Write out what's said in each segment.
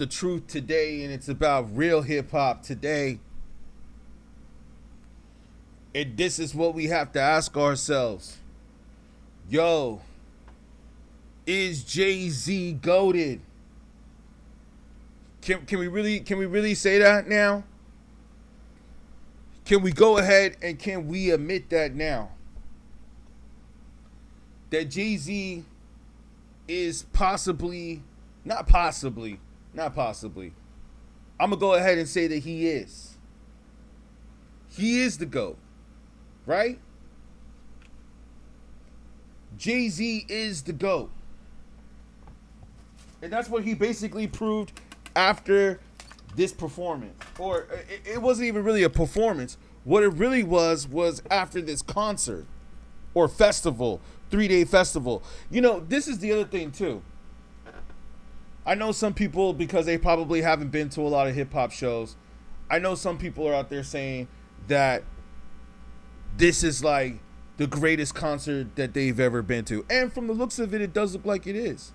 the truth today, and it's about real hip-hop today. And this is what we have to ask ourselves. Yo, is Jay-Z goated? Can we really say that now? Can we go ahead and can we admit that now? That Jay-Z is not possibly. I'm gonna go ahead and say that he is. He is the GOAT, right? Jay-Z is the GOAT. And that's what he basically proved after this performance. Or it wasn't even really a performance. What it really was after this concert or festival, 3-day festival. You know, this is the other thing too. I know some people, because they probably haven't been to a lot of hip hop shows, I know some people are out there saying that this is like the greatest concert that they've ever been to. And from the looks of it, it does look like it is.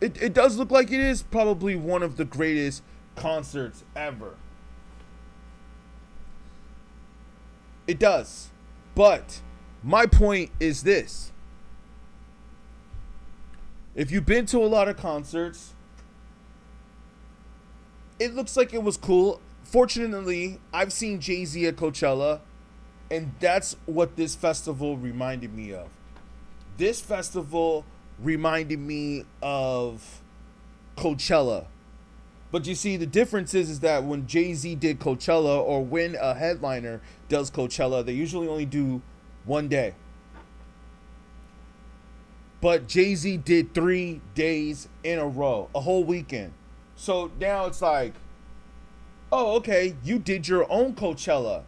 It does look like it is probably one of the greatest concerts ever. It does. But my point is this. If you've been to a lot of concerts, it looks like it was cool. Fortunately, I've seen Jay-Z at Coachella, and that's what this festival reminded me of. This festival reminded me of Coachella. But you see, the difference is that when Jay-Z did Coachella, or when a headliner does Coachella, they usually only do one day. But Jay-Z did 3 days in a row, a whole weekend. So now it's like, oh, okay, you did your own Coachella.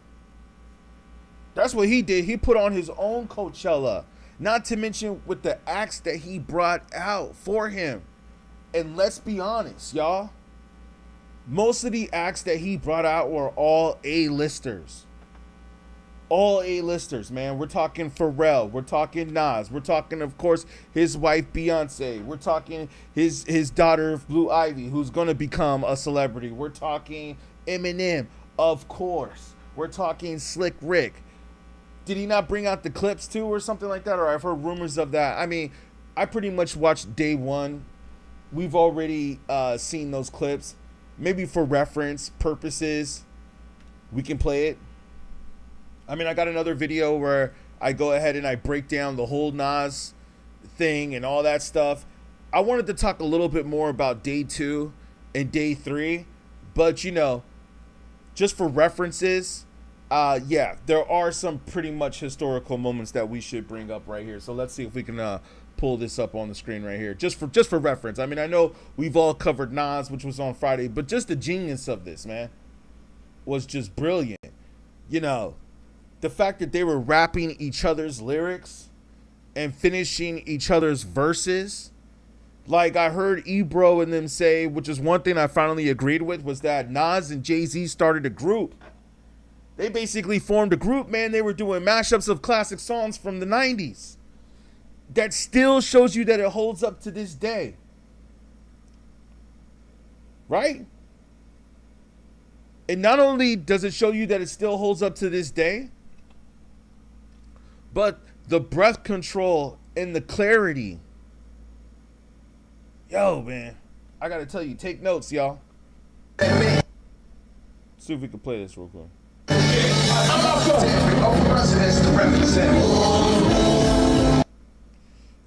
That's what he did. He put on his own Coachella. Not to mention with the acts that he brought out for him. And let's be honest, y'all. Most of the acts that he brought out were all A-listers. All A-listers, man. We're talking Pharrell. We're talking Nas. We're talking, of course, his wife, Beyonce. We're talking his daughter, Blue Ivy, who's going to become a celebrity. We're talking Eminem, of course. We're talking Slick Rick. Did he not bring out the clips too or something like that? Or I've heard rumors of that. I mean, I pretty much watched day one. We've already seen those clips. Maybe for reference purposes, we can play it. I mean, I got another video where I go ahead and I break down the whole Nas thing and all that stuff. I wanted to talk a little bit more about day 2 and day 3. But, you know, just for references, yeah, there are some pretty much historical moments that we should bring up right here. So let's see if we can pull this up on the screen right here, just for reference. I mean, I know we've all covered Nas, which was on Friday, but just the genius of this, man, was just brilliant. You know, the fact that they were rapping each other's lyrics and finishing each other's verses. Like I heard Ebro and them say, which is one thing I finally agreed with, was that Nas and Jay-Z started a group. They basically formed a group, man. They were doing mashups of classic songs from the 90s. That still shows you that it holds up to this day. Right? And not only does it show you that it still holds up to this day, but the breath control and the clarity. Yo, man. I gotta tell you, take notes, y'all. See if we can play this real quick.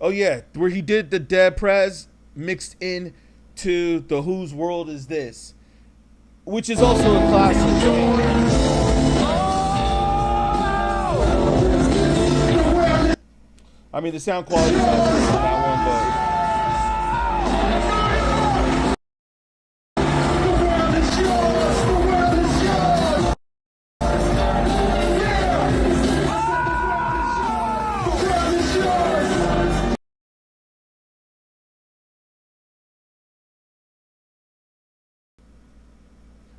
Oh yeah, where he did the Dead Prez mixed in to the Whose World Is This, which is also a classic. I mean, the sound quality is not great on that one, but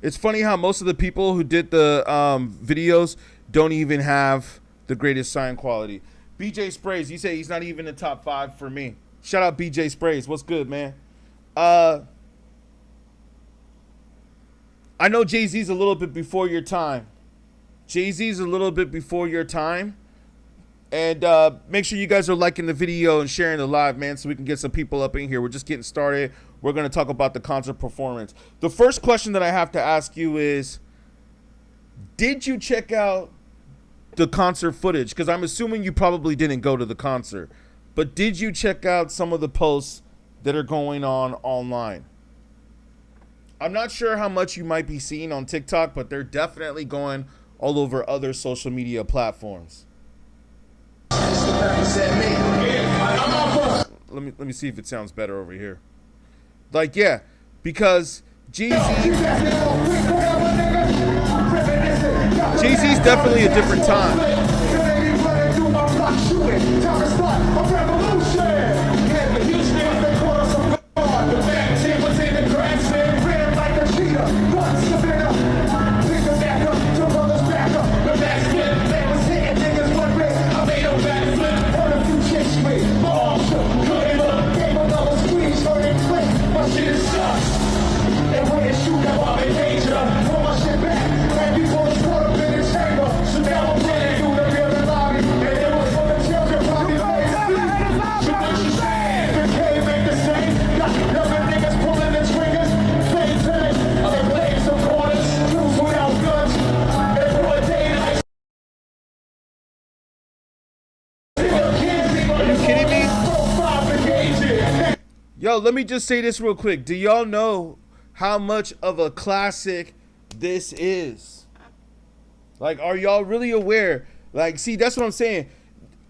it's funny how most of the people who did the videos don't even have the greatest sound quality. BJ Sprays, you say he's not even in the top 5 for me. Shout out BJ Sprays. What's good, man? I know Jay-Z's a little bit before your time. Jay-Z's a little bit before your time. And make sure you guys are liking the video and sharing the live, man, so we can get some people up in here. We're just getting started. We're going to talk about the concert performance. The first question that I have to ask you is, did you check out the concert footage? Because I'm assuming you probably didn't go to the concert. But did you check out some of the posts that are going on online? I'm not sure how much you might be seeing on TikTok, but they're definitely going all over other social media platforms. Let me see if it sounds better over here. Like, yeah, because Jay-Z's definitely a different time. Yo, let me just say this real quick. Do y'all know how much of a classic this is? Like, are y'all really aware? Like, see, that's what I'm saying.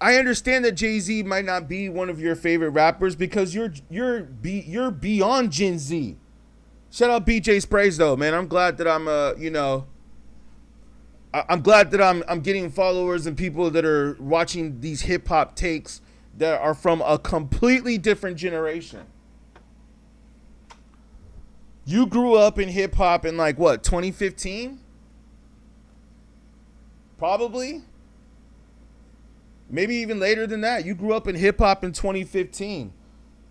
I understand that Jay-Z might not be one of your favorite rappers because you're beyond Gen Z. Shout out BJ Sprays though, man. I'm glad that I'm I'm glad that I'm getting followers and people that are watching these hip hop takes that are from a completely different generation. You grew up in hip hop in like what, 2015? Probably. Maybe even later than that. You grew up in hip hop in 2015.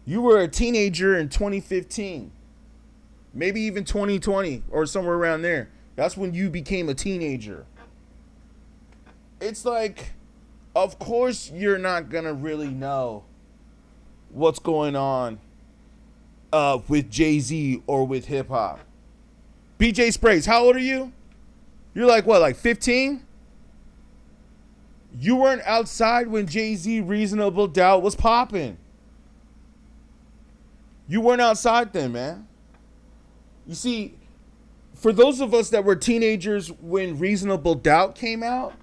You were a teenager in 2015. Maybe even 2020 or somewhere around there. That's when you became a teenager. It's like, of course you're not going to really know what's going on with Jay-Z or with hip hop. BJ Sprays, how old are you? You're like what, like 15? You weren't outside when Jay-Z Reasonable Doubt was popping. You weren't outside then, man. You see, for those of us that were teenagers when Reasonable Doubt came out,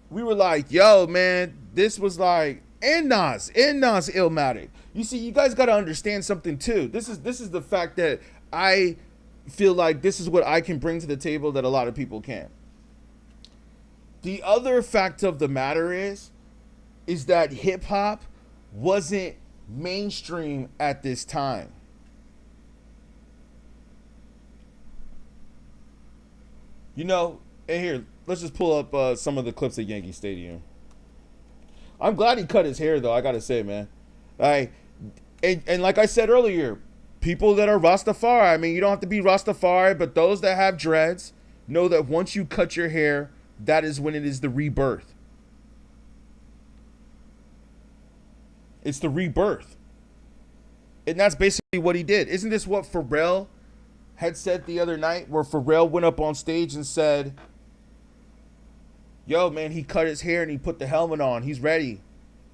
we were like, yo, man, this was like, and Nas Illmatic. You see, you guys got to understand something too. This is the fact that I feel like this is what I can bring to the table that a lot of people can't. The other fact of the matter is that hip hop wasn't mainstream at this time. You know, and here, let's just pull up some of the clips at Yankee Stadium. I'm glad he cut his hair, though, I gotta say, man. And like I said earlier, people that are Rastafari, I mean, you don't have to be Rastafari, but those that have dreads know that once you cut your hair, that is when it is the rebirth. It's the rebirth. And that's basically what he did. Isn't this what Pharrell had said the other night, where Pharrell went up on stage and said, yo, man, he cut his hair and he put the helmet on. He's ready.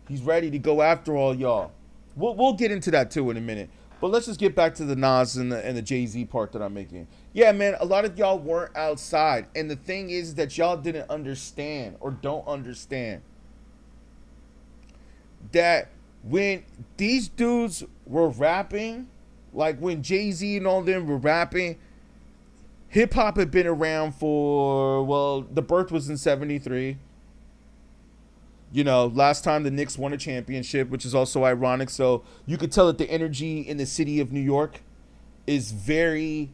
He's ready to go after all y'all. We'll get into that too in a minute. But let's just get back to the Nas and the Jay-Z part that I'm making. Yeah, man, a lot of y'all weren't outside. And the thing is that y'all didn't understand or don't understand that when these dudes were rapping, like when Jay-Z and all them were rapping, hip-hop had been around for, well, the birth was in 73. You know, last time the Knicks won a championship, which is also ironic. So you could tell that the energy in the city of New York is very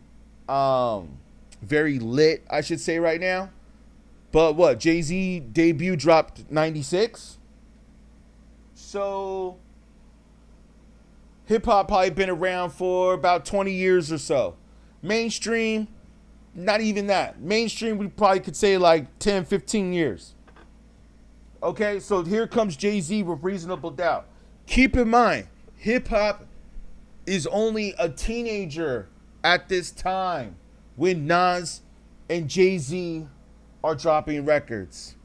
lit, I should say, right now. But what, Jay-Z debut dropped 96? So hip-hop probably been around for about 20 years or so. Mainstream, not even that. Mainstream, we probably could say like 10, 15 years. Okay, so here comes Jay-Z with Reasonable Doubt. Keep in mind, hip-hop is only a teenager at this time when Nas and Jay-Z are dropping records.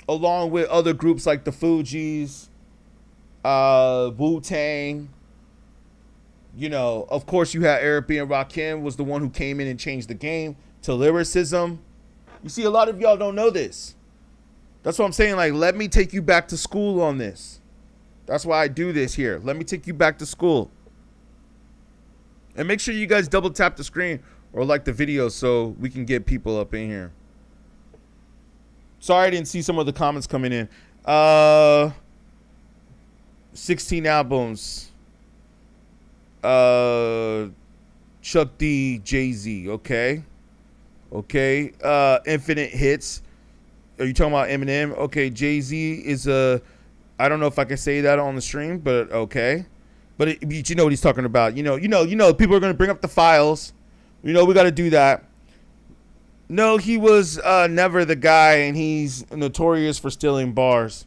Along with other groups like the Fugees, Wu-Tang. You know, of course you had Eric B. and Rakim was the one who came in and changed the game to lyricism. You see, a lot of y'all don't know this. That's what I'm saying. Like, let me take you back to school on this. That's why I do this here. Let me take you back to school. And make sure you guys double tap the screen or like the video so we can get people up in here. Sorry I didn't see some of the comments coming in. 16 albums. Chuck D, Jay-Z, okay. Infinite hits. Are you talking about Eminem? Okay, Jay-Z is I don't know if I can say that on the stream, but okay. But you know what he's talking about. You know, people are going to bring up the files. You know, we got to do that. No, he was never the guy, and he's notorious for stealing bars.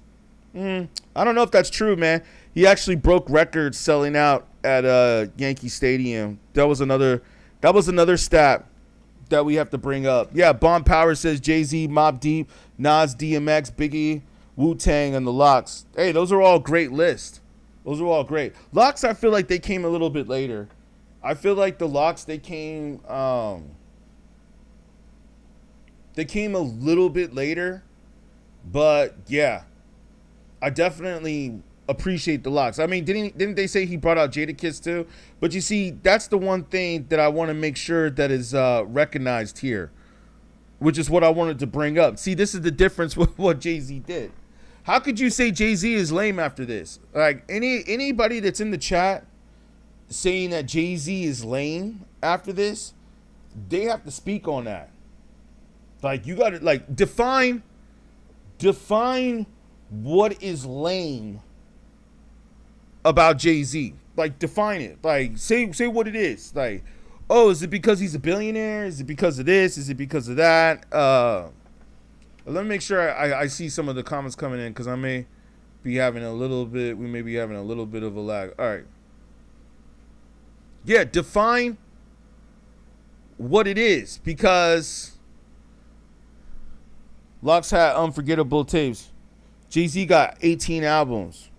I don't know if that's true, man. He actually broke records selling out at Yankee Stadium. That was another stat that we have to bring up. Yeah, Bomb Power says Jay-Z, Mobb Deep, Nas, DMX, Biggie, Wu-Tang, and the Lox. Hey, those are all great lists. Those are all great. Lox, I feel like they came a little bit later. I feel like the Lox, they came a little bit later. But yeah, I definitely appreciate the Lox. I mean, didn't they say he brought out Jadakiss too? But you see, that's the one thing that I want to make sure that is recognized here, which is what I wanted to bring up. See, this is the difference with what Jay-Z did. How could you say Jay-Z is lame after this? Like, anybody that's in the chat saying that Jay-Z is lame after this, they have to speak on that. Like, you got to, like, define what is lame about Jay-Z. Like, define it. Like, say what it is. Like, oh, is it because he's a billionaire? Is it because of this? Is it because of that? Let me make sure I see some of the comments coming in, because I may be having a little bit, we may be having a little bit of a lag. All right. Yeah, define what it is, because Lox had unforgettable tapes. Jay-Z got 18 albums.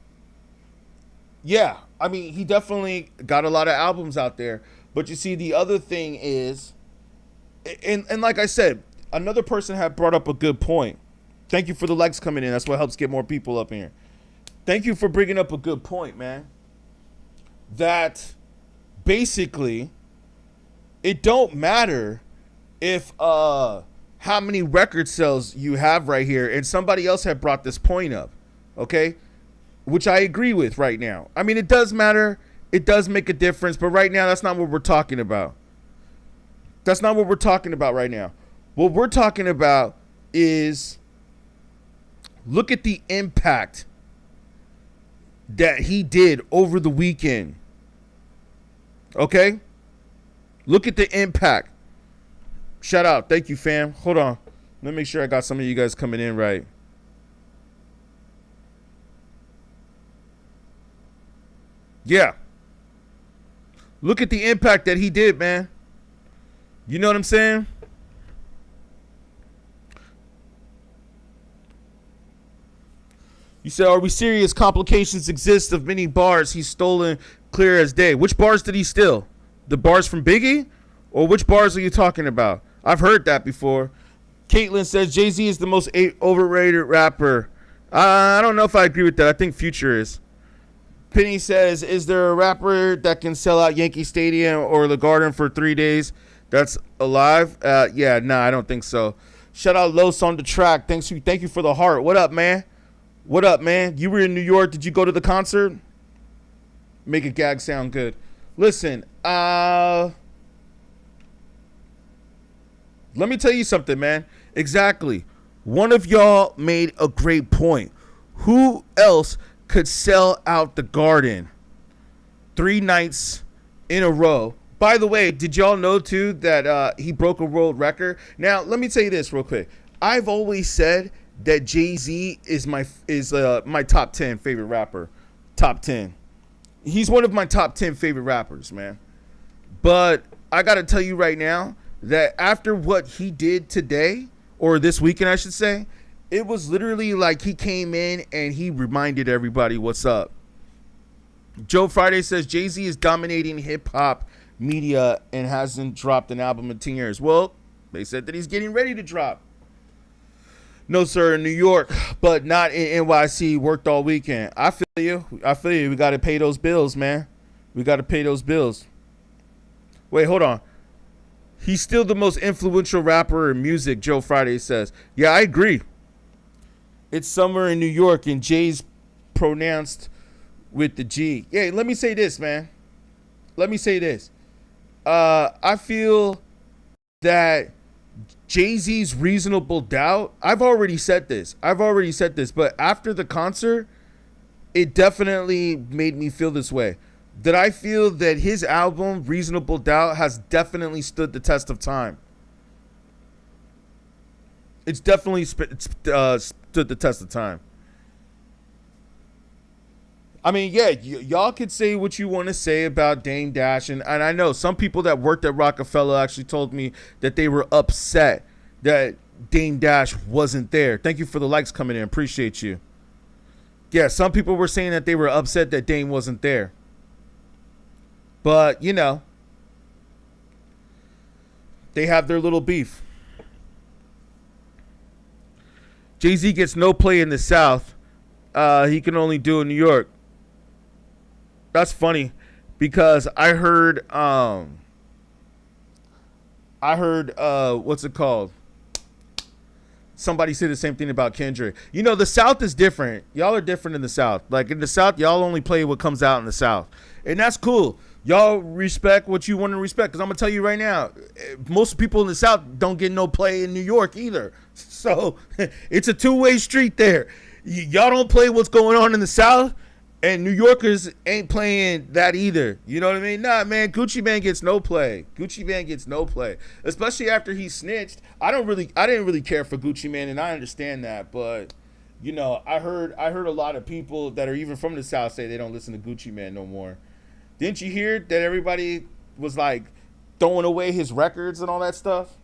Yeah, I mean, he definitely got a lot of albums out there. But you see, the other thing is, and like I said, another person had brought up a good point. Thank you for the likes coming in. That's what helps get more people up in here. Thank you for bringing up a good point, man. That basically, it don't matter if how many record sales you have right here. And somebody else had brought this point up, okay? Which I agree with right now. I mean, it does matter. It does make a difference. But right now, that's not what we're talking about. That's not what we're talking about right now. What we're talking about is, look at the impact that he did over the weekend. Okay? Look at the impact. Shout out. Thank you, fam. Hold on. Let me make sure I got some of you guys coming in right. Yeah. Look at the impact that he did, man. You know what I'm saying? You said, are we serious? Complications exist of many bars he's stolen clear as day. Which bars did he steal? The bars from Biggie? Or which bars are you talking about? I've heard that before. Caitlin says Jay-Z is the most overrated rapper. I don't know if I agree with that. I think Future is. Penny says, is there a rapper that can sell out Yankee Stadium or the Garden for 3 days that's alive? Yeah, nah, I don't think so. Shout out Los on the track. Thank you for the heart. What up, man? What up, man? You were in New York. Did you go to the concert? Make a gag sound good. Listen, let me tell you something, man. Exactly. One of y'all made a great point. Who else could sell out the Garden 3 nights in a row By the way, did y'all know too that he broke a world record? Now, let me tell you this real quick. I've always said that Jay-Z is my top 10 favorite rapper. Top 10. He's one of my top 10 favorite rappers, man. But I got to tell you right now that after what he did today, or this weekend, I should say, it was literally like he came in and he reminded everybody what's up. Joe Friday says Jay-Z is dominating hip-hop media and hasn't dropped an album in 10 years. Well, they said that he's getting ready to drop. No, sir, in New York, but not in NYC. Worked all weekend. I feel you. We got to pay those bills, man. We got to pay those bills. Wait, hold on. He's still the most influential rapper in music, Joe Friday says. Yeah, I agree. It's somewhere in New York, and Jay's pronounced with the G. Yeah, let me say this, man. Let me say this. I feel that Jay-Z's Reasonable Doubt, I've already said this, but after the concert, it definitely made me feel this way. That I feel that his album, Reasonable Doubt, has definitely stood the test of time. It's definitely stood the test of time. I mean, yeah, y'all could say what you want to say about Dame Dash, and I know some people that worked at Rockefeller actually told me that they were upset that Dame Dash wasn't there. Thank you for the likes coming in. Appreciate you. Yeah, some people were saying that they were upset that Dame wasn't there. But, you know, they have their little beef. Jay-Z gets no play in the South. He can only do it in New York. That's funny because I heard what's it called? Somebody said the same thing about Kendrick. You know, the South is different. Y'all are different in the South. Like in the South, y'all only play what comes out in the South. And that's cool. Y'all respect what you want to respect. Because I'm going to tell you right now, most people in the South don't get no play in New York either. So it's a two-way street there. Y'all don't play what's going on in the South. And New Yorkers ain't playing that either. You know what I mean? Nah, man, Gucci Mane gets no play. Gucci Mane gets no play. Especially after he snitched. I didn't really care for Gucci Mane, and I understand that. But, you know, I heard a lot of people that are even from the South say they don't listen to Gucci Mane no more. Didn't you hear that everybody was like throwing away his records and all that stuff?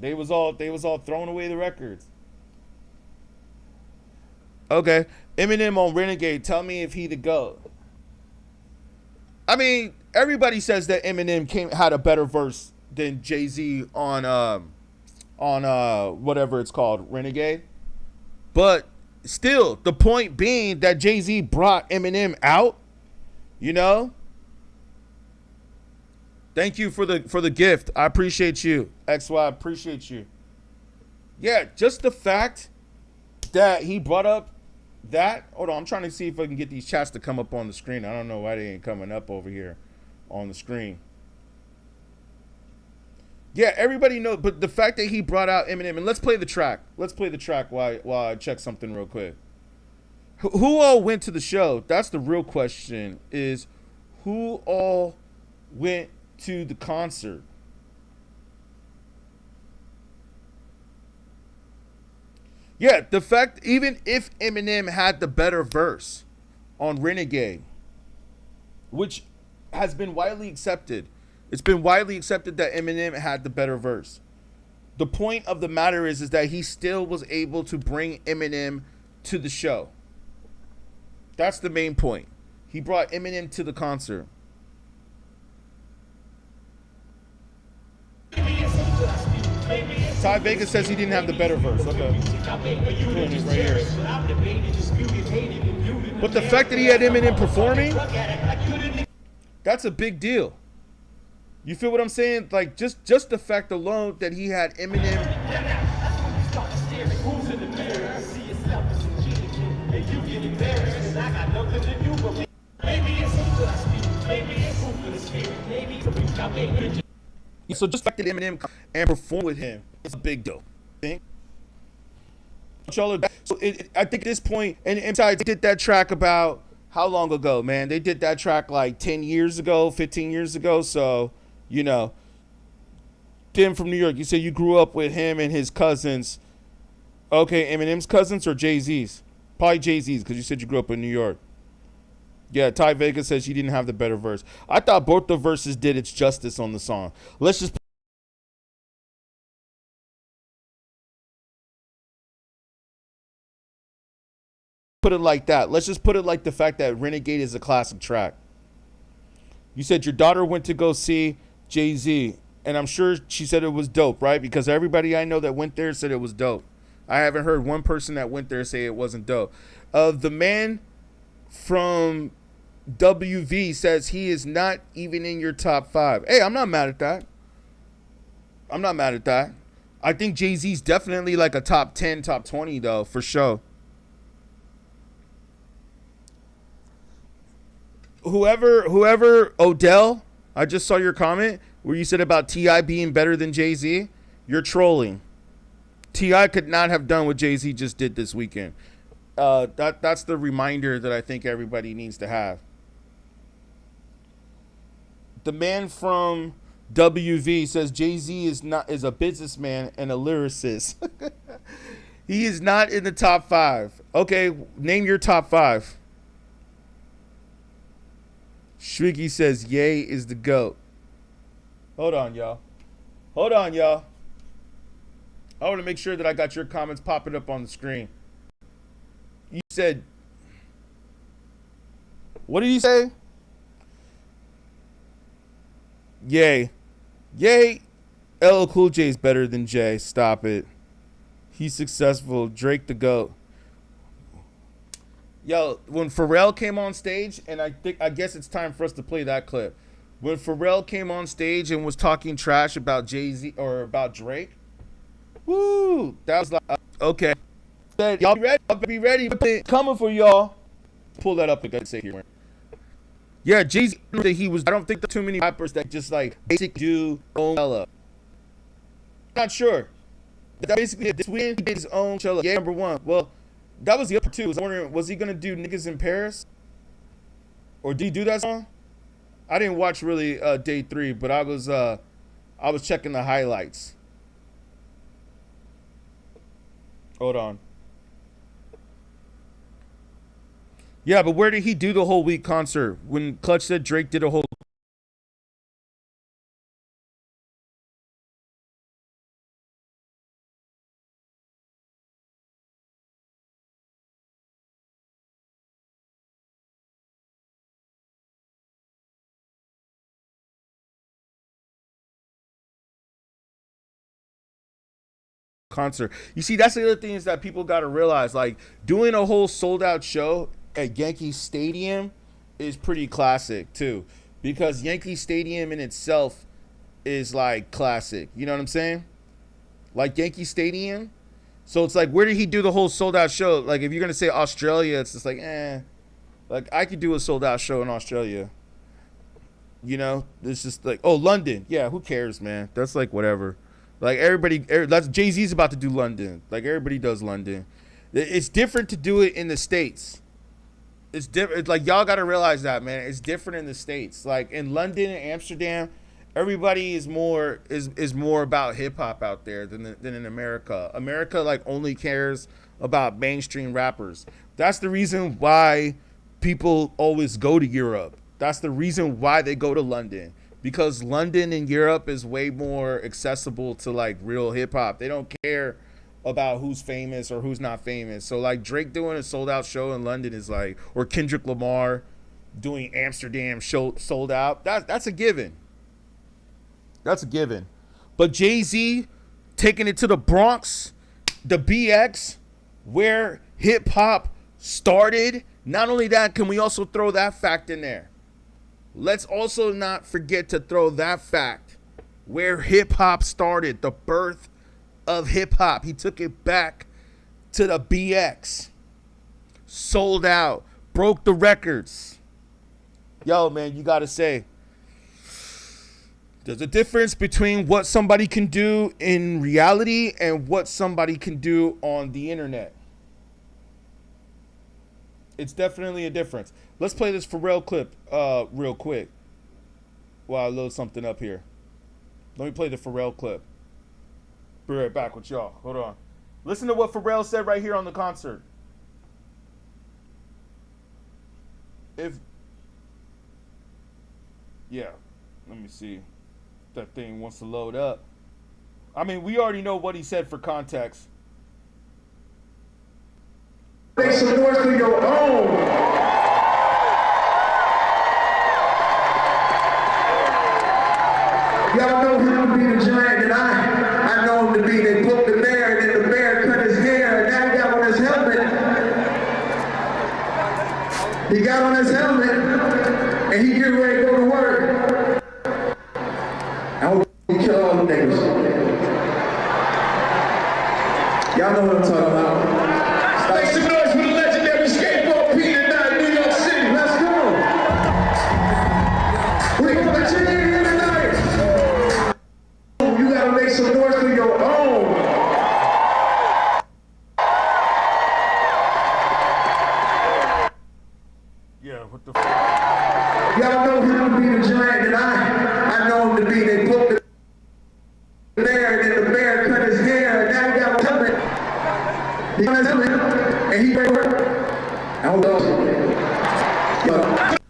They was all throwing away the records. Okay. Eminem on Renegade, tell me if he the GOAT. I mean, everybody says that Eminem had a better verse than Jay-Z on whatever it's called, Renegade. But still, the point being that Jay-Z brought Eminem out, you know? Thank you for the gift. I appreciate you. XY, I appreciate you. Yeah, just the fact that he brought up that, hold on, I'm trying to see if I can get these chats to come up on the screen. I don't know why they ain't coming up over here on the screen. Yeah, everybody knows, but the fact that he brought out Eminem, and let's play the track. Let's play the track while I check something real quick. Who all went to the show? That's the real question, is who all went to the concert? Yeah, the fact, even if Eminem had the better verse on Renegade, which has been widely accepted, it's been widely accepted that Eminem had the better verse. The point of the matter is that he still was able to bring Eminem to the show. That's the main point. He brought Eminem to the concert. Ty Vegas says he didn't have the better verse. Okay. Right here. But the fact that he had Eminem performing, that's a big deal. You feel what I'm saying? Like just the fact alone that he had Eminem. So just the fact that Eminem and perform with him is a big deal. So I think at this point, and Ty did that track about How long ago, man? They did that track like 10 years ago, 15 years ago. So, you know, Tim from New York, you said you grew up with him and his cousins. Okay, Eminem's cousins or Jay-Z's? Probably Jay-Z's because you said you grew up in New York. Yeah, Ty Vega says she didn't have the better verse. I thought both the verses did its justice on the song. Let's just put it like that. Let's just put it like the fact that Renegade is a classic track. You said your daughter went to go see Jay-Z, and I'm sure she said it was dope, right? Because everybody I know that went there said it was dope. I haven't heard one person that went there say it wasn't dope. The man from WV says he is not even in your top 5. Hey, I'm not mad at that. I'm not mad at that. I think Jay-Z's definitely like a top 10, top 20 though, for sure. Whoever, Odell, I just saw your comment where you said about T.I. being better than Jay-Z. You're trolling. T.I. could not have done what Jay-Z just did this weekend. That's the reminder that I think everybody needs to have. The man from WV says Jay-Z is a businessman and a lyricist. He is not in the top 5. Okay, name your top 5. Shricky says Ye is the GOAT. Hold on, y'all. I want to make sure that I got your comments popping up on the screen. You said, what did you say? Ye. LL Cool J is better than Jay. Stop it. He's successful. Drake the GOAT. Yo, when Pharrell came on stage, and I guess it's time for us to play that clip. When Pharrell came on stage and was talking trash about Jay-Z or about Drake, woo, that was like, okay. Y'all be ready? Be ready. Coming for y'all. Pull that up again. Say here. Yeah, Jay-Z. I don't think there are too many rappers that just like basically do own Coachella. Not sure. That basically this weekend he did his own Coachella. Yeah, number 1. Well, that was the other 2. I was wondering, was he gonna do Niggas in Paris, or did he do that song? I didn't watch really day 3, but I was checking the highlights. Hold on. Yeah, but where did he do the whole week concert? When Clutch said Drake did a whole concert. You see, that's the other thing is that people got to realize, like, doing a whole sold out show at Yankee Stadium is pretty classic too, because Yankee Stadium in itself is like classic. You know what I'm saying? Like Yankee Stadium. So it's like, where did he do the whole sold out show? Like, if you're gonna say Australia, it's just like, like I could do a sold out show in Australia. You know, it's just like, oh, London. Yeah, who cares, man? That's like whatever. Like that's Jay-Z's about to do London. Like everybody does London. It's different to do it in the States. It's different. Like y'all got to realize that, man. It's different in the States. Like in London and Amsterdam, everybody is more about hip hop out there than in America. America like only cares about mainstream rappers. That's the reason why people always go to Europe. That's the reason why they go to London. Because London and Europe is way more accessible to like real hip hop. They don't care about who's famous or who's not famous. So like Drake doing a sold out show in London is like, or Kendrick Lamar doing Amsterdam show sold out. That's a given. That's a given. But Jay-Z taking it to the Bronx, the BX, where hip hop started. Not only that, can we also throw that fact in there? Let's also not forget to throw that fact where hip hop started, the birth of hip hop. He took it back to the BX, sold out, broke the records. Yo, man, you got to say, there's a difference between what somebody can do in reality and what somebody can do on the internet. It's definitely a difference. Let's play this Pharrell clip real quick while I load something up here. Let me play the Pharrell clip. Be right back with y'all. Hold on. Listen to what Pharrell said right here on the concert. Yeah, let me see if that thing wants to load up. I mean, we already know what he said for context. Make some noise for your own. Y'all know him to be the giant, and I know him to be. They booked the bear, and then the bear cut his hair, and now he got on his helmet. He got on his helmet, and he getting ready to go to work. I hope he kill all the niggas. Y'all know what I'm talking about. Make some noise for the legendary skateboard Peter down in New York City. Let's go. We gonna chill here tonight. You gotta make some noise for your own. Yeah, what the fuck? Y'all know him to be the giant, and I know him to be. They booked the bear, and then the bear cut his hair, and now he got a helmet. He got his helmet, and he ready to work. I don't know.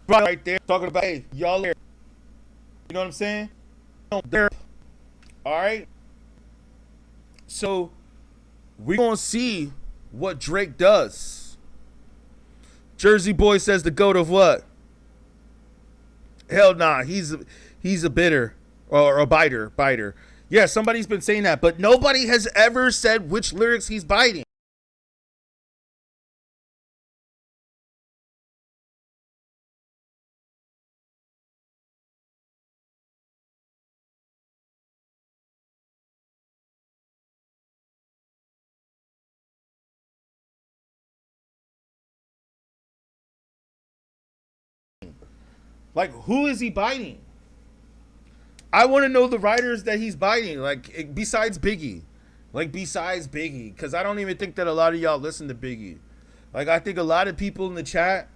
Right there, talking about, hey, y'all there. You know what I'm saying? There. All right. So we're gonna see what Drake does. Jersey Boy says the goat of what? Hell nah, he's a bitter or a biter. Yeah, somebody's been saying that, but nobody has ever said which lyrics he's biting. Like, who is he biting? I want to know the writers that he's biting, like, besides Biggie. Because I don't even think that a lot of y'all listen to Biggie. Like, I think a lot of people in the chat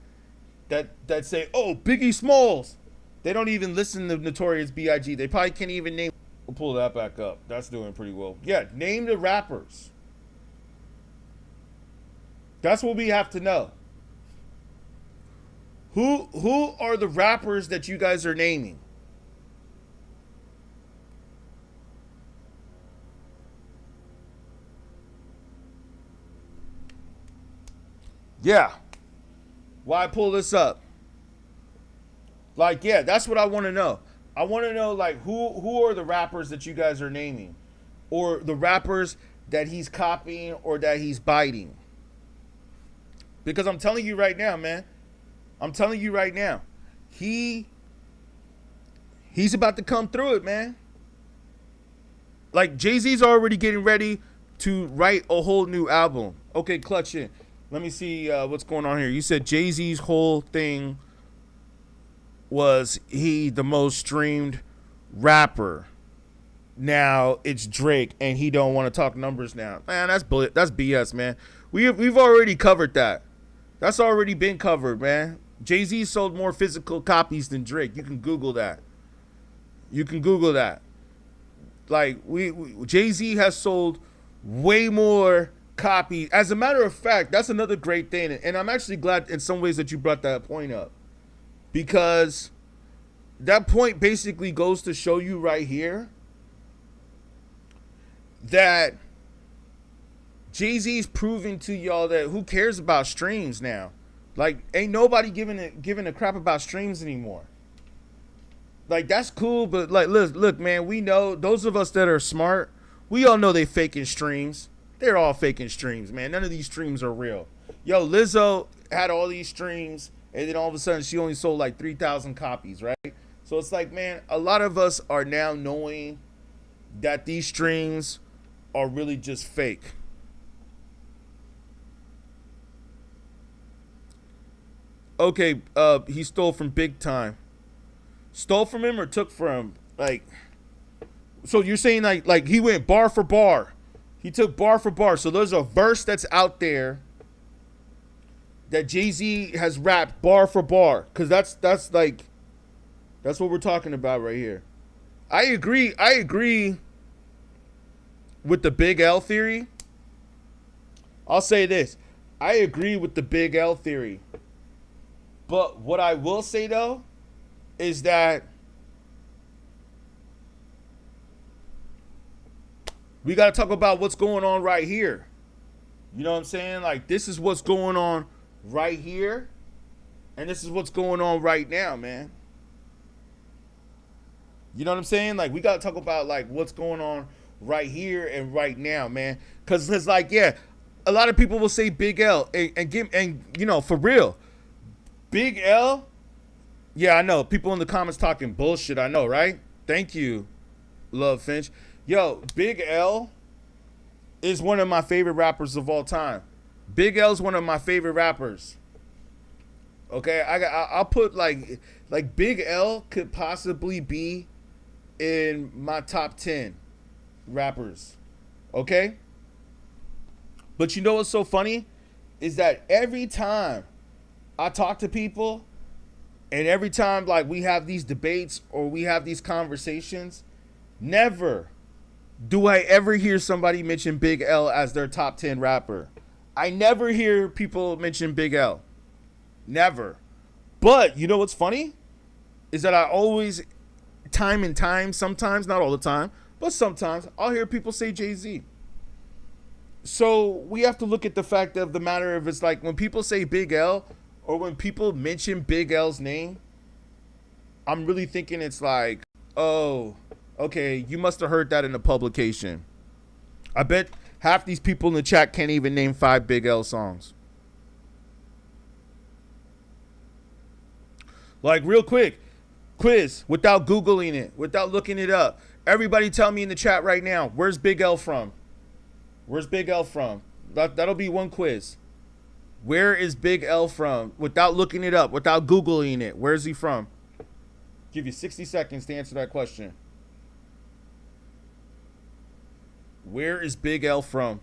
that say, oh, Biggie Smalls, they don't even listen to Notorious B.I.G. They probably can't even name. We'll pull that back up. That's doing pretty well. Yeah, name the rappers. That's what we have to know. Who are the rappers that you guys are naming? Yeah. Why pull this up? Like, yeah, that's what I want to know. I want to know, like, who are the rappers that you guys are naming? Or the rappers that he's copying or that he's biting? Because I'm telling you right now, man. He's about to come through it, man. Like, Jay-Z's already getting ready to write a whole new album. Okay, clutch in. Let me see what's going on here. You said Jay-Z's whole thing was he the most streamed rapper. Now it's Drake, and he don't want to talk numbers now. Man, that's BS, man. We've already covered that. That's already been covered, man. Jay-Z sold more physical copies than Drake. You can Google that. Like, Jay-Z has sold way more copies. As a matter of fact, that's another great thing. And I'm actually glad in some ways that you brought that point up. Because that point basically goes to show you right here that Jay-Z's proving to y'all that who cares about streams now? Like, ain't nobody giving a crap about streams anymore. Like, that's cool, but like, look, man, we know, those of us that are smart, we all know they faking streams. They're all faking streams, man. None of these streams are real. Yo, Lizzo had all these streams, and then all of a sudden she only sold like 3,000 copies, right? So it's like, man, a lot of us are now knowing that these streams are really just fake. Okay, he stole from Big Time. Stole from him or took from him? Like, so you're saying like he went bar for bar. He took bar for bar. So there's a verse that's out there that Jay-Z has rapped bar for bar, because that's what we're talking about right here. I agree with the Big L theory. I'll say this. I agree with the Big L theory. But what I will say, though, is that we got to talk about what's going on right here. You know what I'm saying? Like, this is what's going on right here. And this is what's going on right now, man. You know what I'm saying? Like, we got to talk about, like, what's going on right here and right now, man. Because it's like, yeah, a lot of people will say Big L. And you know, for real, Big L, yeah, I know. People in the comments talking bullshit, I know, right? Thank you, Love Finch. Yo, Big L is one of my favorite rappers of all time. Big L is one of my favorite rappers. Okay, I'll put like Big L could possibly be in my top 10 rappers. Okay? But you know what's so funny? Is that every time I talk to people, and every time like we have these debates or we have these conversations, never do I ever hear somebody mention Big L as their top 10 rapper. I never hear people mention Big L. Never. But you know what's funny? Is that I always, time and time, sometimes, not all the time, but sometimes, I'll hear people say Jay-Z. So we have to look at the fact of the matter of, it's like when people say Big L or when people mention Big L's name, I'm really thinking it's like, oh, okay, you must have heard that in a publication. I bet half these people in the chat can't even name 5 Big L songs. Like, real quick, quiz, without Googling it, without looking it up. Everybody tell me in the chat right now, where's Big L from? Where's Big L from? That'll be one quiz. Where is Big L from? Without looking it up, without Googling it. Where's he from? Give you 60 seconds to answer that question. Where is Big L from?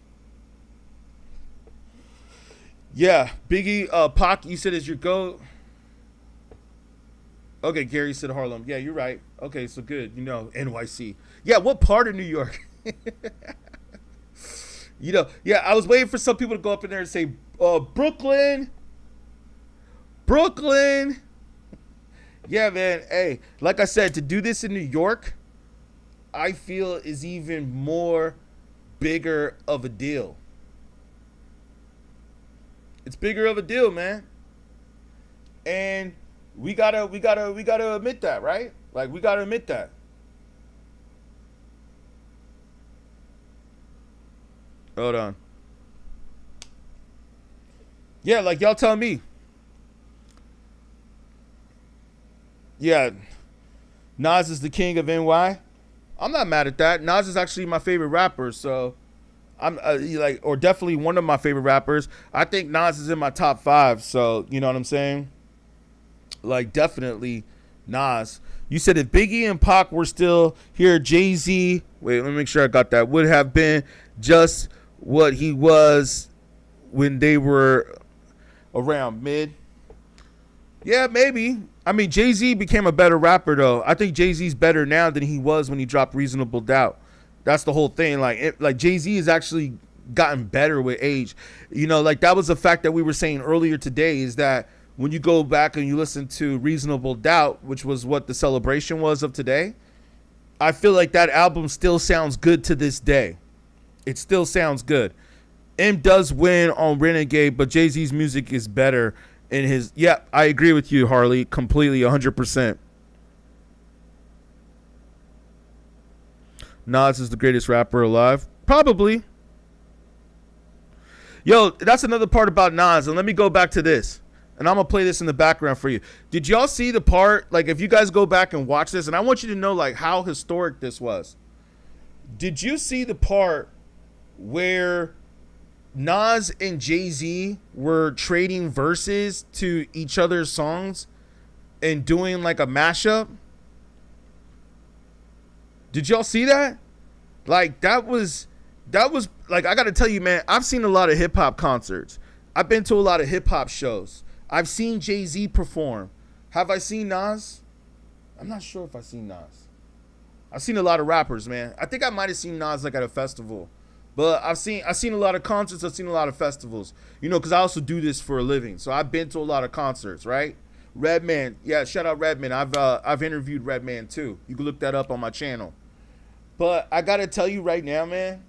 Yeah, Biggie, Pac, you said is your GOAT. Okay, Gary said Harlem. Yeah, you're right. Okay, so good. You know, NYC. Yeah, what part of New York? You know, yeah, I was waiting for some people to go up in there and say, Brooklyn. Brooklyn. Yeah, man. Hey, like I said, to do this in New York, I feel is even more bigger of a deal. It's bigger of a deal, man. And we gotta admit that, right? Like, we gotta admit that. Hold on. Yeah, like y'all tell me. Yeah, Nas is the king of NY. I'm not mad at that. Nas is actually my favorite rapper, so I'm like, or definitely one of my favorite rappers. I think Nas is in my top 5, so you know what I'm saying? Like, definitely Nas. You said if Biggie and Pac were still here, Jay-Z, wait, let me make sure I got that, would have been just what he was when they were around mid. Yeah, maybe. I mean, Jay-Z became a better rapper, though. I think Jay-Z's better now than he was when he dropped Reasonable Doubt. That's the whole thing. Like Jay-Z has actually gotten better with age. You know, like that was a fact that we were saying earlier today, is that when you go back and you listen to Reasonable Doubt, which was what the celebration was of today, I feel like that album still sounds good to this day. It still sounds good. M does win on Renegade, but Jay-Z's music is better in his... Yeah, I agree with you, Harley, completely, 100%. Nas is the greatest rapper alive. Probably. Yo, that's another part about Nas, and let me go back to this. And I'm going to play this in the background for you. Did y'all see the part, like if you guys go back and watch this, and I want you to know like how historic this was. Did you see the part where Nas and Jay-Z were trading verses to each other's songs and doing like a mashup? Did y'all see that? Like that was like, I got to tell you, man, I've seen a lot of hip hop concerts. I've been to a lot of hip hop shows. I've seen Jay-Z perform. Have I seen Nas? I'm not sure if I've seen Nas. I've seen a lot of rappers, man. I think I might have seen Nas like at a festival. But I've seen a lot of concerts. I've seen a lot of festivals. You know, because I also do this for a living. So I've been to a lot of concerts, right? Redman. Yeah, shout out Redman. I've interviewed Redman too. You can look that up on my channel. But I got to tell you right now, man,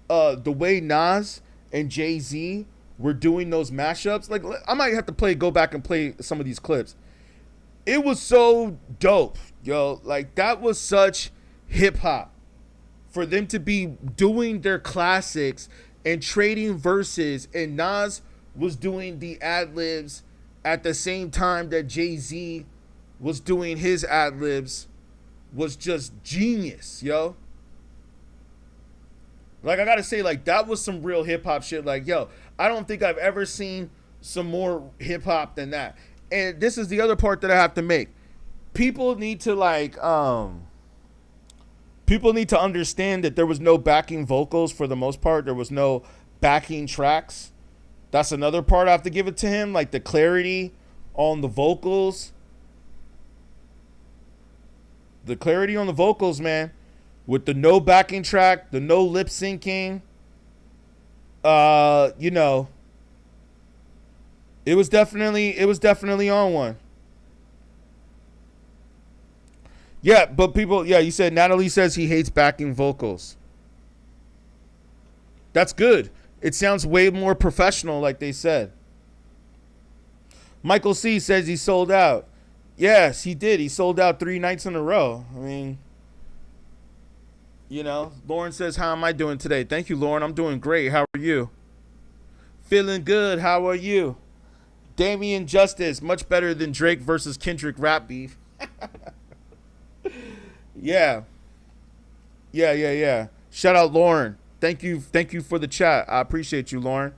the way Nas and Jay-Z were doing those mashups, like I might have to go back and play some of these clips. It was so dope, yo. Like that was such hip hop for them to be doing their classics and trading verses, and Nas was doing the ad-libs at the same time that Jay-Z was doing his ad-libs, was just genius, yo. Like, I gotta say, like, that was some real hip-hop shit. Like, yo, I don't think I've ever seen some more hip-hop than that. And this is the other part that I have to make. People need to, like, people need to understand that there was no backing vocals for the most part. There was no backing tracks. That's another part I have to give it to him. Like, the clarity on the vocals. The clarity on the vocals, man. With the no backing track, the no lip syncing, you know, it was definitely on one. Yeah, but people, yeah, you said Natalie says he hates backing vocals. That's good. It sounds way more professional, like they said. Michael C says he sold out. Yes, he did. He sold out 3 nights in a row. I mean, you know, Lauren says, how am I doing today? Thank you, Lauren. I'm doing great. How are you? Feeling good. How are you? Damian Justice, much better than Drake versus Kendrick rap beef. Yeah. Shout out Lauren. Thank you for the chat. I appreciate you, Lauren.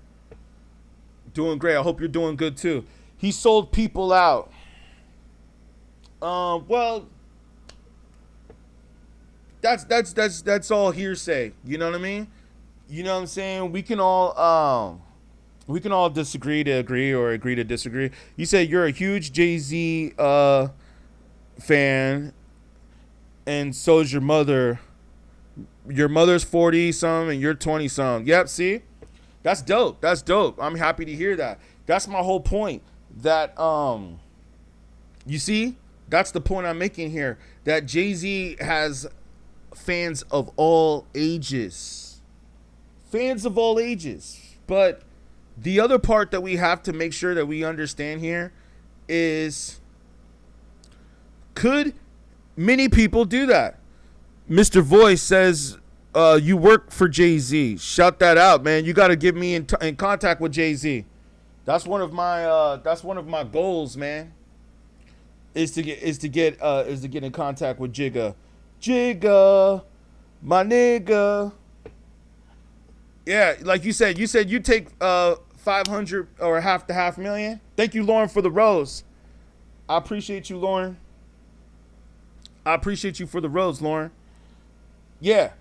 Doing great. I hope you're doing good too. He sold people out. Well, that's all hearsay. You know what I mean? You know what I'm saying? We can all disagree to agree or agree to disagree. You said you're a huge Jay-Z fan, and so is your mother. Your mother's 40-some and you're 20-some. Yep, see? That's dope. That's dope. I'm happy to hear that. That's my whole point. That you see? That's the point I'm making here. That Jay-Z has fans of all ages. Fans of all ages. But the other part that we have to make sure that we understand here is, could many people do that? Mr. Voice says, you work for Jay-Z. Shout that out, man. You got to get me in contact with Jay-Z. That's one of my goals, man. Is to get in contact with Jigga. Jigga, my nigga. Yeah, like you said you take 500 or half the $500,000. Thank you, Lauren, for the rose. I appreciate you, Lauren. I appreciate you for the rose, Lauren. Yeah.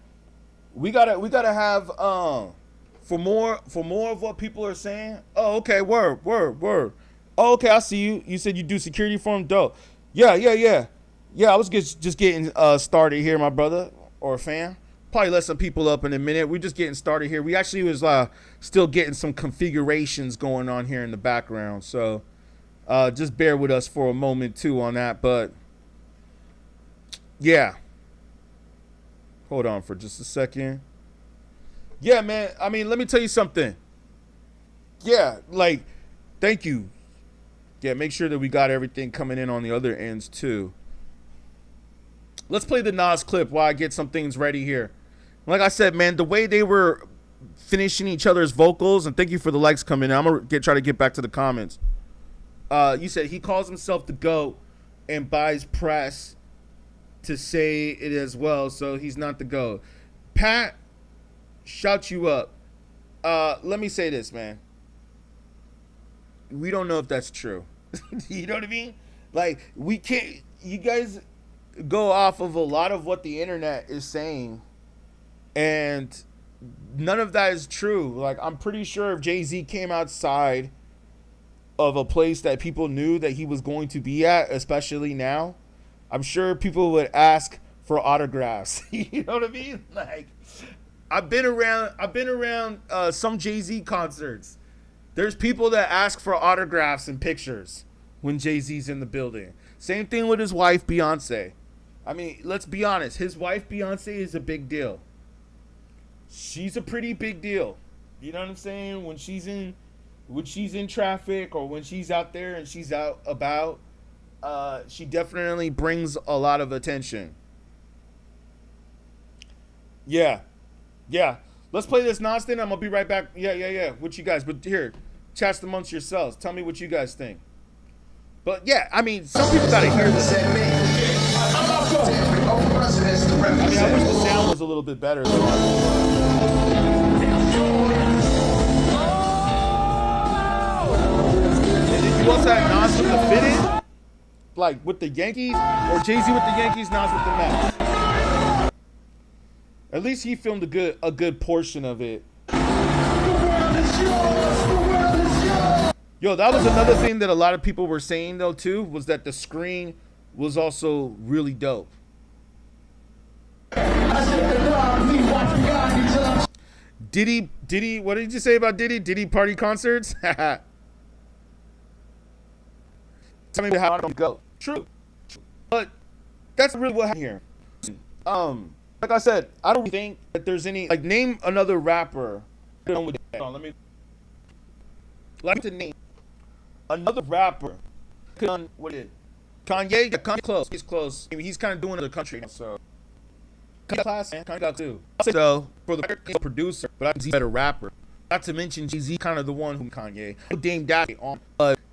We gotta have for more of what people are saying. Oh, okay, word. Oh, okay, I see you. You said you do security for him. Dope. Yeah. I was just getting started here, my brother or fam. Probably let some people up in a minute. We're just getting started here. We actually was still getting some configurations going on here in the background. So just bear with us for a moment too on that. But yeah. Hold on for just a second. Yeah, man. I mean, let me tell you something. Yeah, like, thank you. Yeah, make sure that we got everything coming in on the other ends too. Let's play the Nas clip while I get some things ready here. Like I said, man, the way they were finishing each other's vocals, and thank you for the likes coming in. I'm gonna try to get back to the comments. You said he calls himself the GOAT and buys press to say it as well, so he's not the GOAT. Pat, shout you up. Let me say this, man. We don't know if that's true. You know what I mean? Like, we can't, you guys go off of a lot of what the internet is saying, and none of that is true. Like, I'm pretty sure if Jay-Z came outside of a place that people knew that he was going to be at, especially now, I'm sure people would ask for autographs. You know what I mean? Like, I've been around some Jay-Z concerts. There's people that ask for autographs and pictures when Jay-Z's in the building. Same thing with his wife, Beyonce. I mean, let's be honest. His wife, Beyonce, is a big deal. She's a pretty big deal. You know what I'm saying? When she's in traffic or when she's out there and she's out about, she definitely brings a lot of attention. Yeah. Let's play this nonsense. I'm gonna be right back. Yeah. What you guys? But here, chat amongst yourselves. Tell me what you guys think. But yeah, I mean, some people gotta hear this. I mean, I wish the sound was a little bit better. And then you also had Nas with the fitted, like with the Yankees, or Jay-Z with the Yankees, Nas with the Mets. At least he filmed a good portion of it. Yo, that was another thing that a lot of people were saying though too, was that the screen was also really dope. Diddy, what did you say about Diddy? Diddy party concerts? Tell me how it go. True. But that's really what happened here. Like I said, I don't think that there's any, like, name another rapper. Hold on, let me name another rapper. What is it? Kanye? Yeah, Kanye close. He's close. I mean, he's kind of doing it in the country now, so. Kanye class, man. Kanye got too. So, for the producer, but I think he's a better rapper. Not to mention, Jay-Z kind of the one who Kanye. Dame Dash on.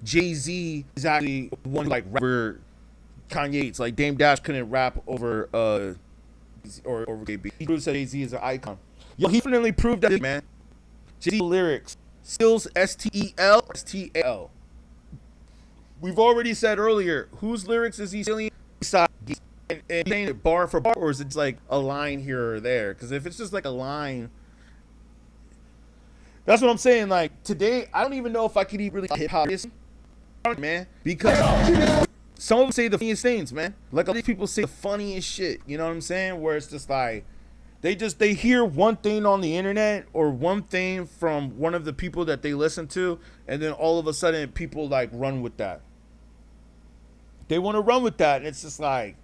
Jay-Z is actually one who, like, rapper Kanye. It's like Dame Dash couldn't rap over, or over KB. He proves that Jay-Z is an icon. Yo, he definitely proved that, man. Jay-Z lyrics. Stills, S-T-E-L. We've already said earlier, whose lyrics is he stealing? And saying it bar for bar, or is it just like a line here or there? Because if it's just like a line, that's what I'm saying. Like, today, I don't even know if I could even really hip-hop this, man. Because some of them say the funniest things, man. Like, all these people say the funniest shit. You know what I'm saying? Where it's just like, they hear one thing on the internet or one thing from one of the people that they listen to, and then all of a sudden people like run with that. They want to run with that, and it's just like,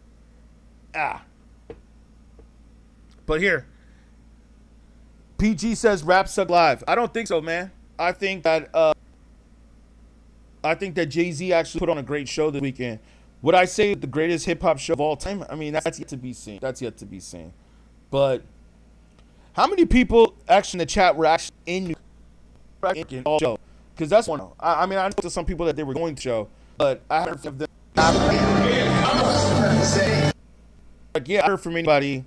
But here, PG says rap suck live. I don't think so, man. I think that Jay-Z actually put on a great show this weekend. Would I say the greatest hip hop show of all time? I mean, that's yet to be seen. But how many people actually in the chat were actually in the show? Because that's one. I mean, I know to some people that they were going to show, but I haven't heard from them. Like, yeah, I heard from anybody.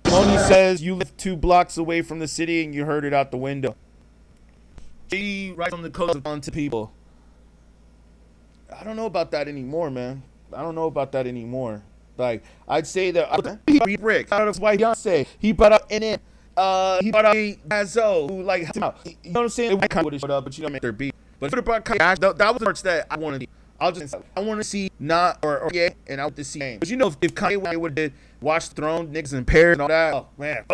Tony says you live 2 blocks away from the city and you heard it out the window. He writes on the coast on to people. I don't know about that anymore, man. Like, I'd say that he beat Rick out of his wife Beyonce. He brought up Eminem. He brought up JAÐ-Z, who like helped him out. You know what I'm saying? I kind of would have showed up, but you know, make their beat. But if it brought Cash, that was the parts that I wanted to see. I want to see not or yeah, and I want to see Kanye. But you know, if Kanye would have watched Throne, niggas in pairs and all that, oh man,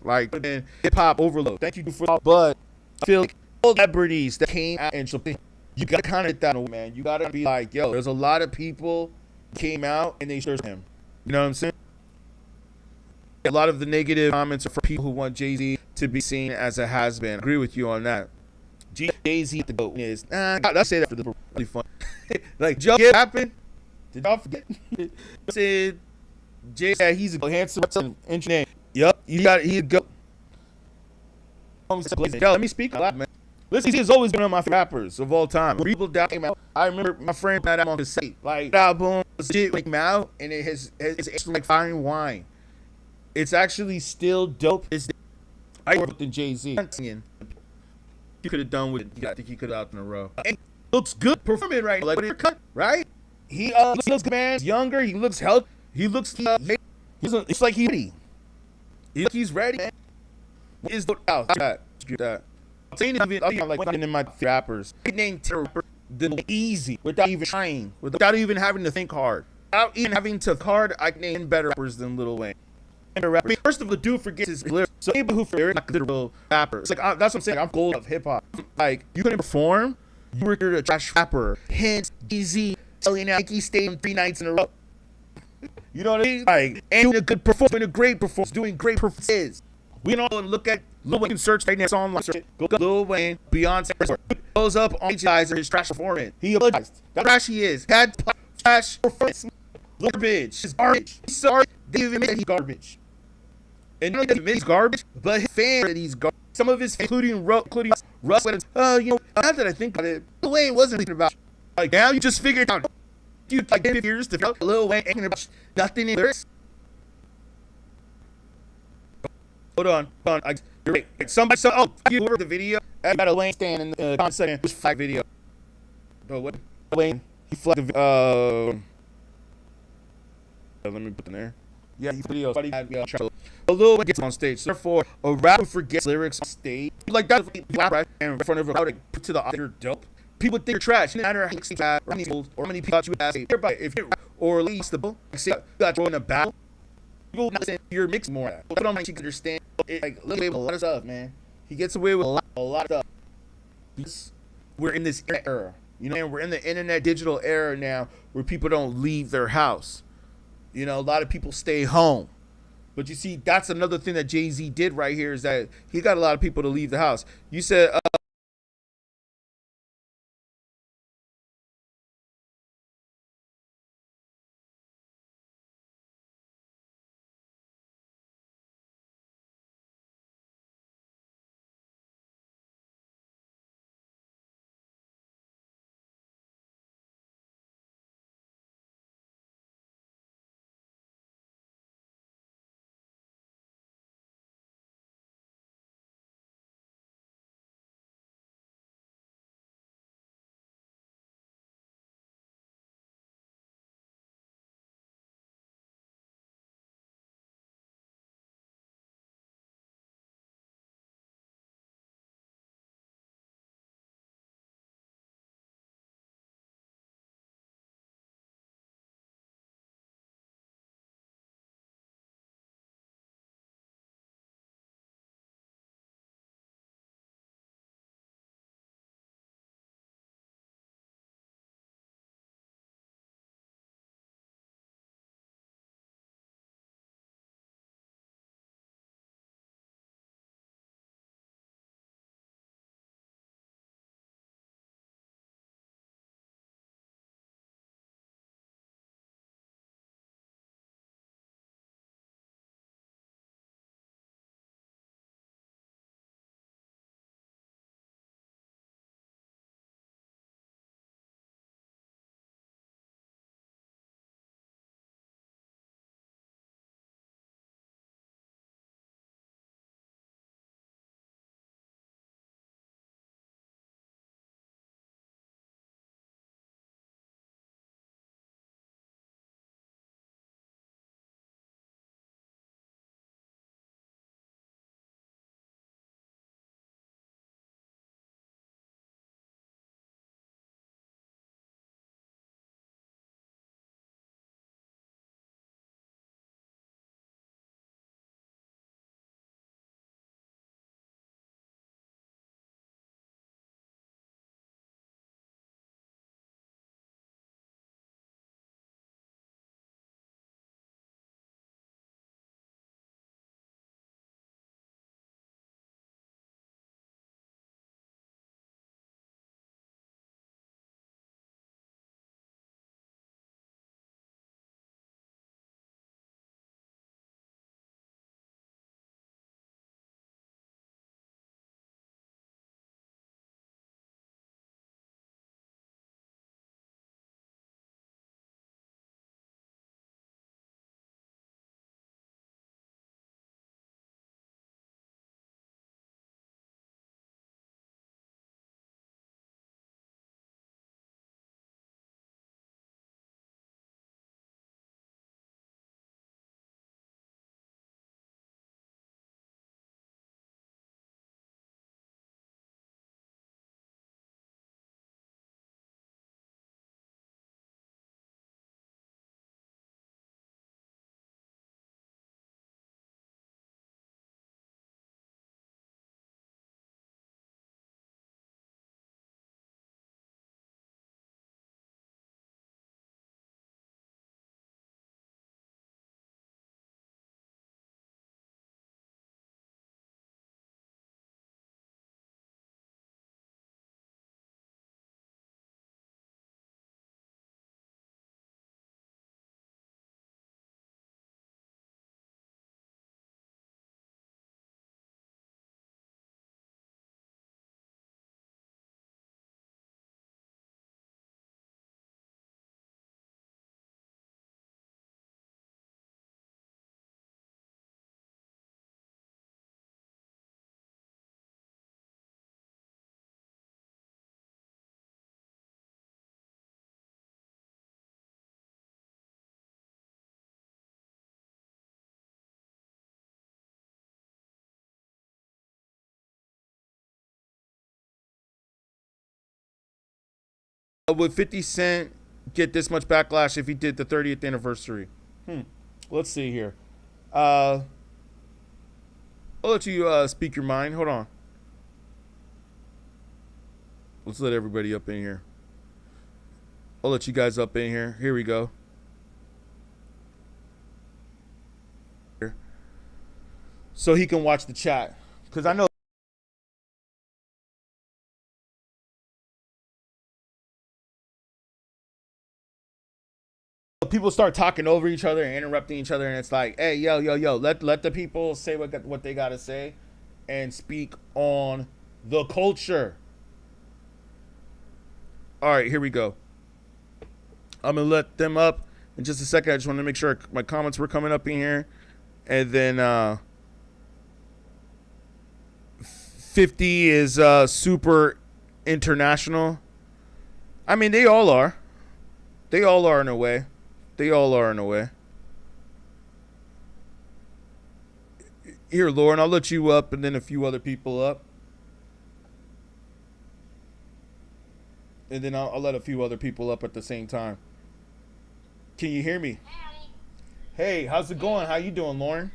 like hip hop overload. Thank you for that. But I feel like all celebrities that came out and something, you gotta kind of that, man. You gotta be like, yo, there's a lot of people came out and they shared him. You know what I'm saying? A lot of the negative comments are for people who want Jay-Z to be seen as a has-been. I agree with you on that. Jay-Z the GOAT is. Let's say that for the really fun. Like, Joe, what happened? Did y'all forget? Said Jay, he's a handsome engineer. Yup, he's a GOAT. Yo, let me speak a lot, man. Listen, he's always been one of my favorite rappers of all time. People that came out, I remember my friend had that on cassette. Like, that album was shit when it came out, and it's like fine wine. It's actually still dope. I worked with Jay-Z. He could have done with it. I think he could have out in a row. And looks good performing right now. Like, right? He looks good, man. He's younger. He looks healthy. He looks it's like he's ready. He's ready, man. Is the house that? I'm saying even like one in my rappers. I named Terror the easy without even trying, without even having to think hard, without even having to hard. I can name better rappers than Lil Wayne. I mean, first of all, the dude forgets his lyrics. So anybody who forgets like a real rapper, it's like that's what I'm saying. I'm gold of hip hop. Like you couldn't perform, you were a trash rapper. Hence, JAY-Z selling out Yankee Stadium 3 nights in a row. You know what I mean? Like, and doing a good performance, doing a great performance, doing great performances. We can all look at Lil Wayne search right now. It's online. Go Lil Wayne, Beyonce. Goes up on his trash performance. He apologized. That's trash he is. Had trash performance. Garbage. He's garbage. He's sorry. They even admit he's garbage. And not only admit he's garbage, but his fans that he's garbage. Some of his, including Russ, you know, now that I think about it, Lil Wayne wasn't thinking about. Like now you just figured out. You like 10 years to figure out Lil Wayne ain't about nothing in lyrics. Hold on. You're right. You over the video. I got a Wayne stand in the comment section. It was flag video. Bro, what? Wayne, he flagged the let me put in there. Yeah, he video. A Lil Wayne gets on stage. So therefore, a rapper forgets lyrics on stage. Like that, right in front of a crowd, put to the other dope. People think you're trash. No matter how many people you ask, everybody, if you or at least the book, say got thrown in a battle. People not saying you're mixed more. But I don't think you can understand. Like, look away with a lot of stuff, man. He gets away with a lot of stuff. Because we're in this era, you know, and we're in the internet digital era now, where people don't leave their house. You know, a lot of people stay home. But you see, that's another thing that JAY-Z did right here is that he got a lot of people to leave the house. You said. Would 50 Cent get this much backlash if he did the 30th anniversary? Let's see here. I'll let you speak your mind. Hold on. Let's let everybody up in here. I'll let you guys up in here. Here we go. So he can watch the chat. Because I know people start talking over each other and interrupting each other, and it's like, hey, yo, let the people say what they gotta say and speak on the culture. All right, here we go. I'm gonna let them up in just a second. I just want to make sure my comments were coming up in here, and then 50 is super international. I mean, they all are. They all are in a way. They all are in a way. Here, Lauren, I'll let you up and then a few other people up. And then I'll let a few other people up at the same time. Can you hear me? Hey, how's it going? How you doing, Lauren?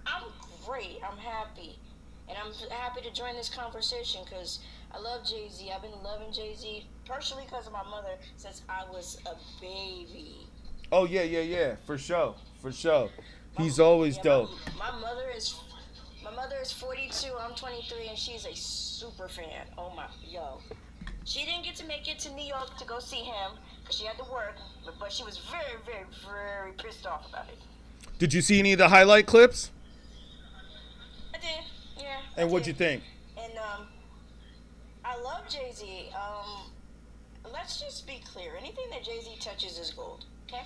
I'm great. I'm happy. And I'm happy to join this conversation because I love Jay-Z. I've been loving Jay-Z partially because of my mother since I was a baby. Oh, yeah. For sure. He's always dope. My mother is 42, I'm 23, and she's a super fan. Oh my, yo. She didn't get to make it to New York to go see him because she had to work, but she was very, very, very pissed off about it. Did you see any of the highlight clips? I did, yeah. And what'd you think? And I love Jay-Z. Let's just be clear. Anything that Jay-Z touches is gold, okay?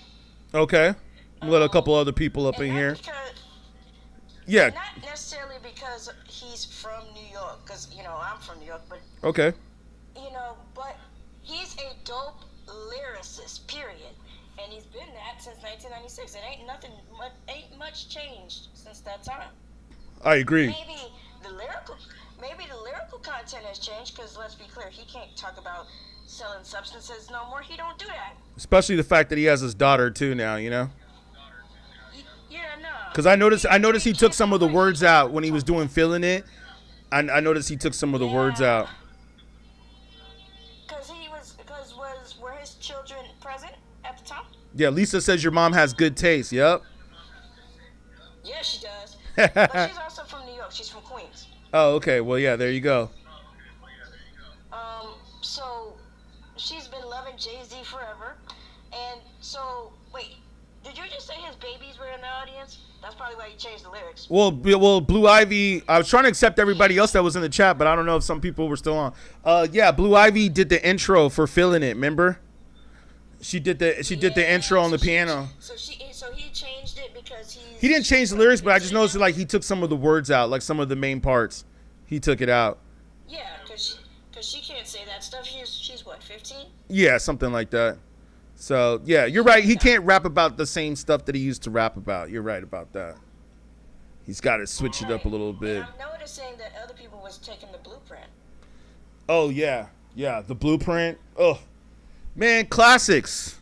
Okay. Let a couple other people up in here. Yeah. Not necessarily because he's from New York, because, I'm from New York, but... Okay. But he's a dope lyricist, period. And he's been that since 1996. It ain't much changed since that time. I agree. Maybe the lyrical content has changed, because let's be clear, he can't talk about selling substances no more. He don't do that. Especially the fact that he has his daughter too now, Yeah, no. Because I noticed he took some of the words out when he was doing Feeling It. I noticed he took some of the words out. Because were his children present at the time? Yeah, Lisa says your mom has good taste. Yep. Yeah, she does. But she's also from New York. She's from Queens. Oh, okay. Well, yeah, there you go. So she's been loving Jay-Z forever. And so, wait, did you just say his babies were in the audience? That's probably why you changed the lyrics. Well, Blue Ivy, I was trying to accept everybody else that was in the chat, but I don't know if some people were still on. Yeah, Blue Ivy did the intro for Feeling It, remember? She did the intro on the piano. So he changed it because he didn't change the lyrics, but I just noticed like he took some of the words out, like some of the main parts. He took it out. Yeah, because she can't say that stuff. She's what, 15? Yeah, something like that. So, yeah, you're right. He can't rap about the same stuff that he used to rap about. You're right about that. He's got to switch it up a little bit. And I'm noticing that other people was taking the blueprint. Oh, yeah. Yeah, the blueprint. Oh, man, classics.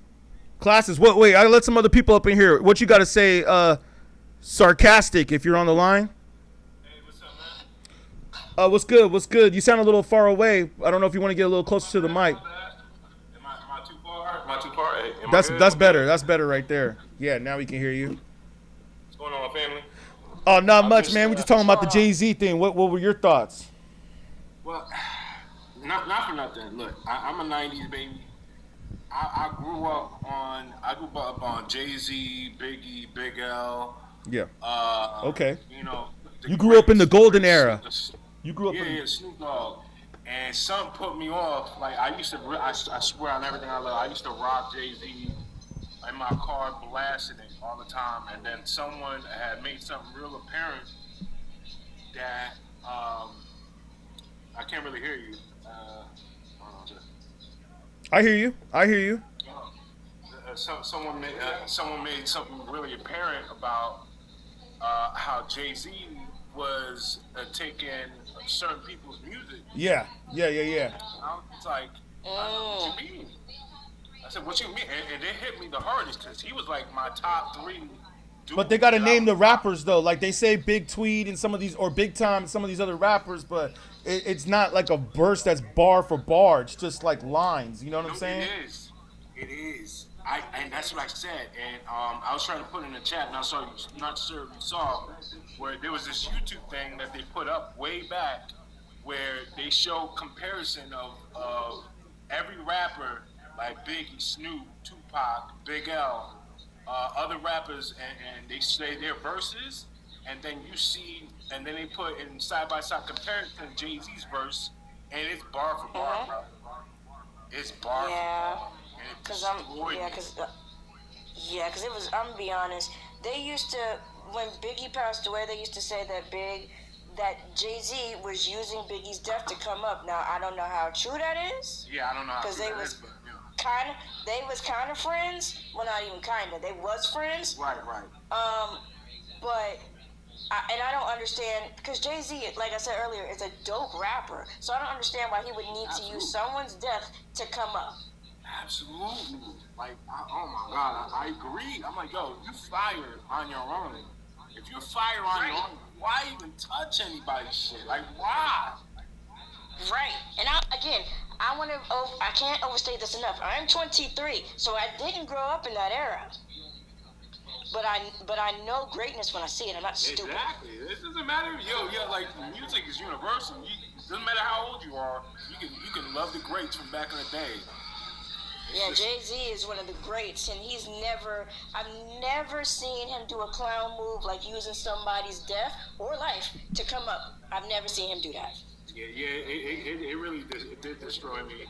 Wait, I let some other people up in here. What you got to say, Sarcastic, if you're on the line? Hey, what's up, man? What's good? You sound a little far away. I don't know if you want to get a little closer to the mic. Am I too far? Am I too far? Hey, That's better. That's better right there. Yeah, now we can hear you. What's going on, family? Oh, not much, man. We're just talking about the JAY-Z thing. What were your thoughts? Well, not for nothing. Look, I'm a '90s baby. I grew up on Jay-Z, Biggie, Big L. Yeah. Okay. You grew up in the golden era. You grew up in Snoop Dogg. And something put me off. Like I swear on everything I love. I used to rock Jay-Z in my car, blasting it all the time. And then someone had made something real apparent that I can't really hear you. I hear you. Someone made something really apparent about how Jay-Z was taking certain people's music. Yeah. It's like, I said, what you mean? I said, what you mean? And they hit me the hardest because he was like my top 3. But they got to name the rappers though. Like they say Big Tweed and some of these, or Big Time and some of these other rappers, but it's not like a verse that's bar for bar. It's just like lines. You know what I'm saying? It is. It is. And that's what I said. And I was trying to put in the chat, and I saw you, not sure if you saw, where there was this YouTube thing that they put up way back, where they show comparison of every rapper like Biggie, Snoop, Tupac, Big L, other rappers, and they say their verses, and then you see, and then they put in side by side comparison Jay-Z's verse, and it's bar for bar, bro. It's bar for bar. Because it was, I'm gonna be honest, they used to, when Biggie passed away, they used to say that Jay-Z was using Biggie's death to come up. Now, I don't know how true that is. Yeah, I don't know how true that is, but, yeah. They was kind of friends. Well, not even kind of. They was friends. Right. But I don't understand, because Jay-Z, like I said earlier, is a dope rapper. So I don't understand why he would need to use someone's death to come up. Absolutely. Like, oh my God, I agree. I'm like, yo, you fired on your own. If you fire on your own, why even touch anybody's shit? Like, why? Right. And I can't overstate this enough. I'm 23, so I didn't grow up in that era. But I know greatness when I see it. I'm not stupid. Exactly. It doesn't matter. Like music is universal. It doesn't matter how old you are. You can love the greats from back in the day. Yeah, Jay-Z is one of the greats, and I've never seen him do a clown move like using somebody's death or life to come up. I've never seen him do that. Yeah, it really did destroy me.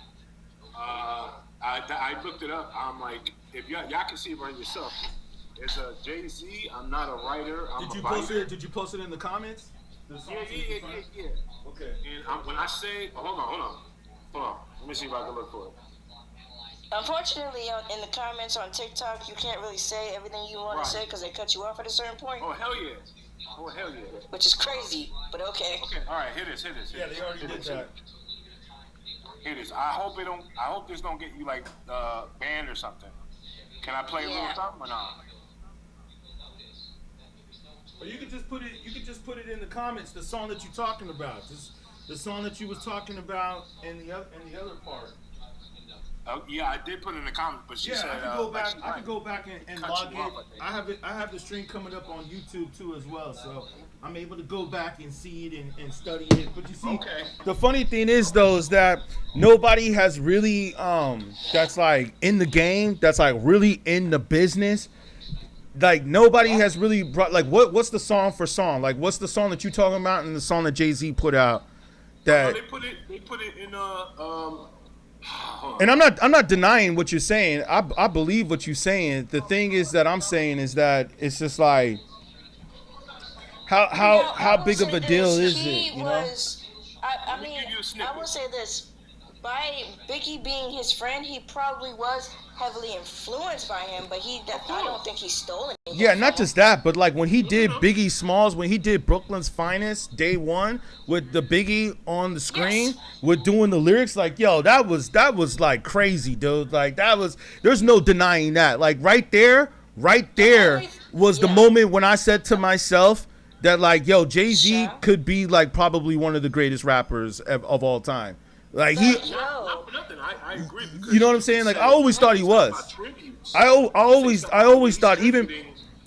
I looked it up. I'm like, if y'all can see it by yourself. It's a Jay-Z. I'm not a writer. Did you post it in the comments? Yeah. Okay. And when I say, hold on. Let me see if I can look for it. Unfortunately, in the comments on TikTok, you can't really say everything you want to say because they cut you off at a certain point. Oh, hell yeah. Which is crazy, but okay. Okay, all right, hit this. Yeah, they already did that. Hit this. I hope this don't get you like banned or something. Can I play a little something or not? Or you could just put it in the comments. The song that you're talking about, just the song that you was talking about in the other part. Yeah, I did put it in the comments, but she said I could go back and log in. I have the stream coming up on YouTube too as well, so I'm able to go back and see it and study it. But you see, the funny thing is though is that nobody has really that's like in the game, that's like really in the business. Like nobody has really brought like what's the song for song? Like what's the song that you talking about and the song that Jay-Z put out? That they put it in and I'm not denying what you're saying. I believe what you're saying. The thing is that I'm saying is that it's just like how big of a deal is it? You know? I mean, I will say this. By Biggie being his friend, he probably was heavily influenced by him, but I don't think he stole anything. Yeah, not just that, but like when he did Biggie Smalls, when he did Brooklyn's Finest, Day One, with the Biggie on the screen, with doing the lyrics, like, yo, that was like crazy, dude. Like there's no denying that. Like right there was the moment when I said to myself that like, yo, Jay-Z could be like probably one of the greatest rappers of all time. Like not for nothing. I agree. You know what I'm saying? Like I always thought he was. I always thought even.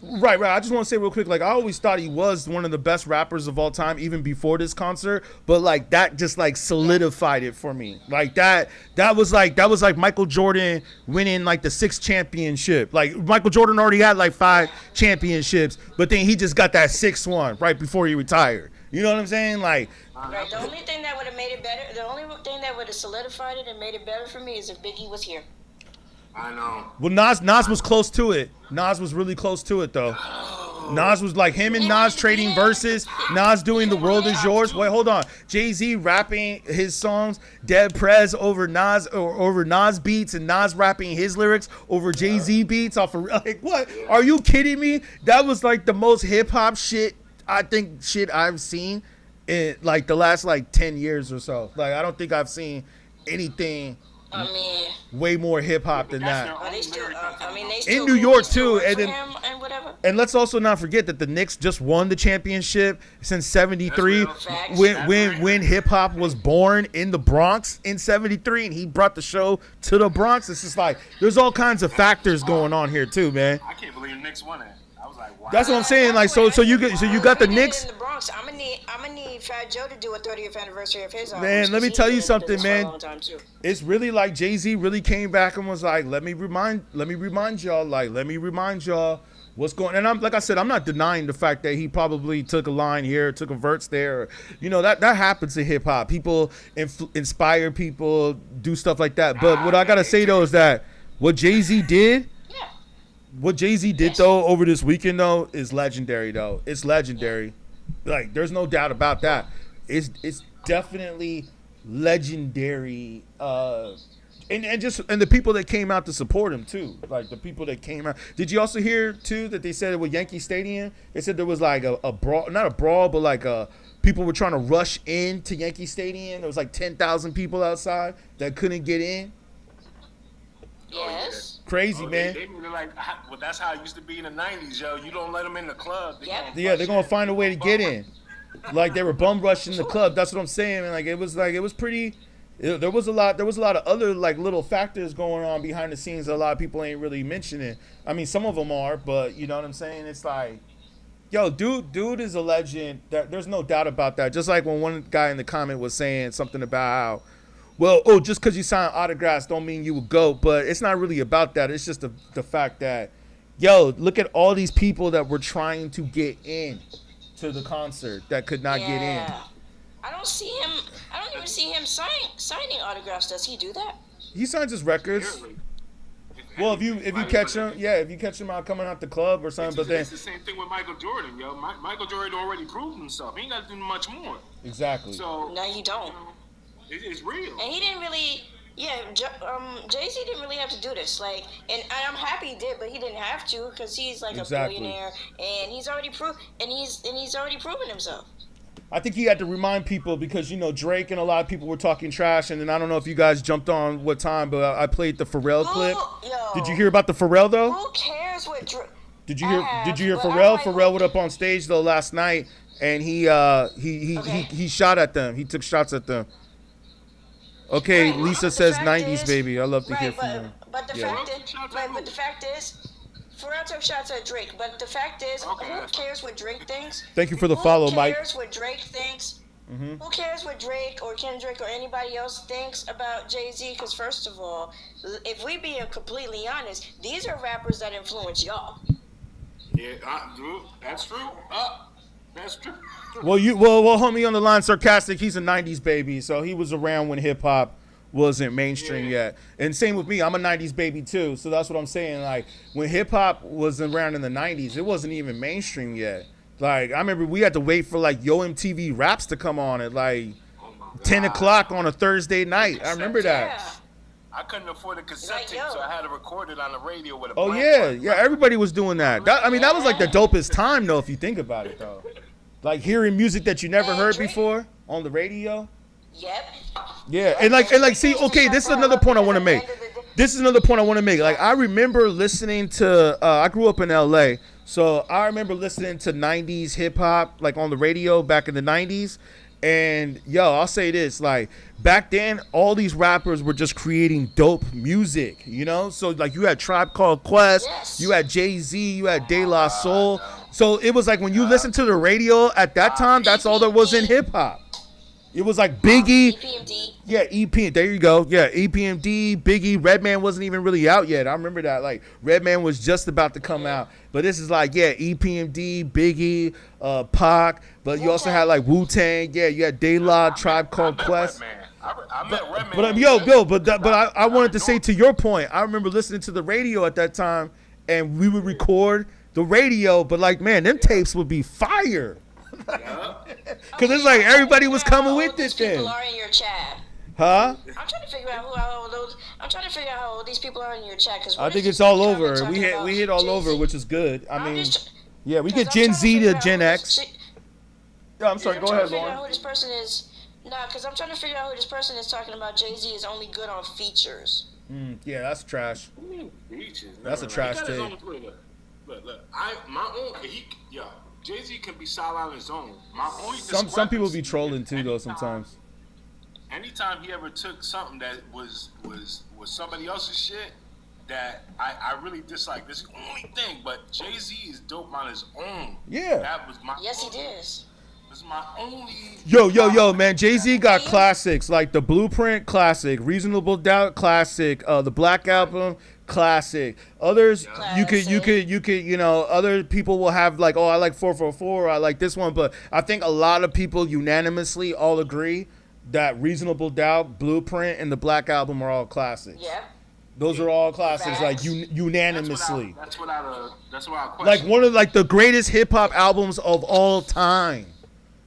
Right. I just want to say real quick, like I always thought he was one of the best rappers of all time, even before this concert. But like that just like solidified it for me. Like that was like Michael Jordan winning like the 6th championship. Like Michael Jordan already had like 5 championships, but then he just got that 6th one right before he retired. You know what I'm saying? Like. Right. The only thing that would have made it better, the only thing that would have solidified it and made it better for me is if Biggie was here. I know. Well, Nas was close to it. Nas was really close to it, though. Nas was like him and Nas trading verses. Nas doing The World Is Yours. Wait, hold on. Jay-Z rapping his songs, Dead Prez over Nas or over Nas beats, and Nas rapping his lyrics over Jay-Z beats off of like what? Are you kidding me? That was like the most hip hop shit I've seen in like the last like 10 years or so. Like I don't think I've seen anything I mean, way more hip hop than That's that. their they own still. lyric I mean, they content. still. New York, they still too, work and for then- him and whatever. And let's also not forget that the Knicks just won the championship since '73, That's real. Facts. when hip hop was born in the Bronx in '73, and he brought the show to the Bronx. It's just like there's all kinds of factors going on here too, man. I can't believe the Knicks won it. I was like, wow. That's what I'm saying. Like, so you got the We did it Knicks. in the Bronx. I'm gonna need Fat Joe to do a 30th anniversary of his album. Man, let me tell you something, man. For a long time too. It's really like Jay-Z really came back and was like, let me remind y'all what's going. And I'm like I said, I'm not denying the fact that he probably took a line here, took a verse there. You know, that happens in hip hop. People inspire people, do stuff like that. But what I gotta say though is that what Jay-Z did. Yeah. What Jay-Z did though over this weekend though is legendary though. It's legendary. Like there's no doubt about that. It's definitely legendary. And the people that came out to support him too. Like the people that came out. Did you also hear too that they said with Yankee Stadium, they said there was like a brawl, not a brawl, but like people were trying to rush into Yankee Stadium. There was like 10,000 people outside that couldn't get in. Yes. Crazy, man. They're like, well, that's how it used to be in the 90s, yo. You don't let them in the club. Yep. Yeah, they're gonna find a way to get in. Like they were bum rushing the club. That's what I'm saying. And like it was pretty. There was a lot of other like little factors going on behind the scenes that a lot of people ain't really mentioning. I mean, some of them are, but you know what I'm saying. It's like, yo, dude is a legend. There's no doubt about that. Just like when one guy in the comment was saying something about how, well, just because you sign autographs don't mean you would go. But it's not really about that. It's just the fact that, yo, look at all these people that were trying to get in to the concert that could not get in. I don't even see him signing autographs. Does he do that? He signs his records. Barely. Well, if you catch him out coming out the club or something, but then It's the same thing with Michael Jordan, yo. Michael Jordan already proved himself. He ain't got to do much more. exactly. So No, you don't. you know, it's real. And he didn't really. Yeah, Jay-Z didn't really have to do this. Like, and I'm happy he did, but he didn't have to because he's like Exactly. a billionaire, and he's already already proven himself. I think he had to remind people because, you know, Drake and a lot of people were talking trash. And then I don't know if you guys jumped on what time, but I played the Pharrell clip. Yo, Did you hear about the Pharrell, though? Who cares what Drake? Did you hear but Pharrell? I'm like, Pharrell went up on stage, though, last night, and he shot at them. He took shots at them. Okay, Right, Lisa but the says fact 90s, is- baby. I love to hear Right, from you. but the Yeah. fact is, Pharrell took shots at Drake. But the fact is, Okay, who that's cares what Drake thinks? Thank you for the follow, Mike. Who cares what Drake thinks? Mm-hmm. Who cares what Drake or Kendrick or anybody else thinks about Jay-Z? Because first of all, if we being completely honest, these are rappers that influence y'all. Yeah, that's true. That's true. Well, homie on the line, Sarcastic, he's a 90s baby, so he was around when hip-hop wasn't mainstream yet. And same with me, I'm a 90s baby too, so that's what I'm saying. Like, when hip-hop was around in the 90s, it wasn't even mainstream yet. Like, I remember we had to wait for, like, Yo MTV Raps to come on at, like, 10 o'clock on a Thursday night. I remember that. Yeah. I couldn't afford a cassette Like, tape, yo. so I had to record it on the radio with a Oh, blank yeah. one. Yeah, everybody was doing that. That was, like, the dopest time, though, if you think about it, though. Like, hearing music that you never Man, heard Drake- before on the radio. Yep. Yeah, and see, okay, this is another point I want to make. Like, I remember listening to, I grew up in LA, so I remember listening to 90s hip hop, like on the radio back in the 90s. And yo, I'll say this, like back then, all these rappers were just creating dope music, you know? So like you had Tribe Called Quest, Yes. you had Jay-Z, you had De La Soul. So it was like when you listened to the radio at that time, that's all there was in hip hop. It was like Biggie. EPMD. Yeah, there you go. Yeah, EPMD, Biggie, Redman wasn't even really out yet. I remember that. Like, Redman was just about to come out. But this is like, yeah, EPMD, Biggie, Pac. But you also had like Wu-Tang. Yeah, you had De La, Tribe Called Quest. I met Redman. But I wanted to say to your point, I remember listening to the radio at that time, and we would record the radio. But like, man, them tapes would be fire. Because it's like everybody was coming with this thing. People are in your chat. Huh? I'm trying to figure out how old these people are in your chat. Cause I think it's all over. We hit all over, which is good. I mean, yeah, we get Gen Z to Gen X. Yeah, I'm sorry. Go ahead, Lauren. Lauren. Who this person is? No, Nah, because I'm trying to figure out who this person is talking about. Jay-Z is only good on features. Yeah, that's trash. Beaches. That's a trash take. take. Look. Jay-Z can be solid on his own. My only Some people be discrepancy trolling is too though sometimes. Anytime he ever took something that was somebody else's shit that I really dislike. This is the only thing. But Jay-Z is dope on his own. Yeah. That was my Yes, he is. This is my only. Yo, man. Jay-Z got classics like the Blueprint classic, Reasonable Doubt classic, the Black Album classic. Others, you could, other people will have like, oh, I like 444, I like this one, but I think a lot of people unanimously all agree that Reasonable Doubt, Blueprint, and the Black Album are all classics. Yeah. Those are all classics, like unanimously. That's what I question. Like one of like the greatest hip hop albums of all time.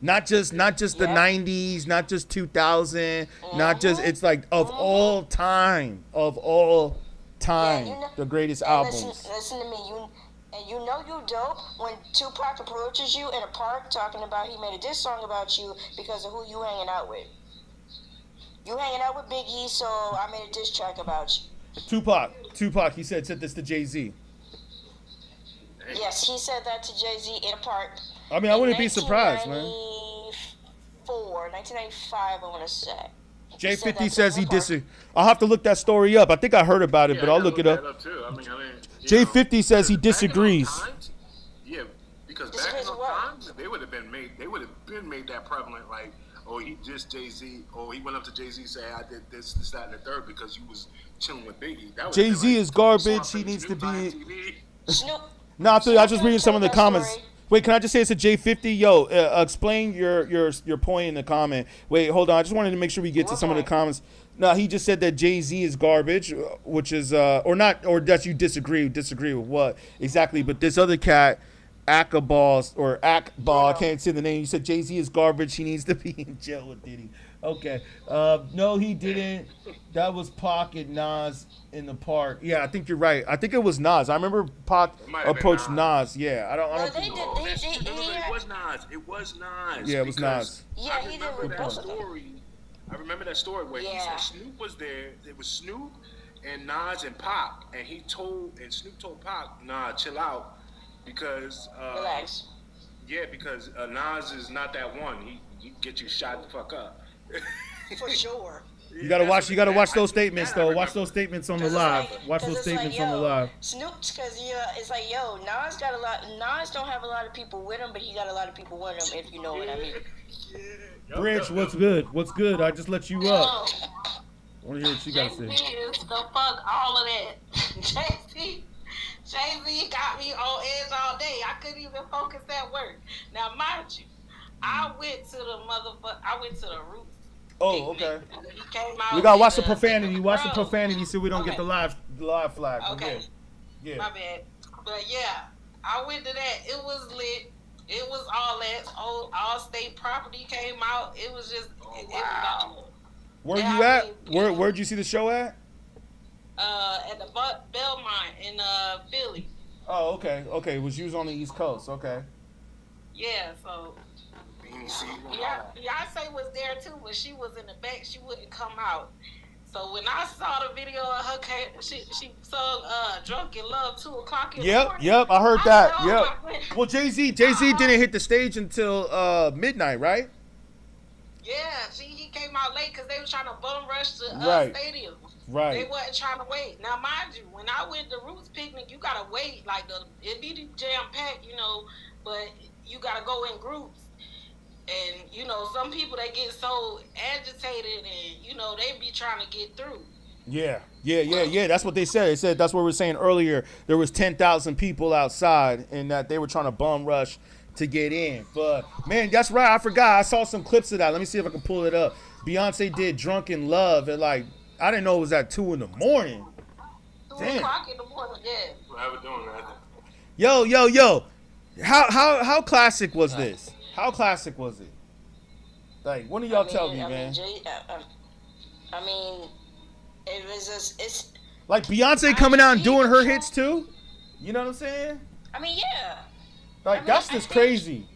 Not just the 90s, not just 2000, not just, it's like of all time, the greatest albums. Listen to me, you dope when Tupac approaches you in a park talking about he made a diss song about you because of who you hanging out with. You hanging out with Big E, so I made a diss track about you. Tupac, he said this to Jay-Z. Yes, he said that to Jay-Z in a park. I mean, I wouldn't be surprised, man. 1995, I want to say. J50 says he disagrees. I'll have to look that story up. I think I heard about it, but I'll look it up. Too. J50 says he disagrees. Yeah, because back in those times, they would have been made that prevalent. Like, oh, he just Jay-Z. Oh, he went up to Jay-Z and said, I did this, that, and the third because you was chilling with Biggie. Jay-Z is garbage. He needs to be. Snoop. No, I was just reading some of the comments. Story. Wait, can I just say it's a J50? Yo, explain your point in the comment. Wait, hold on. I just wanted to make sure we get to some of the comments. No, he just said that Jay-Z is garbage, which is or that you disagree. Disagree with what exactly? But this other cat, Akbal, I can't say the name. You said Jay-Z is garbage. He needs to be in jail with Diddy. Okay. No, he didn't. That was Pac and Nas in the park. Yeah, I think you're right. I think it was Nas. I remember Pac approached Nas. Yeah, I don't think. It was Nas. Yeah, it was Nas. Yeah, he did. I remember that story where he said Snoop was there. It was Snoop and Nas and Pac, and Snoop told Pac, nah, chill out, because relax. Yeah, because Nas is not that one. He get you shot the fuck up. For sure. You gotta watch those statements though. Watch those statements on the live. Watch those statements on the live. Snoop's, because it's like, yo, Nas got a lot. Nas don't have a lot of people with him, but he got a lot of people with him. If you know what I mean. Rich, what's good? What's good? I just let you up. I want to hear what you gotta say. Is the fuck all of that. Jay-Z got me on edge all day. I couldn't even focus at work. Now, mind you, I went to the Roots. Oh, okay. He came out. We gotta watch the profanity. Watch the profanity so we don't get the live flag. Okay. Yeah. My bad. But yeah, I went to that. It was lit. It was all that. All state property came out. It was just. Wow. Where you at? Where'd you see the show at? At the Belmont in Philly. Oh, okay. Okay, you was on the East Coast. Okay. Yeah, so. Beyonce was there too, but she was in the back. She wouldn't come out. So when I saw the video of her, she sung "Drunk in Love" 2 o'clock in the morning. Yep, I heard that. Yep. Well, Jay-Z didn't hit the stage until midnight, right? Yeah, he came out late because they were trying to bum rush the stadium. Right. They wasn't trying to wait. Now, mind you, when I went to Roots Picnic, you gotta wait. Like it be jam packed, but you gotta go in groups. And, some people, they get so agitated and, they be trying to get through. Yeah. That's what they said. They said that's what we were saying earlier. There was 10,000 people outside and that they were trying to bum rush to get in. But, man, that's right. I forgot. I saw some clips of that. Let me see if I can pull it up. Beyonce did Drunk in Love at I didn't know it was at 2 in the morning. 2 o'clock in the morning, yeah. What we doing, man? Yo. How classic was this? How classic was it? Like, one of y'all tell me, man. It was it's like Beyonce coming out and doing her hits too. You know what I'm saying? Yeah. Like, that's just crazy.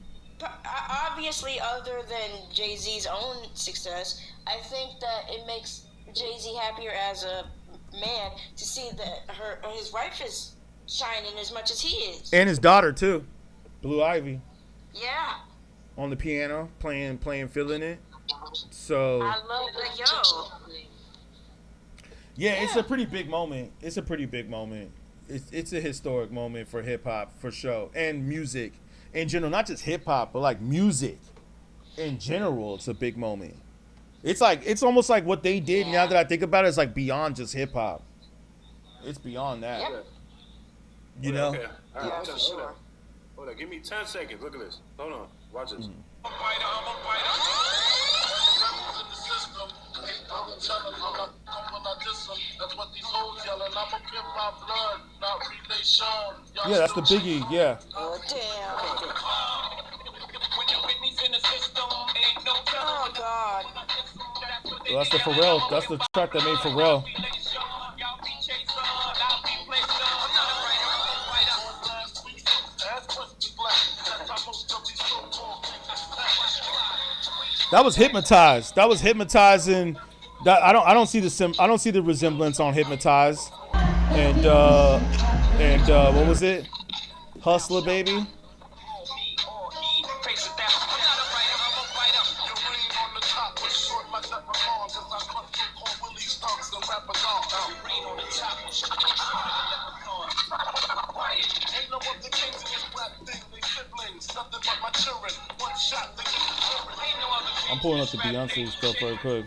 obviously, other than Jay-Z's own success, I think that it makes Jay-Z happier as a man to see that his wife is shining as much as he is. And his daughter too, Blue Ivy, Yeah. on the piano, playing, feeling it. So I love that, yo. yeah, it's a pretty big moment. It's a historic moment for hip hop for sure, and music in general. Not just hip hop, but like music in general. It's a big moment. It's almost like what they did. Now that I think about it, it's like beyond just hip hop. It's beyond that. Yep. You know. Okay. All right, Yeah, for sure. Hold on. Give me 10 seconds. Look at this. Hold on. Watch this. Yeah, that's the Biggie. Yeah. Oh, damn. Oh, God. Well, that's the Pharrell. That's the track that made Pharrell. That was hypnotized. That was hypnotizing. That I don't see the resemblance on Hypnotize. And what was it? Hustler Baby. I'm pulling up the Beyonce stuff real quick.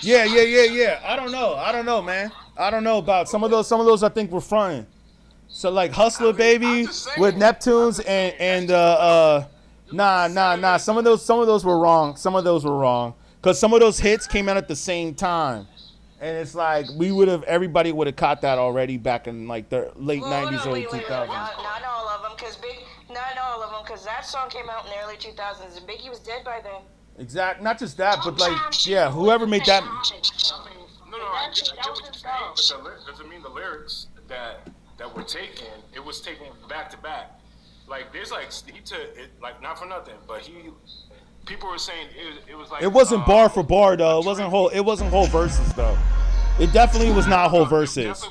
Yeah. I don't know, man. I don't know about some of those. I think were fronting. So like Hustler Baby with Neptunes and nah. Some of those were wrong. Because some of those hits came out at the same time. And it's like everybody would have caught that already back in like the late 90s, early 2000s. Not all of them, because that song came out in the early 2000s, and Biggie was dead by then. Exact. Not just that, but like, yeah, whoever made that. No, I get what you're saying, but doesn't mean the lyrics that were taken, it was taken back to back. Like, there's like, he took it, like, not for nothing, but people were saying it was like. It wasn't bar for bar, though. It wasn't whole verses, though. It definitely was not whole verses.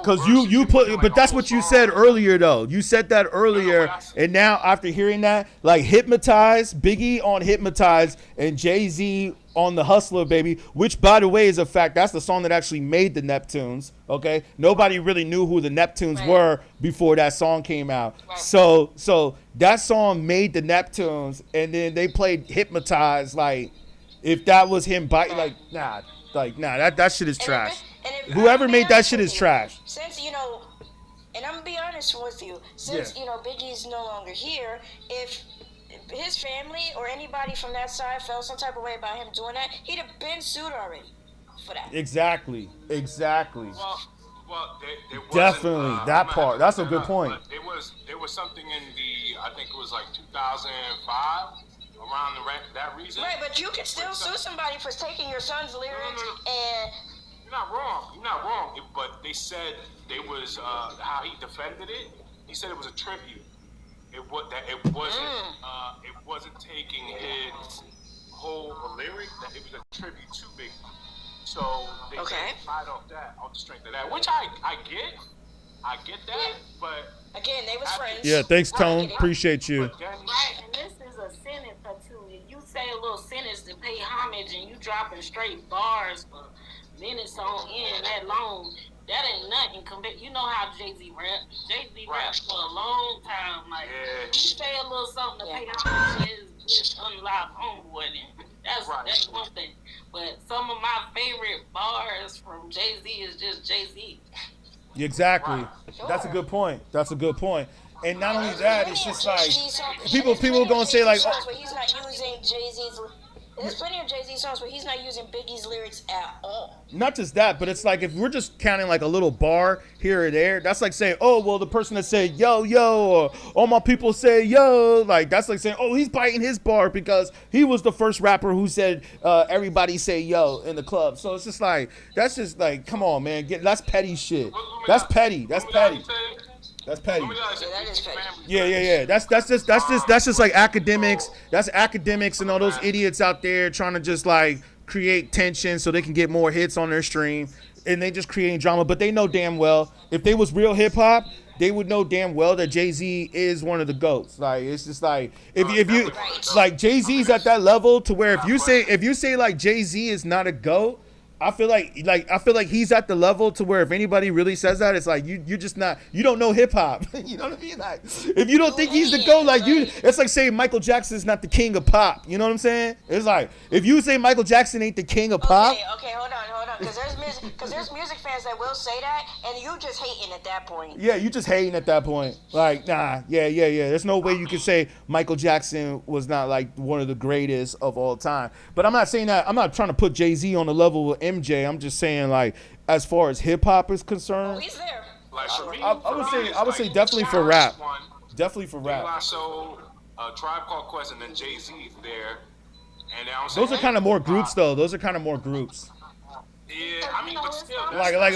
Because you put, but that's what you said earlier, though. You said that earlier, and now after hearing that, like Hypnotize, Biggie on Hypnotize, and Jay-Z on the Hustler Baby, which by the way is a fact. That's the song that actually made the Neptunes. Okay, nobody really knew who the Neptunes were before that song came out. Right. So that song made the Neptunes, and then they played Hypnotize. Like, if that was him, nah, that shit is trash. Whoever made that shit is trash. Since, and I'm gonna be honest with you, since, Biggie's no longer here, if his family or anybody from that side felt some type of way about him doing that, he'd have been sued already for that. Exactly. Well, there definitely that part. That's a good point. There was something in I think it was like 2005, around that reason. Right, but you could still sue somebody for taking your son's lyrics and. You're not wrong. But they said it was how he defended it. He said it was a tribute. It wasn't taking his whole lyric. That it was a tribute to Biggie. So they fight off the strength of that, which I get that, yeah. But again, they was friends. Yeah, thanks, Tone. Appreciate you. Right, and this is a sentence or two. If you say a little sentence to pay homage, and you dropping straight bars for minutes on end that long, that ain't nothing compared. You know how Jay-Z rap. Jay-Z raps for a long time. Like, you say a little something to pay homage is unlocked homeboy then. That's one thing. But some of my favorite bars from Jay-Z is just Jay-Z. Exactly. Right. Sure. That's a good point. And not only that, it's just like people gonna say like, but he's not using Jay-Z's. There's plenty of Jay-Z songs where he's not using Biggie's lyrics at all. Not just that, but it's like if we're just counting like a little bar here or there, that's like saying, oh, well, the person that said yo, or all my people say yo, like that's like saying, oh, he's biting his bar because he was the first rapper who said everybody say yo in the club. So it's just like, that's just like, come on, man, that's petty shit. That's petty. That's petty. That's petty. Yeah. That's just like academics. That's academics and all those idiots out there trying to just like create tension so they can get more hits on their stream, and they just creating drama. But they know damn well if they was real hip hop, they would know damn well that Jay-Z is one of the GOATs. Like it's just like if you like Jay-Z's at that level to where if you say like Jay-Z is not a GOAT, I feel like he's at the level to where if anybody really says that, it's like you're just not, you don't know hip hop. You know what I mean? Like if you don't think he's the GOAT, like it's like saying Michael Jackson is not the king of pop. You know what I'm saying? It's like if you say Michael Jackson ain't the king of pop. Okay, hold on, because there's music fans that will say that, and you just hating at that point. Yeah, you just hating at that point. Like yeah. There's no way you can say Michael Jackson was not like one of the greatest of all time. But I'm not saying that. I'm not trying to put Jay-Z on the level with MJ. I'm just saying, like, as far as hip hop is concerned, He's there. Like, I would say definitely for rap. Definitely for rap. So, Tribe Called Quest and then Jay-Z there, and those are kind of more groups, though. Those are kind of more groups. Yeah, I mean, but still,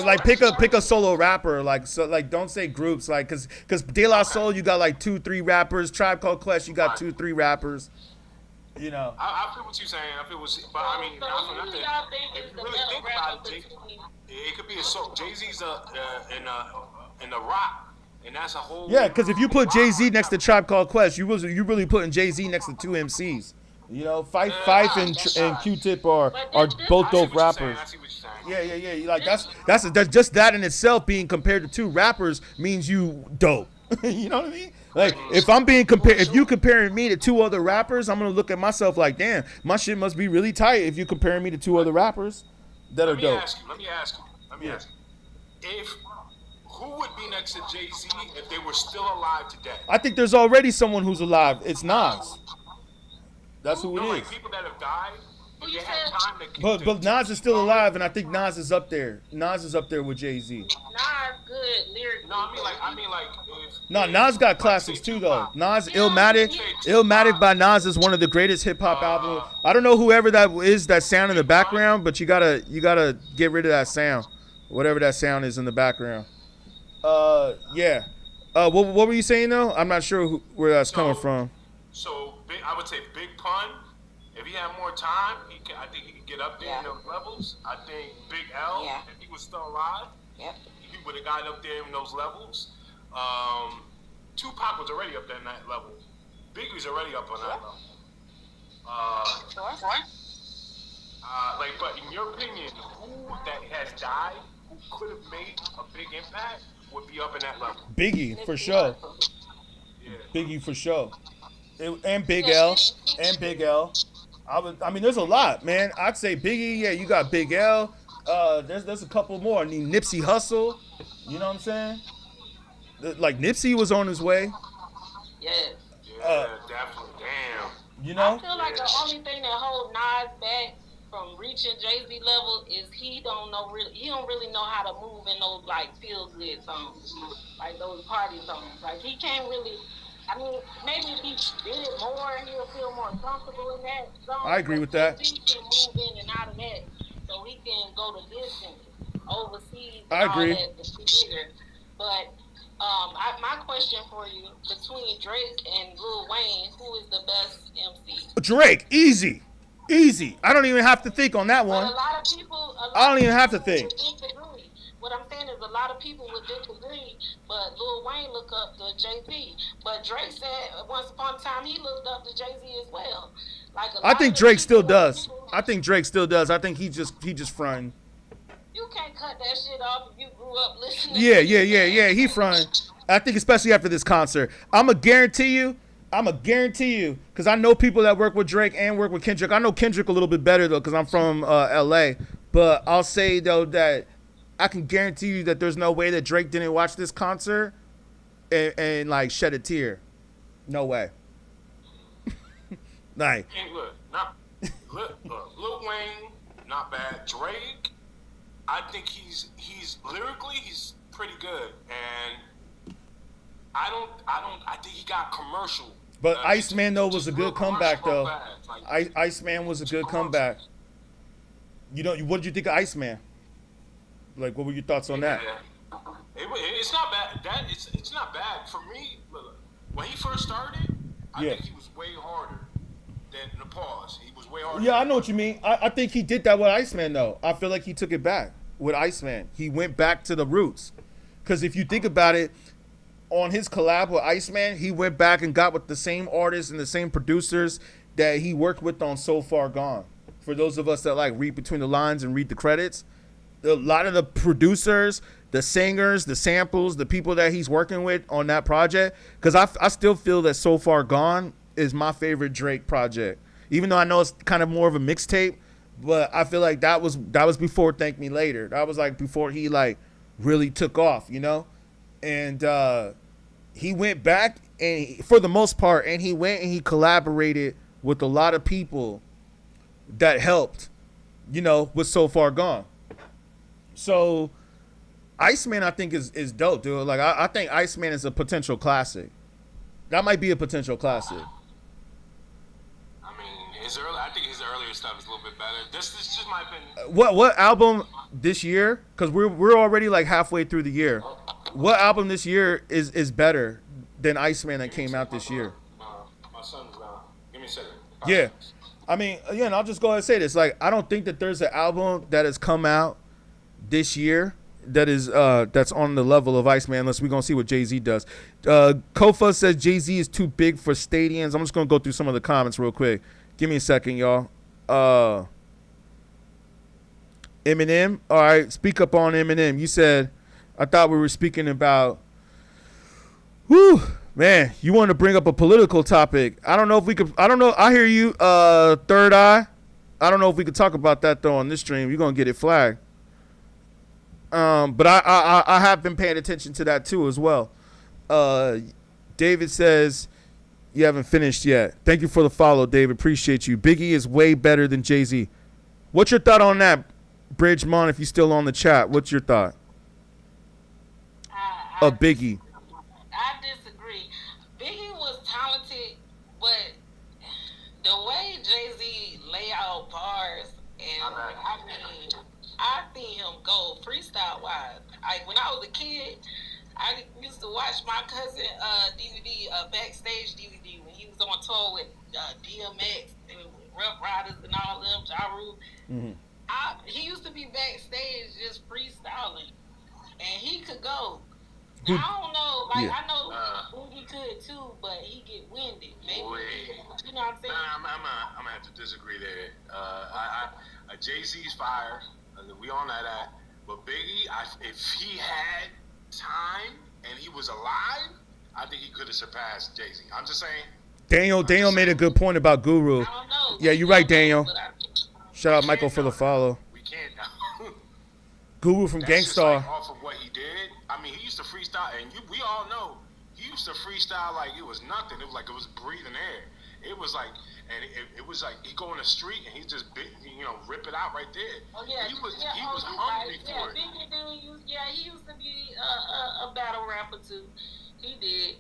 Like pick a solo rapper, like don't say groups, like because De La Soul you got like 2-3 rappers, Tribe Called Quest you got 2-3 rappers. You know. I feel what you're saying. But I mean, not for nothing. If you really think about it, it could be a song. Jay-Z's in the rock, and that's a whole. Yeah, because if you put Jay-Z next to Tribe Called Quest, you really putting Jay-Z next to two MCs. You know, Fife and Q-Tip are both dope rappers. I see what you're saying. Yeah. Like that's just that in itself being compared to two rappers means you dope. You know what I mean? Like if I'm being compared, if you comparing me to two other rappers, I'm gonna look at myself like, damn, my shit must be really tight. If you comparing me to two other rappers that are dope. Let me ask you. If who would be next to Jay-Z if they were still alive today? I think there's already someone who's alive. It's Nas. That's who it is. Like people that have died. They had time to but Nas is still alive, and I think Nas is up there. Nas is up there with Jay-Z. Nas good lyrically. No, I mean like. No, Nas got classics too though. Nas Illmatic by Nas is one of the greatest hip hop albums. I don't know whoever that is, that sound in the background, but you gotta get rid of that sound, whatever that sound is in the background. Yeah. What were you saying though? I'm not sure where that's coming from. So I would say Big Pun. If he had more time, I think he could get up there in those levels. I think Big L, if he was still alive, he would have gotten up there in those levels. Tupac was already up there in that level. Biggie's already up on that level. But in your opinion, who that has died, who could have made a big impact, would be up in that level? Biggie, for sure. Yeah. Biggie, for sure. And Big L. I mean, there's a lot, man. I'd say Biggie. Yeah, you got Big L. There's a couple more. I mean, Nipsey Hussle. You know what I'm saying? Like Nipsey was on his way. Yeah. Definitely. Damn. You know? I feel like the only thing that holds Nas back from reaching Jay-Z level is he don't really know how to move in those like feel good songs, like those party songs. Like he can't really. I mean, maybe if he did it more, he'll feel more comfortable in that zone. I agree with that. He can move in and out of that, so he can go to distance, overseas. I agree. All that bigger. But my question for you, between Drake and Lil Wayne, who is the best MC? Drake, easy. I don't even have to think on that one. But a lot of people. I don't even have to think. Disagree. What I'm saying is a lot of people would disagree, but Lil Wayne look up to Jay-Z. But Drake said once upon a time he looked up to Jay-Z as well. Like I think Drake still does. I think he just fronting. You can't cut that shit off if you grew up listening. Yeah. He fronting. I think especially after this concert. I'ma guarantee you, because I know people that work with Drake and work with Kendrick. I know Kendrick a little bit better though, because I'm from LA. But I'll say though that I can guarantee you that there's no way that Drake didn't watch this concert and like shed a tear. No way. Like, Look, Wayne, not bad. Drake, I think he's lyrically he's pretty good, and I think he got commercial. But Iceman though was a good comeback though. Like, Iceman was a good comeback. What did you think of Iceman? Like, what were your thoughts on that? It's not bad. It's not bad for me. When he first started, I think he was way harder than the pause. He was way harder. Yeah, I know what you mean. I think he did that with Iceman though. I feel like he took it back with Iceman. He went back to the roots. Because if you think about it, on his collab with Iceman, he went back and got with the same artists and the same producers that he worked with on So Far Gone. For those of us that like read between the lines and read the credits, a lot of the producers, the singers, the samples, the people that he's working with on that project, because I still feel that So Far Gone is my favorite Drake project. Even though I know it's kind of more of a mixtape, but I feel like that was before Thank Me Later. That was like before he like really took off, you know? And he went back and for the most part, and he went and he collaborated with a lot of people that helped, you know, with So Far Gone. So Iceman, I think is dope, dude. Like I think Iceman is a potential classic. That might be a potential classic. I mean, I think his earlier stuff is a little bit better. This is just my opinion. What album this year? Because we're already like halfway through the year. What album this year is better than Iceman that came out this year? My son's now. Give me a second. Yeah. I mean, again, I'll just go ahead and say this. Like, I don't think that there's an album that has come out this year that is that's on the level of Iceman, unless we're gonna see what JAY-Z does. Kofa says JAY-Z is too big for stadiums. I'm just gonna go through some of the comments real quick. Give me a second, y'all. Eminem. All right, speak up on Eminem. You said, I thought we were speaking about. Whew, man, you want to bring up a political topic. I don't know if we could. I don't know. I hear you, Third Eye. I don't know if we could talk about that though on this stream. You're gonna get it flagged. But I have been paying attention to that too as well. David says you haven't finished yet. Thank you for the follow, David. Appreciate you. Biggie is way better than Jay-Z. What's your thought on that, Bridgemont? If you're still on the chat, what's your thought of Biggie? I disagree. Biggie was talented, but the way Jay-Z lay out bars, and I seen him go freestyle wise. When I was a kid, I used to watch my cousin DVD, backstage DVD, when he was on tour with DMX and with Rough Riders and all them, Ja Rule. Mm-hmm. He used to be backstage just freestyling, and he could go. Now, I don't know, like I know he could too, but he get winded. Maybe you know what I'm saying? I'm gonna have to disagree there. Jay-Z's fire. We on that. But Biggie, if he had time and he was alive, I think he could have surpassed Jay-Z. I'm just saying. Daniel made a good point about Guru. I don't know. Yeah, you're right, Daniel. Shout out Michael for the follow. We can't. Guru from Gangstar. Just like off of what he did. I mean, he used to freestyle, and we all know he used to freestyle like it was nothing. It was like it was breathing air. It was like, and it was like he go in the street and he just rip it out right there. Oh yeah, he was hungry for it. He used to be a battle rapper too. He did.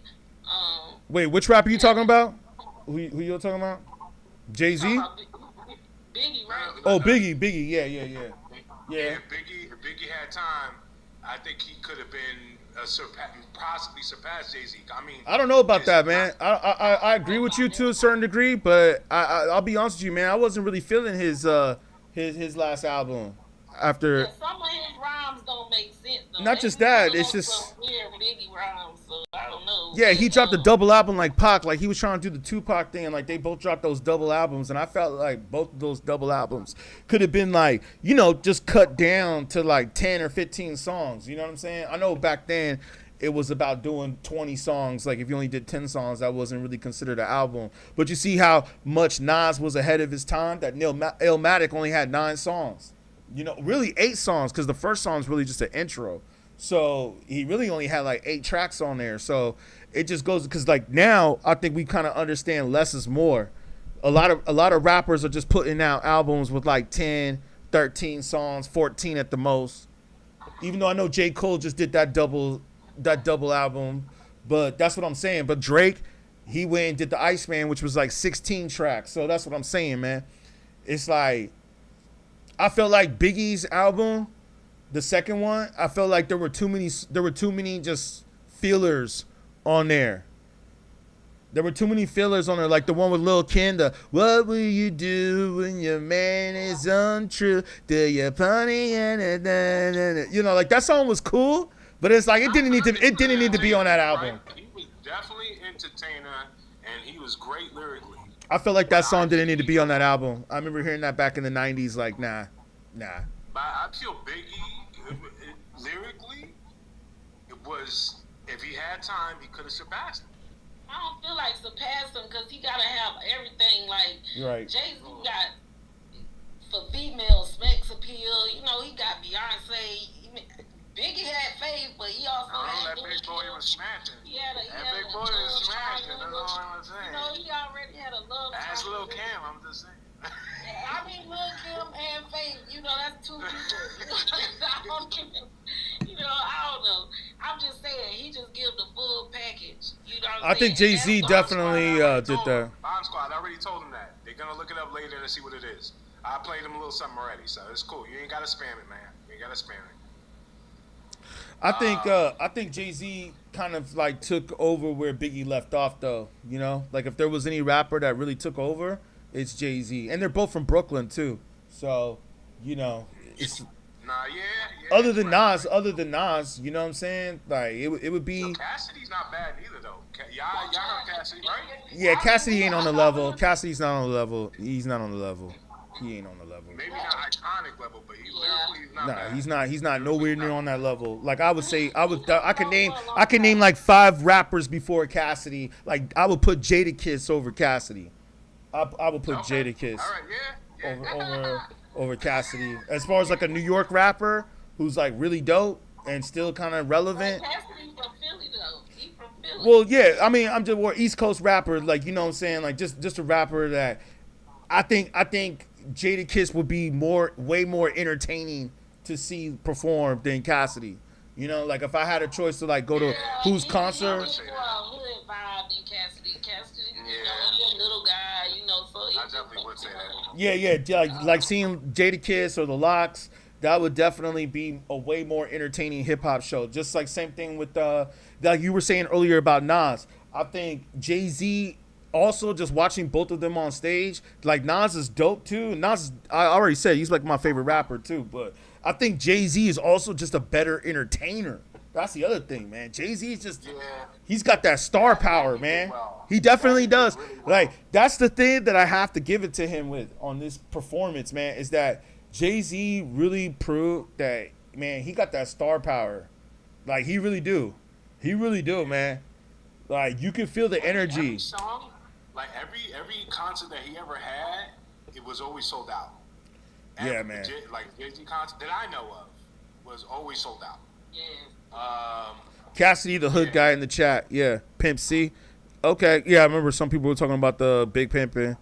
Wait, which rapper you talking about? Who you talking about? Jay-Z? Biggie, right? Oh, Biggie, yeah. If Biggie had time, I think he could have been possibly surpassed Jay-Z. I mean, I don't know about that, man. I agree with you to a certain degree, but I'll be honest with you, man. I wasn't really feeling his last album. After some of his rhymes don't make sense though. Not just that, it's just some weird Biggie rhymes, so I don't know. Yeah, he dropped a double album like Pac, like he was trying to do the Tupac thing, and like they both dropped those double albums, and I felt like both of those double albums could have been like, just cut down to like 10 or 15 songs. You know what I'm saying? I know back then it was about doing 20 songs. Like if you only did 10 songs, that wasn't really considered an album. But you see how much Nas was ahead of his time. That Illmatic only had 9 songs. Really 8 songs, because the first song is really just an intro. So he really only had like 8 tracks on there. So it just goes, because like now I think we kind of understand less is more. A lot of rappers are just putting out albums with like 10, 13 songs, 14 at the most. Even though I know J. Cole just did that double album, but that's what I'm saying. But Drake, he went and did the Iceman, which was like 16 tracks. So that's what I'm saying, man. It's like, I felt like Biggie's album, the second one, I felt like there were too many just fillers on there. There were too many fillers on there, like the one with Lil' Kim, the "What will you do when your man is untrue? Do you pony and you know, like that song was cool, but it's like it didn't need to be on that album. He was definitely entertainer, and he was great lyrically. I felt like that song didn't need to be on that album. I remember hearing that back in the '90s, like nah. But I feel Biggie, lyrically, it was, if he had time, he could have surpassed him. I don't feel like surpass him because he gotta have everything. Like Right. Jay-Z got for female sex appeal. You know, he got Beyonce. Biggie had Faith, but he also had that big boy was smashing. That big boy was smashing. That's all I'm saying. You know, he already had a love. That's Lil' Kim. I'm just saying. I mean, Lil' Kim and Faith. You know, that's two people. I don't know. I'm just saying, he just give the full package. You know what I'm I think saying? Jay-Z definitely did that. Bomb Squad, I already told him that. They're going to look it up later to see what it is. I played him a little something already, so it's cool. You ain't got to spam it, man. You ain't got to spam it. I think Jay-Z kind of like took over where Biggie left off, though. You know, like if there was any rapper that really took over, it's Jay-Z, and they're both from Brooklyn too. So, you know, it's other than Nas, you know what I'm saying? Like it would be. So Cassidy's not bad either, though. Y'all heard Cassidy, right? Yeah, Cassidy ain't on the level. Cassidy's not on the level. He's not on the level. He ain't on the level. Maybe not iconic level, but lyrically he's not bad. He's not nowhere near on that level. Like I would say, I could name like 5 rappers before Cassidy. Like I would put Jadakiss over Cassidy. I would put Jadakiss over Cassidy. As far as like a New York rapper who's like really dope and still kind of relevant. Cassidy from Philly though. He from Philly. Well, yeah, I mean, I'm just more East Coast rapper, like, you know what I'm saying, like just a rapper that I think Jadakiss would be way more entertaining to see perform than Cassidy. You know, like if I had a choice to like go to whose concert. He's a little guy, you know, so I definitely would say that. Yeah, like seeing Jadakiss or the Lox, that would definitely be a way more entertaining hip hop show. Just like same thing with like you were saying earlier about Nas. I think Jay-Z also, just watching both of them on stage, like Nas is dope too. Nas, I already said he's like my favorite rapper too, but I think Jay-Z is also just a better entertainer. That's the other thing, man. Jay-Z is just, he's got that star power, man. He definitely does. Like, that's the thing that I have to give it to him with on this performance, man, is that Jay-Z really proved that, man, he got that star power. Like, he really do. He really do, man. Like, you can feel the energy. Every song, like every concert that he ever had, it was always sold out. Yeah, man. Like Jay-Z concert that I know of was always sold out. Yeah. Cassidy, the hood guy in the chat. Yeah. Pimp C. Okay. Yeah, I remember some people were talking about the big pimping.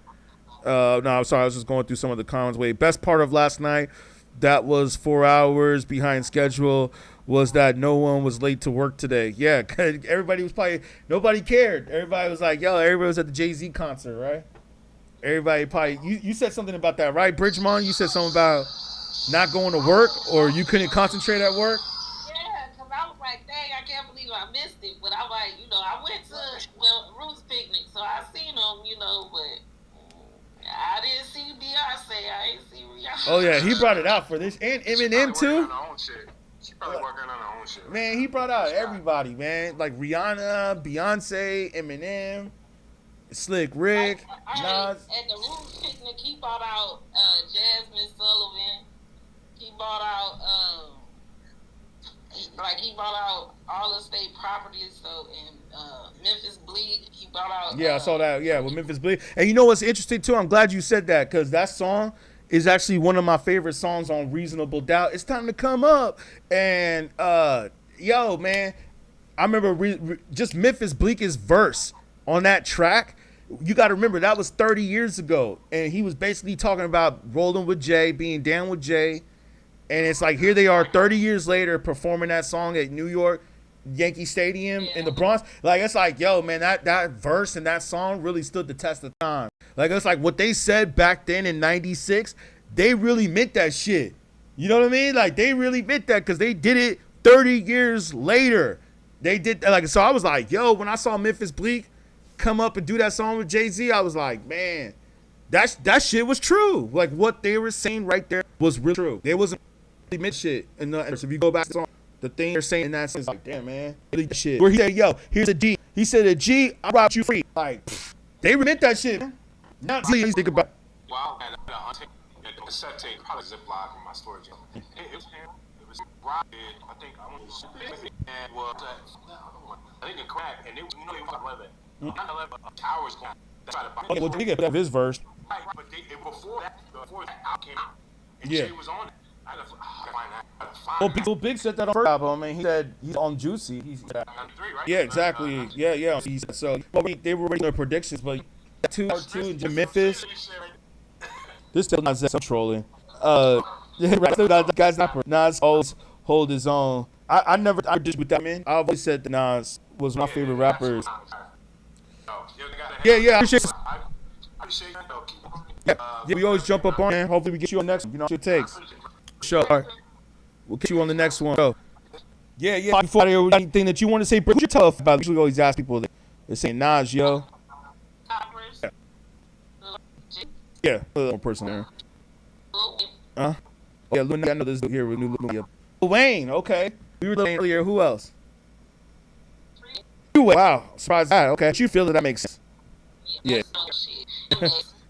No, I'm sorry. I was just going through some of the comments. Wait, best part of last night, that was 4 hours behind schedule, was that no one was late to work today. Yeah, everybody was nobody cared. Everybody was like, yo, everybody was at the Jay-Z concert, right? Everybody probably, you said something about that, right, Bridgemont? You said something about not going to work, or you couldn't concentrate at work? Yeah, because I was like, dang, I can't believe I missed it. But I'm like, I went to Roots Picnic, so I seen them, but I didn't see Beyonce. I didn't see Rihanna. Oh, yeah, he brought it out for this. And Eminem, too. She probably working on her own shit. Man, he brought out everybody, man. Like Rihanna, Beyonce, Eminem, Slick Rick, Nas. At the Roots Picnic, he brought out Jasmine Sullivan. He brought out he brought out all the state properties. So in Memphis Bleak, he brought out. Yeah, I saw that. Yeah, with Memphis Bleak. And you know what's interesting too? I'm glad you said that, because that song is actually one of my favorite songs on Reasonable Doubt. It's time to come up. And man, I remember just Memphis Bleak's verse on that track. You got to remember that was 30 years ago, and he was basically talking about rolling with Jay, being down with Jay, and it's like here they are 30 years later performing that song at New York Yankee Stadium in the Bronx. Like it's like, yo, man, that verse and that song really stood the test of time. Like it's like what they said back then in '96, they really meant that shit. You know what I mean? Like they really meant that because they did it 30 years later. They did like so. I was like, yo, when I saw Memphis Bleak come up and do that song with Jay-Z, I was like, man, that shit was true. Like what they were saying right there was real true. There wasn't really meant shit. And so if you go back to the song, the thing they're saying in that is like, damn, man, really shit. Where he said, yo, here's a G. He said, a G, I brought you free. Like, they meant that shit, man. Now, please think about. Wow, and the cassette tape, probably Ziploc in my storage. It was Rob. I think I want to and was I think it cracked, and it, you know, it was 11. 9/11 towers going. Okay, well, they get his verse. Right, but before that out came out, and Yeah. Jay was on it. I had to find that. Well, Big said that on first album, and he said he's on Juicy. He's 93, right? yeah, exactly. Yeah. He said so. Well, they were raising their predictions, but two in Memphis. This still not I'm trolling. Guys, not Nas always hold his own. I never did with that man. I always said that Nas was my favorite rappers. Yeah. I appreciate it. Yeah, we always jump up on it. Hopefully we get you on the next one. You know what it takes. Sure. All right. We'll get you on the next one. So, yeah. Before anything that you want to say, who's your tough about? Usually always ask people that they're saying Nas, yo. Yeah, a little person there. Yeah, Lil, I know this dude here with new Lil Wayne. Okay, we were saying earlier. Who else? Wow, surprised that. Okay, you feel that makes sense. Yeah.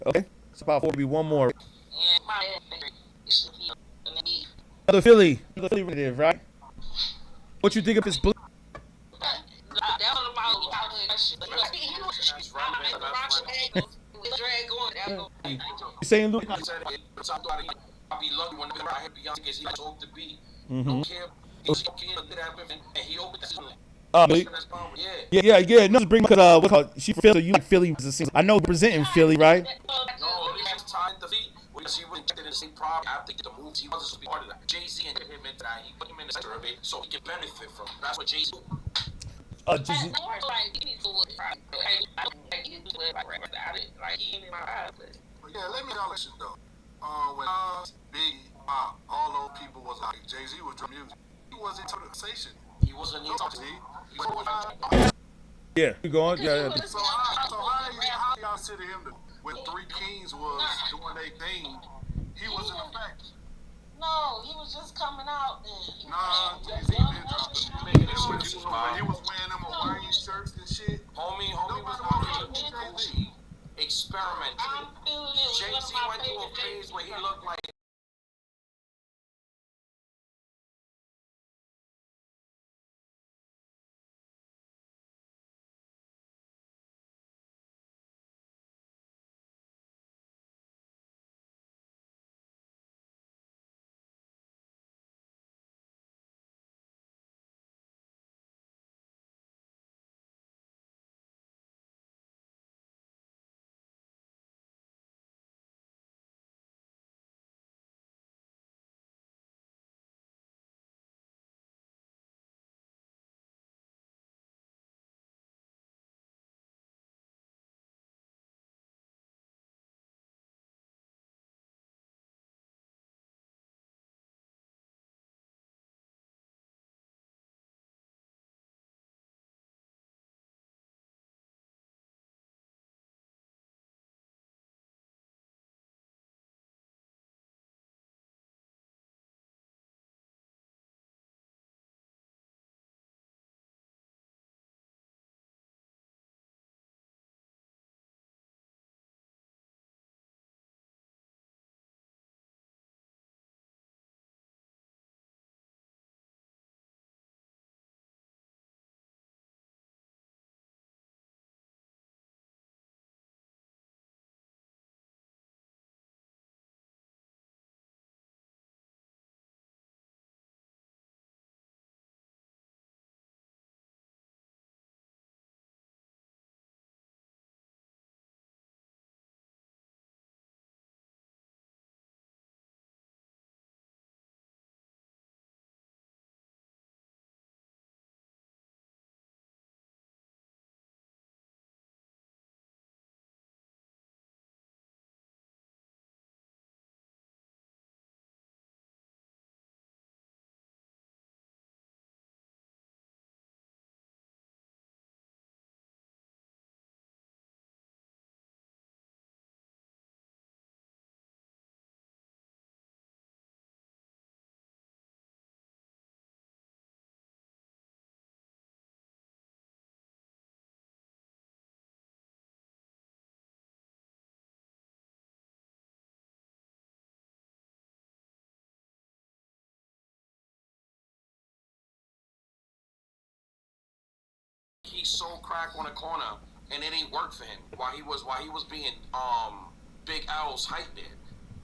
Okay, it's about 4 to be one more. Another Philly relative, right? What you think of his blue? You saying Luke? I'll be lucky when I hit Beyonce because he told to be. Mm-hmm. Don't care. He's okay and he opened the Yeah. No, just bring because what's called she Philly. You like Philly? I know representing Philly, right? No, next time the feet. She was in the same problem after the moves. He wasn't supposed to be part of that. JAY-Z and him into that. He put him in the center of it so he can benefit from it. That's what Jay-Z. Jay-Z. Yeah, let me know this shit though. When Big all those people was like Jay-Z was drum music. He wasn't in the station. He wasn't in the Yeah, you going? Yeah. So how y'all sit to him when Three Kings was doing their thing? He was in effect. No, he was just coming out. And Nah, Jay-Z been dropping. He was wearing them Hawaiian shirts and shit. Homie was on experimenting. Jay-Z went through a phase where he looked like he sold crack on a corner and it ain't work for him while he was being Big L's hype man,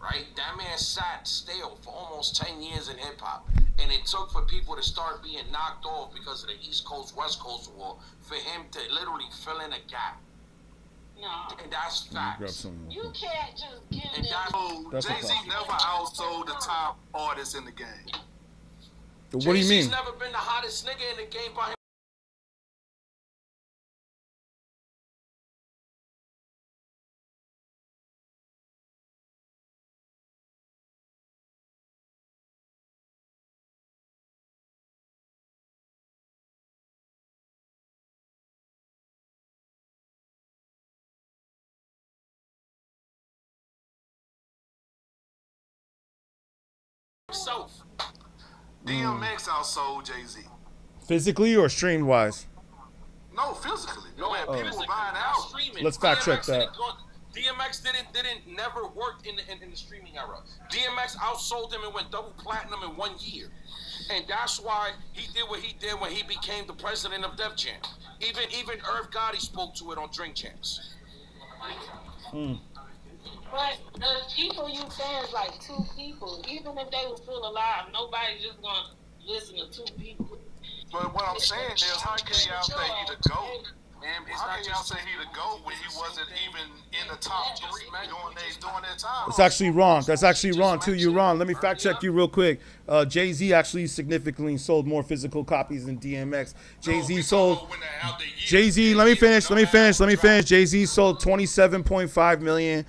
right? That man sat still for almost 10 years in hip hop, and it took for people to start being knocked off because of the East Coast West Coast war for him to literally fill in a gap. No. And that's facts. You can't just give And them. Jay-Z never outsold the top artists in the game. What do you mean? Jay-Z's never been the hottest nigga in the game by himself. DMX outsold Jay-Z. Physically or stream wise? No, physically. No, people were buying out. Streaming. Let's fact check that. DMX didn't never work in the streaming era. DMX outsold him and went double platinum in 1 year. And that's why he did what he did when he became the president of Def Jam. Even Irv Gotti spoke to it on Drink Champs. But the people you saying is like two people. Even if they were still alive, nobody's just gonna listen to two people. But what I'm saying is, how can y'all say he the GOAT? How can y'all say he the GOAT when he wasn't even in the top 3 during that time? It's actually wrong. That's actually wrong too. You're wrong. Let me fact check you real quick. Jay-Z actually significantly sold more physical copies than DMX. Jay-Z sold. Jay-Z. Let me finish. Jay-Z sold 27.5 million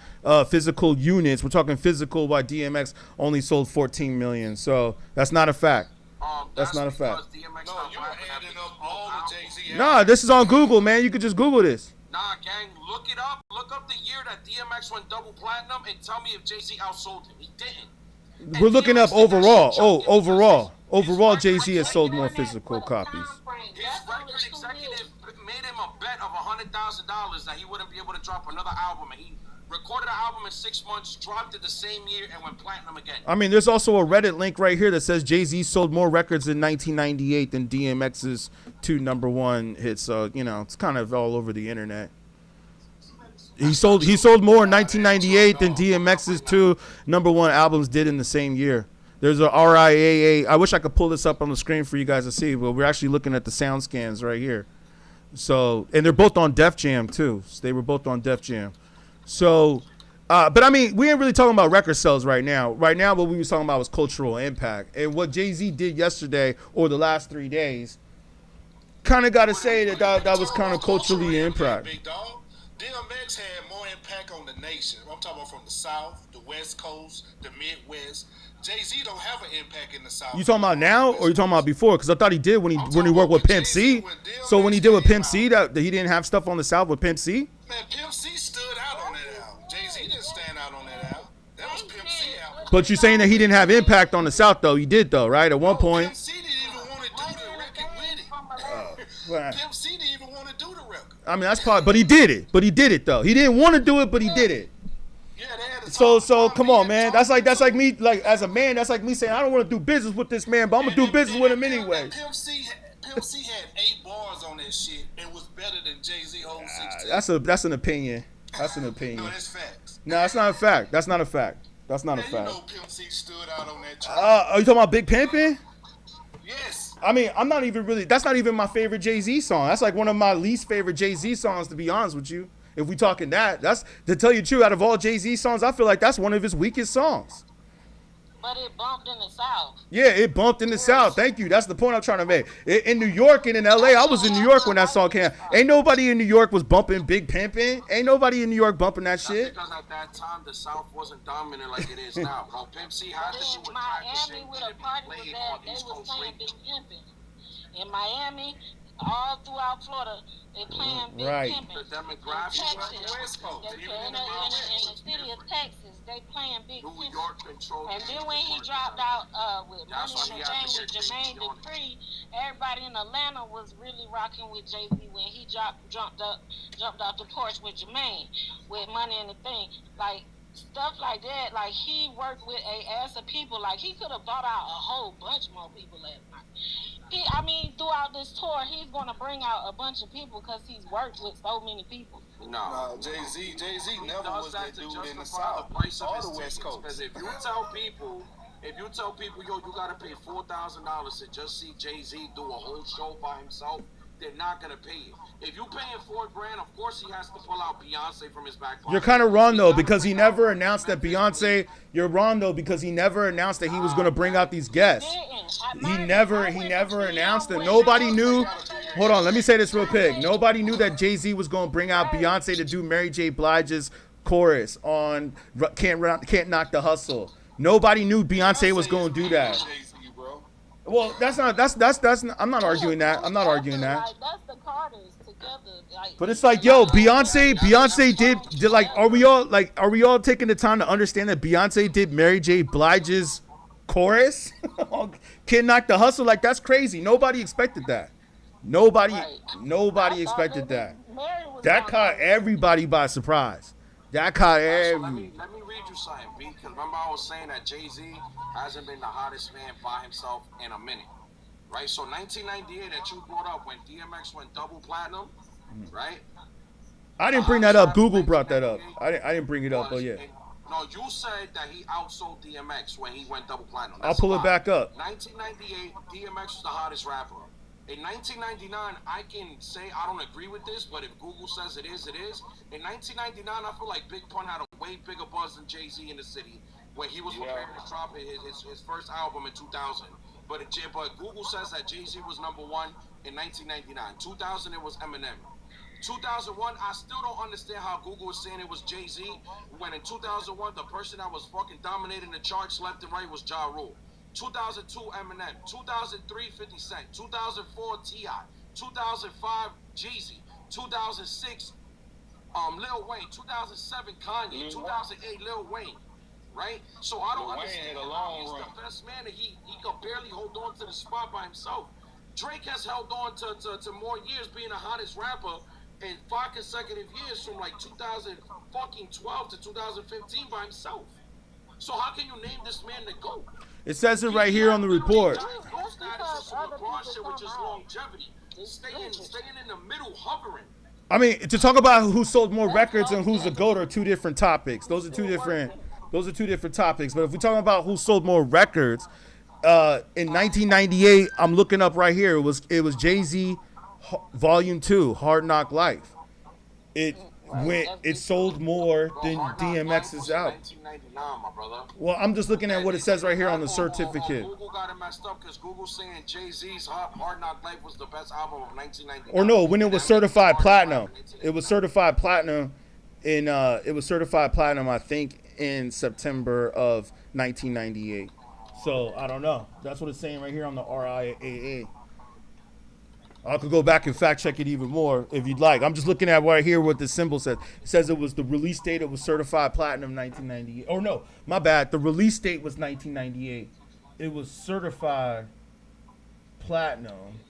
physical units. We're talking physical, while DMX only sold 14 million. So that's not a fact. That's not a fact. No, you were adding up all the Jay-Z. Nah, this is on Google, man. You could just Google this. Nah, gang, look it up. Look up the year that DMX went double platinum and tell me if Jay-Z outsold him. He didn't. We're looking up overall. Oh, overall. Overall, Jay-Z has sold more physical copies. His record executive made him a bet of $100,000 that he wouldn't be able to drop another album, and he recorded an album in 6 months, dropped it the same year, and went platinum again. I mean, there's also a Reddit link right here that says Jay-Z sold more records in 1998 than DMX's 2 #1 hits. So, you know, it's kind of all over the internet. He sold more in 1998 than DMX's 2 #1 albums did in the same year. There's a RIAA. I wish I could pull this up on the screen for you guys to see, but we're actually looking at the sound scans right here. So, and they're both on Def Jam too. So they were both on Def Jam. So, but I mean, we ain't really talking about record sales right now. Right now, what we was talking about was cultural impact. And what Jay-Z did yesterday or the last 3 days, kind of got to say that was kind of culturally impact. Big dog. DMX had more impact on the nation. I'm talking about from the South, the West Coast, the Midwest. Jay-Z don't have an impact in the South. You talking about now or you talking about before? Because I thought he did when he worked with Pimp C. So when he did with Pimp C, that he didn't have stuff on the South with Pimp C? Man, Pimp C stood out on that album. Jay-Z didn't stand out on that album. That was Pimp C album. But you're saying that he didn't have impact on the South, though. He did, though, right? At one point. Pimp C didn't even want to do the record with it. Pimp C didn't even want to do the record. I mean, that's part, but he did it. But he did it, though. He didn't want to do it, but he did it. Yeah, they had to So come on, man. That's like me, like as a man, that's like me saying I don't want to do business with this man, but I'm gonna do business with him anyway. Pimp C had 8 bars on that shit and was better than Jay-Z whole 16. That's an opinion. That's an opinion. No, that's facts. No, that's not a fact. That's not a fact. That's not a You fact. know Pimp C stood out on that track. Are you talking about Big Pimpin'? Yes. I mean, I'm not even really. That's not even my favorite Jay-Z song. That's like one of my least favorite Jay-Z songs, to be honest with you. If we talking that's to tell you the truth. Out of all Jay-Z songs, I feel like that's one of his weakest songs. But it bumped in the South. Yeah, it bumped in the South. Thank you. That's the point I'm trying to make. In New York and in LA, I was in New York when that song came out. Ain't nobody in New York was bumping Big Pimpin'. Ain't nobody in New York bumping that shit. Because at that time, the South wasn't dominant like it is now. Bro, Pimp C had to do with Miami, with a party was that they was playing Big Pimpin'. In Miami, all throughout Florida, they playing Big Pimpin'. The demographics Texas, the West Coast. in the city of Texas, they playing Big New Pimpin'. York controlled. And then when he dropped out with Money in the Bank with Jermaine Dupri, everybody in Atlanta was really rocking with Jay-Z when he jumped off the porch with Jermaine with Money in the Thing. Like stuff like that. Like he worked with a ass of people. Like he could have bought out a whole bunch more people last night. Throughout this tour, he's gonna bring out a bunch of people because he's worked with so many people. No, Jay-Z never was that dude in the justify South the price of or his the West tickets. Coast. Because if you tell people, yo, you gotta pay $4,000 to just see Jay-Z do a whole show by himself, they're not gonna pay it. If you paying $4,000, of course he has to pull out Beyonce from his back pocket. You're kind of wrong though, because he never announced that Beyonce. You're wrong though, because he never announced that he was going to bring out these guests. He never announced it. Nobody knew. Hold on, let me say this real quick. Nobody knew that Jay-Z was going to bring out Beyonce to do Mary J. Blige's chorus on Can't Knock the Hustle. Nobody knew Beyonce was going to do that. Well, that's I'm not arguing that. I'm not arguing that. That's the Carters together. But it's like, yo, Beyonce did like, are we all taking the time to understand that Beyonce did Mary J. Blige's chorus? Can't Knock the Hustle, like that's crazy. Nobody expected that. Nobody expected that. That caught everybody by surprise. That caught everybody. Let me read you something, B. Because remember I was saying that Jay-Z hasn't been the hottest man by himself in a minute, right? So 1998 that you brought up when DMX went double platinum, right? I didn't bring that up. Google brought that up. I didn't bring it up, but yeah. No, you said that he outsold DMX when he went double platinum. I'll pull it back up. 1998, DMX was the hottest rapper. In 1999, I can say I don't agree with this, but if Google says it is, it is. In 1999, I feel like Big Pun had a way bigger buzz than Jay-Z in the city when he was preparing to drop his first album in 2000. But Google says that Jay-Z was number one in 1999. 2000, it was Eminem. 2001, I still don't understand how Google is saying it was Jay-Z when in 2001, the person that was fucking dominating the charts left and right was Ja Rule. 2002 Eminem, 2003 50 Cent, 2004 T.I., 2005 Jeezy, 2006 Lil Wayne, 2007 Kanye, 2008 Lil Wayne, right? So I don't understand how he's the best man and he could barely hold on to the spot by himself. Drake has held on to more years being the hottest rapper in 5 consecutive years from like 2012 to 2015 by himself. So how can you name this man the GOAT? It says it right here on the report. Staying in the middle, hovering. I mean, to talk about who sold more records and who's the GOAT are two different topics. Those are two different topics. But if we're talking about who sold more records, in 1998, I'm looking up right here. It was Jay-Z, Volume 2, Hard Knock Life. It sold more than DMX's album. Well, I'm just looking at what it says right here on the certificate. Google got it messed up because Google's saying Jay-Z's Hard Knock Life was the best album of 1999. Or no, when it was certified platinum. It was certified platinum I think in September of 1998. So, I don't know. That's what it's saying right here on the RIAA. I could go back and fact check it even more if you'd like. I'm just looking at right here what the symbol says. It says it was the release date. It was certified platinum 1998. Oh, no, my bad. The release date was 1998. It was certified platinum.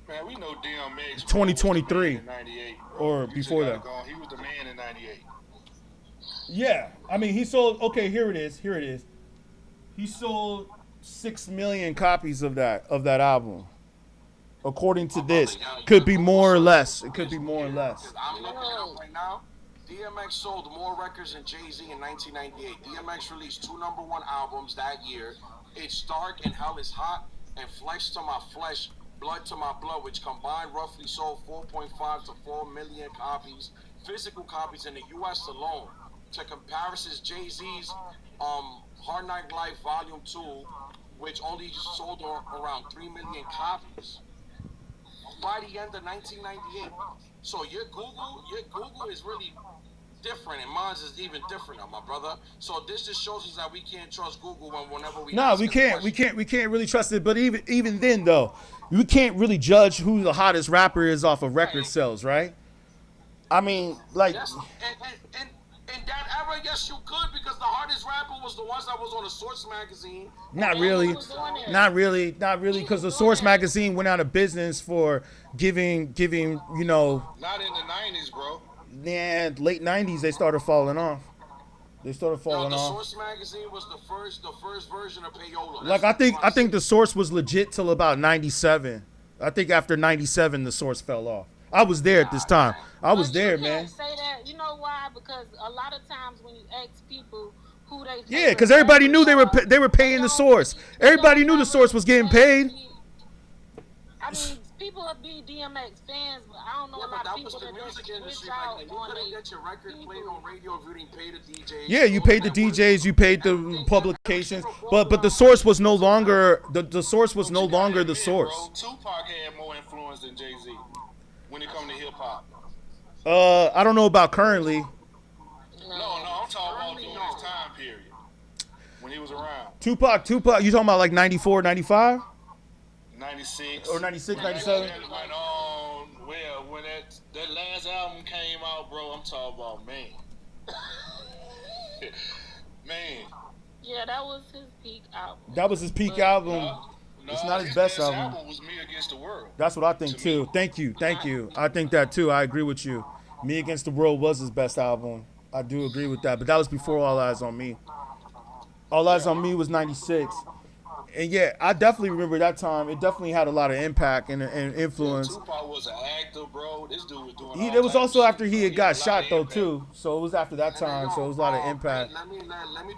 Man, we know DMX. 2023 or You before that. He was the man in 98. Yeah, I mean, he sold. Okay, here it is. He sold 6 million copies of that album. According to this, could be more or less. It could be more or less. I'm looking it up right now. DMX sold more records than Jay-Z in 1998. DMX released 2 #1 albums that year. It's Dark and Hell is Hot and Flesh to My Flesh, Blood to My Blood, which combined roughly sold 4.5 to 4 million copies, physical copies in the U.S. alone. To comparisons, Jay-Z's Hard Knock Life Volume 2, which only sold around 3 million copies by the end of 1998. So your Google is really different, and mine is even different, my brother. So this just shows us that we can't trust Google whenever we. No, we can't. We can't really trust it. But even then, though, you can't really judge who the hottest rapper is off of record sales, right? I mean, like. Yes, and in that era, yes, you could, because the hardest rapper was the ones that was on the Source magazine. Not really, because the Source magazine went out of business for giving, Not in the 90s, bro. late 90s they started falling off. They started falling the off. Source magazine was the first version of Payola. Like I think the Source was legit till about 97. I think after 97 the Source fell off. I was there at this time. I was there, you man. can't say that. You know why? Because a lot of times when you ask people who they Yeah, because everybody knew they were paying the Source. Everybody knew the Source was getting paid. I mean, people be DMX fans, but I don't know a lot of people that music switch industry out back then. You on couldn't they get your record played on radio if you didn't pay the DJs. Yeah, you paid the DJs, you paid the publications, but the Source was no longer the Source was no longer the Source. Bro, Tupac had more influence than Jay-Z when it comes to hip hop. I don't know about currently. No, I'm talking about during this time period when he was around. Tupac, you talking about like 94, 95? 96 Or 96, 97? Well, when that last album came out, bro, I'm talking about man. Yeah, that was his peak album. That was his peak album. No, It's not his best album. was Me Against the World. That's what I think too. Thank you. I think that too. I agree with you. Me Against the World was his best album. I do agree with that. But that was before All Eyes on Me. All Eyes on Me was 96. And yeah, I definitely remember that time. It definitely had a lot of impact and influence. Tupac was an actor, bro. This dude was doing It was also after he had got shot though too. So it was after that time. So it was a lot of impact. Let me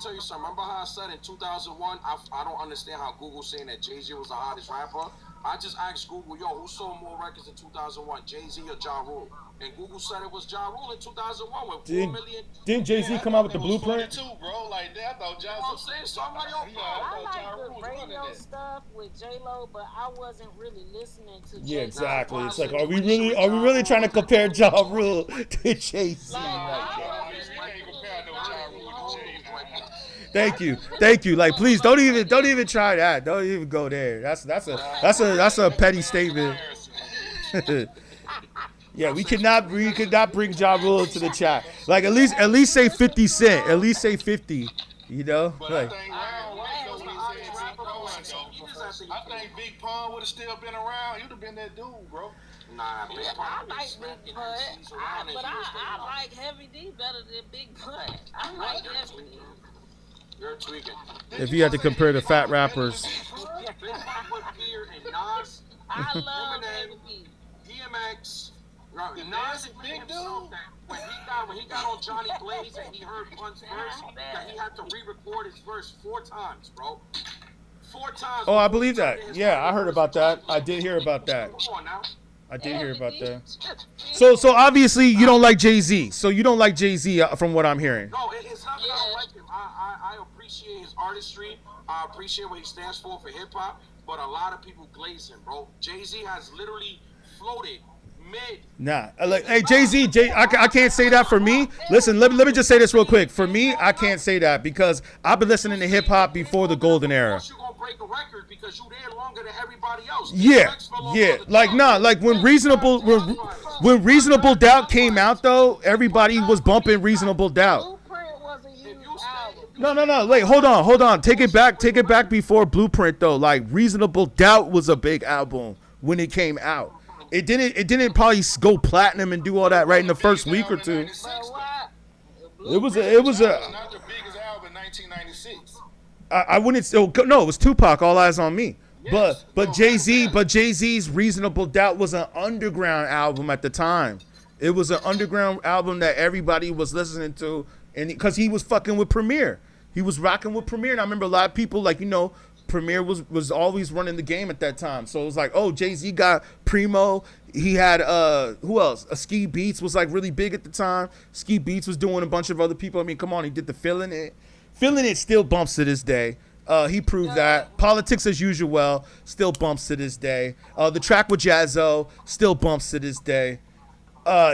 tell you something. Remember how I said in 2001, I don't understand how Google's saying that Jay-Z was the hottest rapper. I just asked Google, yo, who sold more records in 2001, Jay-Z or Ja Rule? And Google said it was Ja Rule in 2001 with 4 million. Didn't Jay-Z come out with the blueprint? Too, bro. Like that, I thought Ja. I'm saying so. I'm like, yo, I like the radio stuff with J-Lo, but I wasn't really listening to Jay-Z. Yeah, exactly. It's like, are we really trying to compare Ja Rule to Jay-Z? Thank you. Like, please don't even try that. Don't even go there. That's a petty statement. Yeah, we could not bring Ja Rule into the chat. Like at least say 50 Cent. At least say 50. You know, like. I think Big Pun would have still been around. You'd have been that dude, bro. Nah, Big Pun. I like Big Pun, but I like Heavy D better than Big Pun. I like Heavy D. You're tweaking. If you had to compare the fat rappers. I love Heavy D. DMX. Nas and big dude. When he got on Johnny Blaze and he heard Pun's verse, that he had to re-record his verse 4 times, bro. 4 times. Oh, I believe that. Yeah, I heard about that. I did hear about that. I did hear about that. So obviously you don't like Jay-Z. So you don't like Jay-Z from what I'm hearing. No, it's not that I don't like him. I appreciate his artistry. I appreciate what he stands for hip hop. But a lot of people glaze him, bro. Jay-Z has literally floated mid. Nah, like, hey, Jay-Z, I can't say that for me. Listen, let me just say this real quick. For me, I can't say that because I've been listening to hip hop before the golden era. You're gonna break a record because you there longer than everybody else. Yeah. Like when Reasonable Doubt came out though, everybody was bumping Reasonable Doubt. No. Wait, hold on. Take it back before Blueprint though. Like Reasonable Doubt was a big album when it came out. It didn't probably go platinum and do all that right in the first week or two. It was a Not the biggest album in 1996. I wouldn't say, no, it was Tupac, All Eyes on Me. Yes. But Jay-Z's Reasonable Doubt was an underground album at the time. It was an underground album that everybody was listening to, and because he was fucking with Premier. He was rocking with Premier, and I remember a lot of people, like, you know, Premier was always running the game at that time. So it was like, oh, Jay-Z got Primo. He had, who else? Ski Beats was like really big at the time. Ski Beats was doing a bunch of other people. I mean, come on, he did the Feeling It. Feeling It still bumps to this day. He proved that. Politics as Usual still bumps to this day. The track with JAÐ-Z still bumps to this day.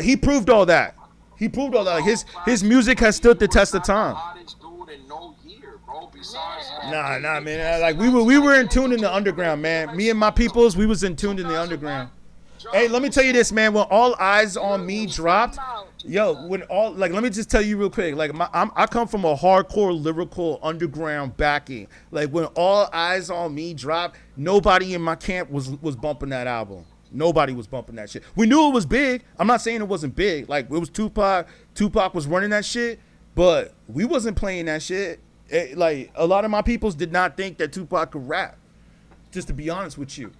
He proved all that. Like, his music has stood the test of time. Nah, man. Like we were in tune in the underground, man. Me and my peoples, we was in tune in the underground. Hey, let me tell you this, man. When All Eyes on Me dropped, let me just tell you real quick. Like I come from a hardcore lyrical underground backing. Like when All Eyes on Me dropped, nobody in my camp was bumping that album. Nobody was bumping that shit. We knew it was big. I'm not saying it wasn't big. Like it was Tupac. Tupac was running that shit. But we wasn't playing that shit. Like a lot of my peoples did not think that Tupac could rap. Just to be honest with you.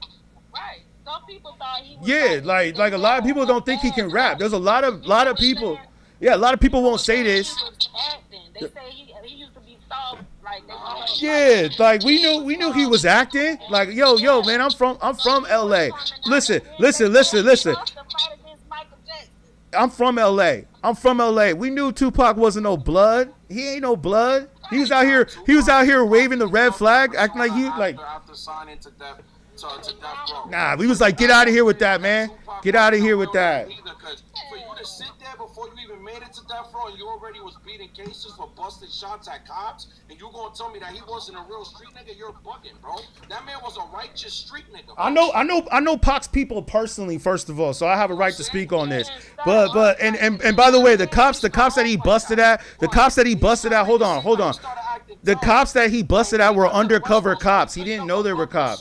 Right. Some people thought he was Yeah, like a lot of people don't think he can rap. There's a lot of people. Yeah, a lot of people won't say this. They say he used to be soft, like they Yeah, like we knew he was acting. Like yo, man, I'm from LA. Listen. I'm from LA. We knew Tupac wasn't no blood. He ain't no blood. He was out here waving the red flag, acting like he like. After signing to Death Row. Nah, we was like, get out of here with that, man. Get out of here with that. Because for you to sit there before you even made it to Death Row and you already was beating cases for busting shots at cops, and you gonna tell me that he wasn't a real street nigga, you're bugging, bro. That man was a righteous street nigga. Bro. I know Pac's people personally, first of all, so I have a right to speak on this. But and by the way, the cops that he busted at, hold on. The cops that he busted at were undercover cops. He didn't know they were cops.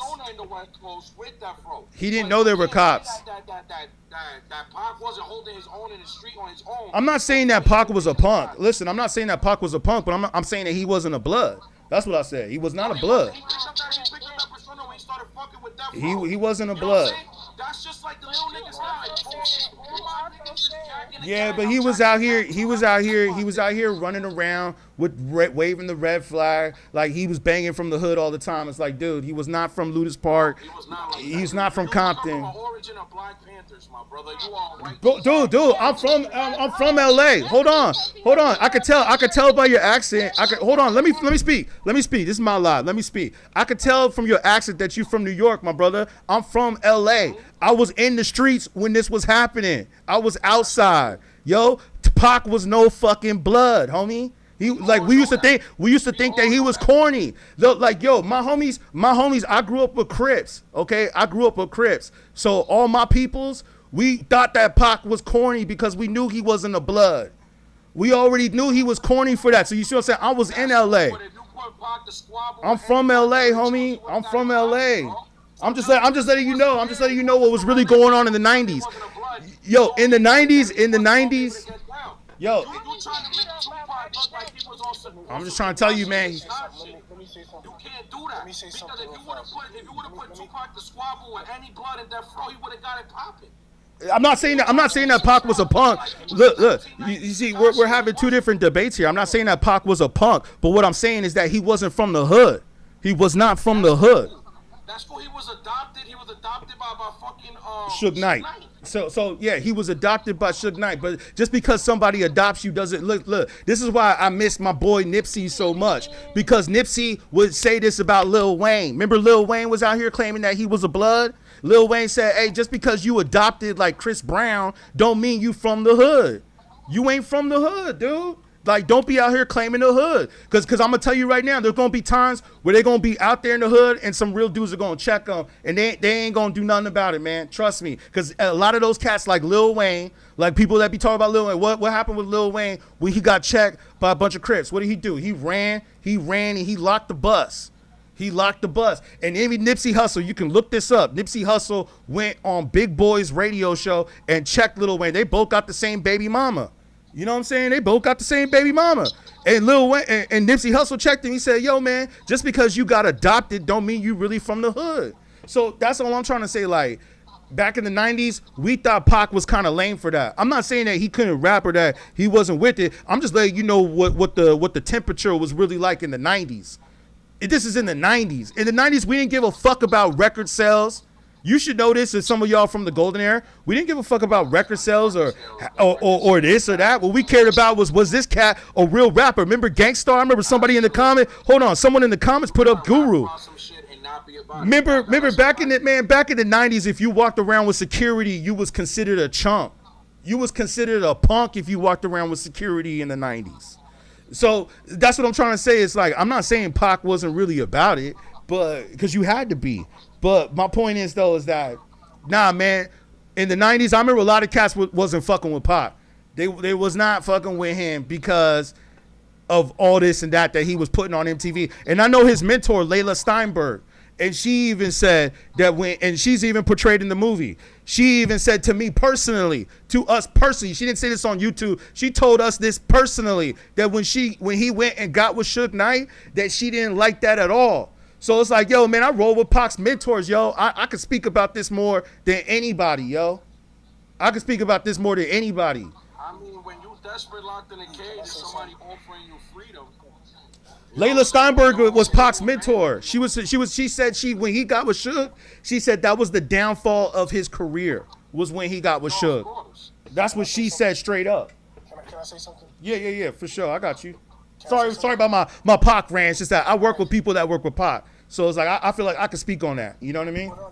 He didn't know they were cops. That Pac wasn't holding his own in the street on his own. I'm not saying that Pac was a punk. Listen, I'm not saying that Pac was a punk, but I'm saying that he wasn't a blood. That's what I said. He was not a blood. He wasn't a blood. That's just like the little niggas now. Yeah, but he was out here running around with waving the red flag, like he was banging from the hood all the time. It's like, dude, he was not from Ludus Park. He's not from Compton. Origin of Black Panthers, my brother. You are right. Dude, I'm from LA. Hold on. I could tell by your accent. Hold on. Let me speak. This is my live. Let me speak. I could tell from your accent that you from New York, my brother. I'm from LA. I was in the streets when this was happening. I was outside. Yo, Pac was no fucking blood, homie. He like we used to think that he was corny. Like, yo, my homies, I grew up with Crips, okay? So all my peoples, we thought that Pac was corny because we knew he wasn't a blood. We already knew he was corny for that. So you see what I'm saying? I was in LA. I'm from LA, homie. I'm from LA. I'm just letting you know. I'm just letting you know what was really going on in the 90s. Yo, in the 90s. Yo. I'm just trying to tell you, man. You can't do that. Because if you would have put Tupac the squabble with any blood in Death Row, he would have got it popping. I'm not saying that Pac was a punk. Look. You see, we're having two different debates here. I'm not saying that Pac was a punk, but what I'm saying is that he wasn't from the hood. He was not from the hood. That's cool. He was adopted by fucking Suge Knight. So yeah, he was adopted by Suge Knight. But just because somebody adopts you doesn't look. This is why I miss my boy Nipsey so much, because Nipsey would say this about Lil Wayne. Remember, Lil Wayne was out here claiming that he was a blood. Lil Wayne said, "Hey, just because you adopted like Chris Brown, don't mean you from the hood. You ain't from the hood, dude." Like, don't be out here claiming the hood. Because I'm going to tell you right now, there's going to be times where they're going to be out there in the hood and some real dudes are going to check them. And they ain't going to do nothing about it, man. Trust me. Because a lot of those cats like Lil Wayne, like people that be talking about Lil Wayne, what happened with Lil Wayne when he got checked by a bunch of Crips? What did he do? He ran, and he locked the bus. And even Nipsey Hussle, you can look this up. Nipsey Hussle went on Big Boy's radio show and checked Lil Wayne. They both got the same baby mama. You know what I'm saying? They both got the same baby mama. And Lil Wayne and Nipsey Hussle checked him. He said, yo, man, just because you got adopted don't mean you really from the hood. So that's all I'm trying to say. Like, back in the 90s, we thought Pac was kind of lame for that. I'm not saying that he couldn't rap or that he wasn't with it. I'm just letting you know what the temperature was really like in the 90s. This is in the 90s. In the 90s, we didn't give a fuck about record sales. You should know this, as some of y'all from the golden era. We didn't give a fuck about record sales or this or that. What we cared about was this cat a real rapper? Remember Gangstar? I remember somebody in the comment. Hold on, someone in the comments put up Guru. Remember back in the 90s, if you walked around with security, you was considered a chump. You was considered a punk if you walked around with security in the 90s. So that's what I'm trying to say. It's like, I'm not saying Pac wasn't really about it, but because you had to be. But my point is, though, is that, nah, man, in the 90s, I remember a lot of cats wasn't fucking with Pac. They was not fucking with him because of all this and that he was putting on MTV. And I know his mentor, Layla Steinberg, And she even said that and she's even portrayed in the movie. She even said to me personally, to us personally, she didn't say this on YouTube. She told us this personally, that when he went and got with Suge Knight, that she didn't like that at all. So it's like, yo, man, I roll with Pac's mentors, yo. I could speak about this more than anybody, yo. I could speak about this more than anybody. I mean, when you desperate locked in a cage and somebody offering you freedom. Layla Steinberg was Pac's mentor. She said when he got with Suge, she said that was the downfall of his career, was when he got with Suge. That's what she said straight up. Can I say something? Yeah, for sure. I got you. Sorry about my Pac rant. It's just that I work with people that work with Pac. So it's like I feel like I could speak on that. You know what I mean? No,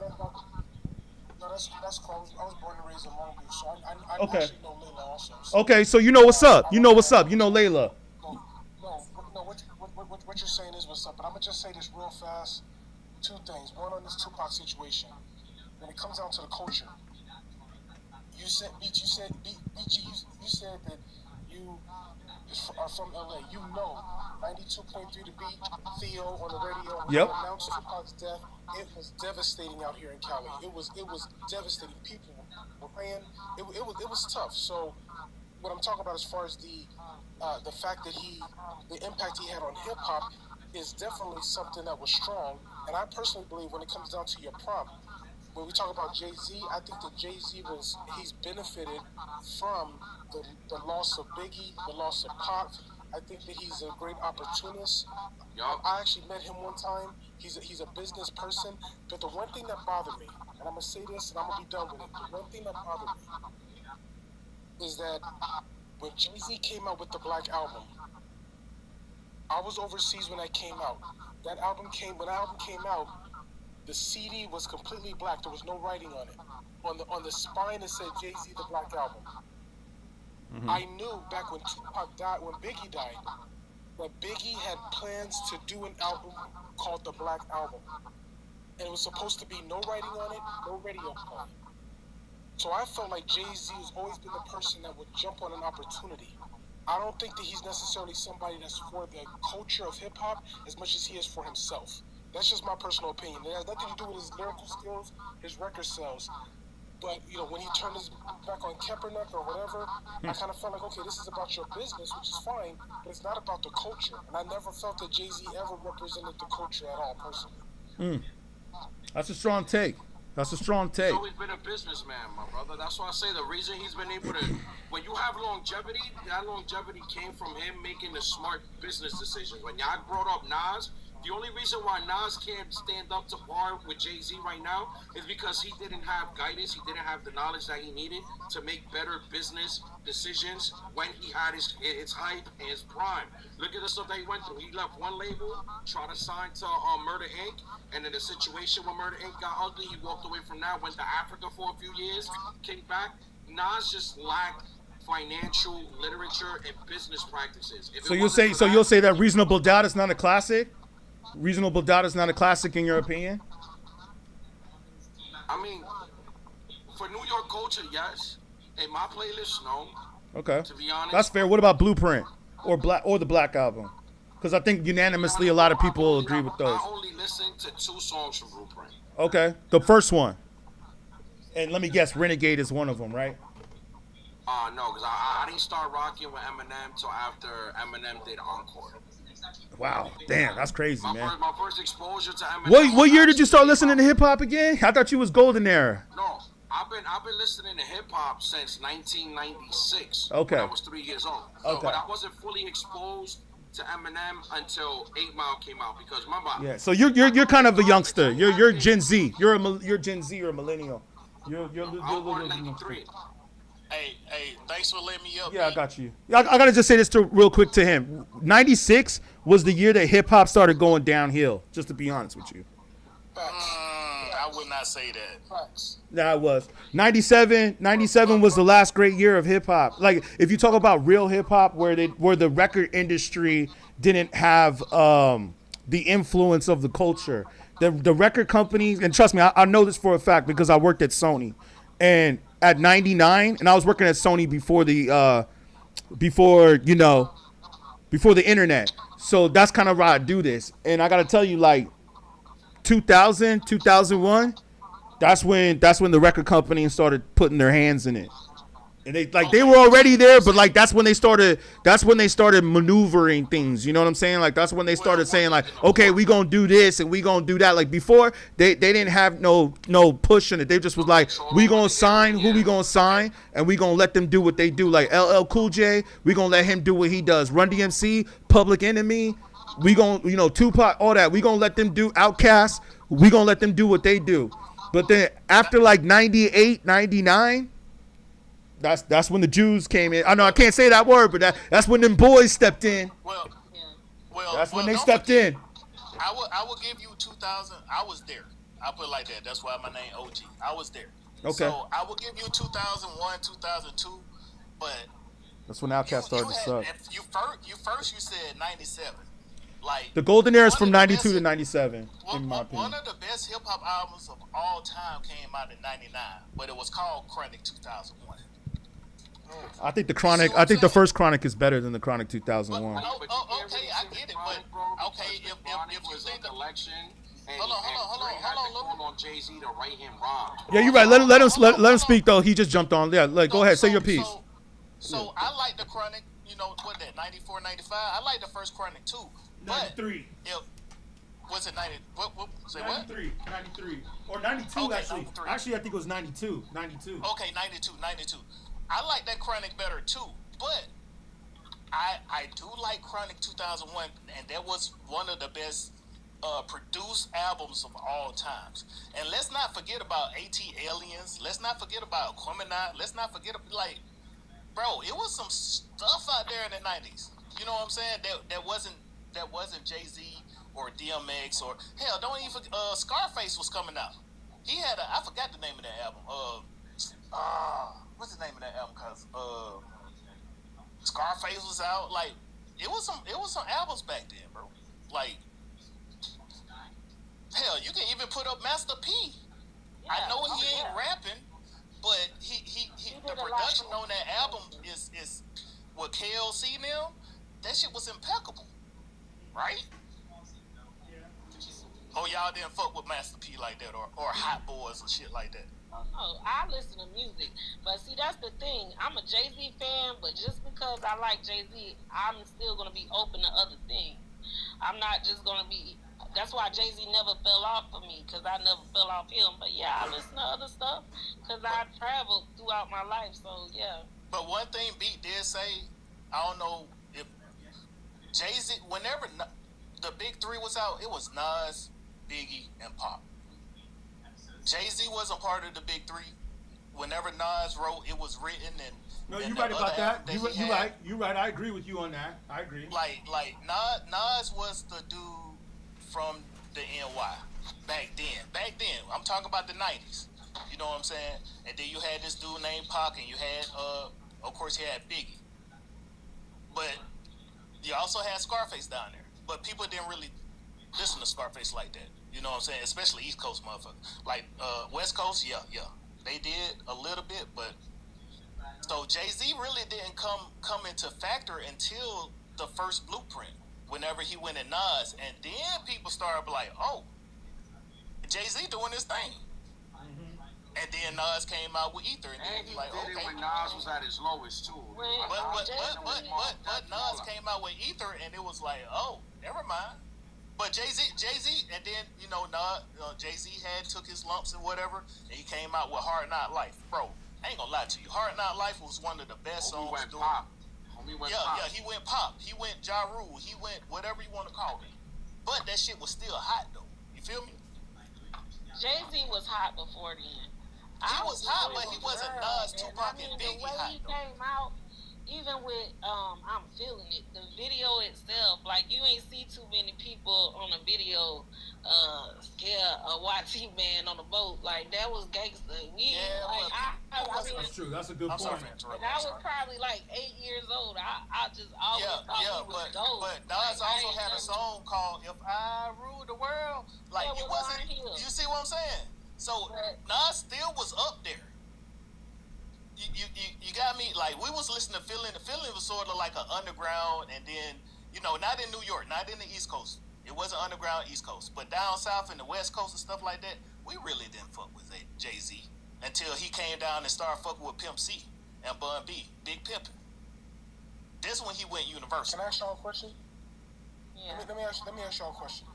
that's cool. I was born and raised in Long Beach, so I Okay. actually know Layla also. So. Okay, so you know what's up. You know what's up. You know Layla. No, what you're saying is what's up, but I'm gonna just say this real fast. Two things. One, on this Tupac situation, when it comes down to the culture, you said that you are from LA. You know 92.3 to beat Theo on the radio. When Yep. they announced Tupac's death, it was devastating out here in Cali. It was devastating. People were praying. It was tough. So what I'm talking about as far as the fact that the impact he had on hip hop is definitely something that was strong. And I personally believe when it comes down to your prompt, when we talk about JAY-Z, I think that JAY-Z he's benefited from the loss of Biggie, the loss of Pac. I think that he's a great opportunist. I actually met him one time. He's a business person. But the one thing that bothered me, and I'm gonna say this and I'm gonna be done with it. The one thing that bothered me is that when JAY-Z came out with the Black Album, I was overseas when that came out. When the album came out, the CD was completely black. There was no writing on it. On the spine it said JAY-Z the Black Album. Mm-hmm. I knew back when Biggie died, that Biggie had plans to do an album called the Black Album. And it was supposed to be no writing on it, no radio play. So I felt like JAY-Z has always been the person that would jump on an opportunity. I don't think that he's necessarily somebody that's for the culture of hip-hop as much as he is for himself. That's just my personal opinion. It has nothing to do with his lyrical skills, his record sales. But, when he turned his back on Kaepernick or whatever, I kind of felt like, okay, this is about your business, which is fine, but it's not about the culture. And I never felt that JAY-Z ever represented the culture at all, personally. That's a strong take. He's always been a businessman, my brother. That's why I say the reason he's been able to, when you have longevity, that longevity came from him making the smart business decisions. When y'all brought up Nas, the only reason why Nas can't stand up to par with Jay-Z right now is because he didn't have guidance, he didn't have the knowledge that he needed to make better business decisions when he had his hype and his prime. Look at the stuff that he went through. He left one label, tried to sign to Murder Inc., and in the situation when Murder Inc. got ugly, he walked away from that, went to Africa for a few years, came back. Nas just lacked financial literature and business practices. So you'll say that Reasonable Doubt is not a classic? Reasonable Doubt is not a classic in your opinion? I mean, for New York culture, yes. In my playlist, no. Okay. To be honest. That's fair. What about Blueprint or the Black Album? Because I think unanimously a lot of people agree with those. I only listen to 2 songs from Blueprint. Okay. The first one. And let me guess, Renegade is one of them, right? No, because I didn't start rocking with Eminem till after Eminem did Encore. Wow, damn, that's crazy, man. My first exposure to Eminem. What year did you start listening to hip hop again? I thought you was golden era. No, I've been listening to hip hop since 1996. Okay. When I was 3 years old. Okay. But I wasn't fully exposed to Eminem until 8 Mile came out because remember. Yeah. So you're kind of a youngster. You're Gen Z. You're Gen Z or a millennial. You're I was born in 93. Hey, thanks for letting me up. Yeah, I got you. I gotta just say this real quick to him. 96 was the year that hip hop started going downhill. Just to be honest with you. I would not say that. Nah, it was 97 was the last great year of hip hop. Like if you talk about real hip hop, where the record industry didn't have the influence of the culture. The record companies, and trust me, I know this for a fact because I worked at Sony, and at 99, and I was working at Sony before the internet. So that's kind of why I do this. And I got to tell you, like, 2000, 2001, that's when the record company started putting their hands in it. And they were already there, but like that's when they started maneuvering things. You know what I'm saying? Like that's when they started saying like, okay, we gonna do this and we gonna do that. Like before, they didn't have no push in it. They just was like, we gonna sign who we gonna sign, and we gonna let them do what they do. Like LL Cool J, we gonna let him do what he does. Run DMC, Public Enemy, we gonna Tupac, all that. We gonna let them do. Outkast, we gonna let them do what they do. But then after like 98, 99. That's when the Jews came in. I know I can't say that word, but that's when them boys stepped in. Well, That's when they stepped in. I will give you 2000. I was there. I'll put it like that. That's why my name OG. I was there. Okay. So I will give you 2001, 2002, but that's when Outkast started to suck. You said 97. Like the golden era is from 92 to 97, in my opinion. One of the best hip hop albums of all time came out in 99, but it was called Chronic 2001. I think the Chronic. I think the first Chronic is better than the Chronic 2001. Okay, I get it, but okay, if you think the election, hold on, on JAY-Z to write him wrong. Yeah, you're right. Let him speak though. He just jumped on. Yeah, like go ahead, say your piece. So I like the Chronic. You know what that 94, 95. I like the first Chronic too. 93. Was it 90? What? Say 93, 93 or 92 okay, actually. 93. Actually, I think it was 92. 92. Okay, 92. I like that Chronic better too, but I do like Chronic 2001, and that was one of the best produced albums of all times. And let's not forget about AT Aliens. Let's not forget about Aquemini. Let's not forget like, bro, it was some stuff out there in the 90s. You know what I'm saying? That wasn't Jay-Z or DMX or hell, don't even Scarface was coming out. He had I forgot the name of that album. What's the name of that album? Cause Scarface was out. Like it was some albums back then, bro. Like hell, you can even put up Master P. Yeah, I know he ain't rapping, but he the production on that album is with KLC now. That shit was impeccable, right? Oh, y'all didn't fuck with Master P like that, or Hot Boys or shit like that. Oh, I listen to music, but see, that's the thing. I'm a Jay-Z fan, but just because I like Jay-Z, I'm still gonna be open to other things. I'm not just gonna be. That's why Jay-Z never fell off for me, because I never fell off him. But yeah, I listen to other stuff because I traveled throughout my life. So yeah. But one thing Beat did say, I don't know if Jay-Z, whenever the big three was out, it was Nas, Biggie, and Pop. Jay-Z wasn't part of the big three. Whenever Nas wrote, it was written and. No, you're right about that. You're right. I agree with you on that. I agree. Like Nas was the dude from the NY back then. I'm talking about the 90s. You know what I'm saying? And then you had this dude named Pac, and you had of course you had Biggie. But you also had Scarface down there. But people didn't really listen to Scarface like that. You know what I'm saying? Especially East Coast motherfuckers. Like West Coast, yeah. They did a little bit, but so Jay-Z really didn't come into factor until the first Blueprint. Whenever he went in Nas, and then people started like, oh, Jay-Z doing this thing. And then Nas came out with Ether, and then he like, did okay. it when Nas was at his lowest too. But Nas came out with Ether, and it was like, oh, never mind. But Jay-Z, and then Nas, Jay-Z took his lumps and whatever, and he came out with Hard Knock Life, bro. I ain't gonna lie to you, Hard Knock Life was one of the best songs. He went pop. He went Ja Rule. He went whatever you want to call it. But that shit was still hot though. You feel me? Jay-Z was hot before then. He was hot, but he wasn't Nas, Tupac, and Biggie the way hot he though. came out, even with I'm feeling it. The video itself, like you ain't see too many people on the video scare a YT man on the boat. Like that was gangster. That's true. That's a good point. Sorry for interrupting. And I was probably like 8 years old. I just always thought he was dope. But Nas also had a song called "If I Rule the World." Like he wasn't. You see what I'm saying? So Nas still was up there. You got me. Like we was listening to Feeling. The Feeling was sort of like an underground, and then not in New York, not in the East Coast. It wasn't underground East Coast, but down south in the West Coast and stuff like that, we really didn't fuck with Jay-Z until he came down and started fucking with Pimp C and Bun B, Big Pimpin'. This when he went universal. Can I ask y'all a question? Yeah. Let me ask y'all a question.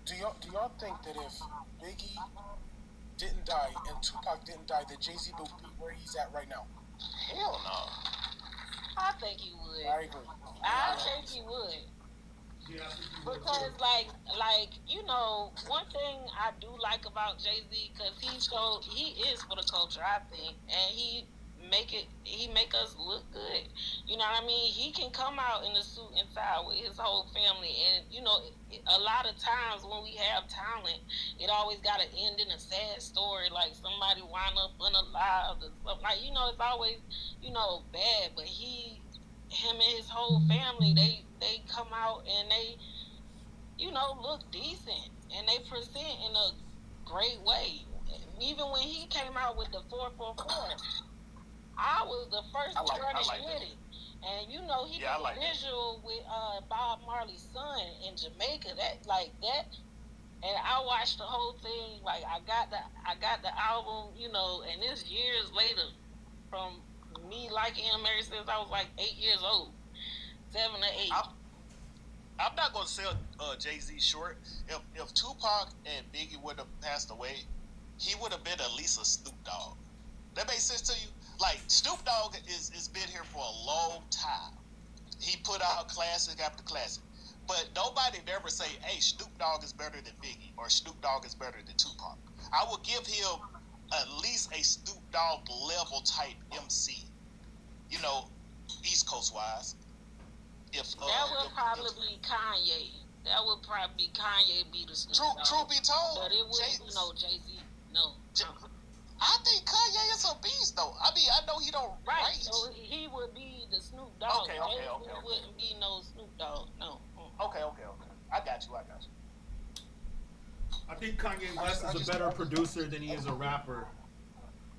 Do y'all think that if Biggie didn't die and Tupac didn't die, that Jay-Z would be where he's at right now? Hell no. I think he would. I agree. I think he would. Because like you know, one thing I do like about Jay-Z, because he is for the culture, I think, and he make us look good. You know what I mean? He can come out in a suit and tie with his whole family, and you know, a lot of times when we have talent, it always got to end in a sad story, like somebody wind up unalived or something. Like, you know, it's always, you know, bad. But him and his whole family, they come out and they, you know, look decent and they present in a great way. Even when he came out with the 444, I was the first to furnish with it. And you know, he did a visual with Bob Marley's son in Jamaica. That, and I watched the whole thing. Like, I got the album, you know, and it's years later from me liking him ever since I was like 8 years old, 7 or 8. I'm not gonna sell Jay-Z short. If Tupac and Biggie would have passed away, he would have been at least a Snoop Dogg. That makes sense to you? Like, Snoop Dogg is been here for a long time. He put out classic after classic. But nobody would ever say, hey, Snoop Dogg is better than Biggie or Snoop Dogg is better than Tupac. I would give him at least a Snoop Dogg level type MC. You know, East Coast wise. That would probably be Kanye. That would probably be Kanye be the Snoop Dogg. True be told. But it wouldn't, you know, Jay-Z, no. I think Kanye is a beast, though. I mean, I know he don't write. So he would be the Snoop Dogg. Okay. Wouldn't be no Snoop Dogg, no. Okay. I got you. I think Kanye West is a better producer than he is a rapper.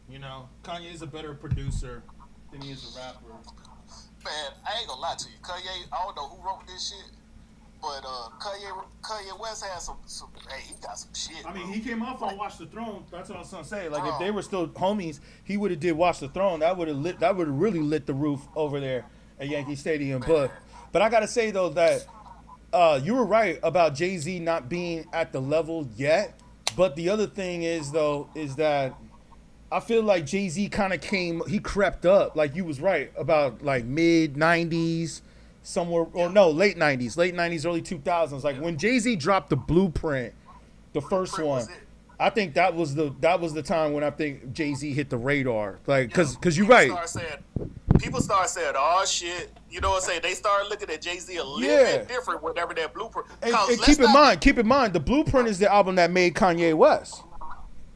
You know, Kanye is a better producer than he is a rapper. Man, I ain't gonna lie to you. Kanye, I don't know who wrote this shit, but Kanye West has some hey, he got some shit. I mean, he came off on Watch the Throne. That's what I was gonna say. Like, if they were still homies, he would have did Watch the Throne. That would have really lit the roof over there at Yankee Stadium. But I gotta say though that you were right about Jay-Z not being at the level yet. But the other thing is that I feel like Jay-Z kind of he crept up. Like, you was right about like mid 90s, somewhere, or no, late 90s, early 2000s. Like, when Jay-Z dropped the Blueprint, the first one, I think that was the time when I think Jay-Z hit the radar. Like, cause you're right. People start saying, oh shit, you know what I'm saying? They start looking at Jay-Z a little bit different whenever that Blueprint. And keep in mind, the Blueprint is the album that made Kanye West.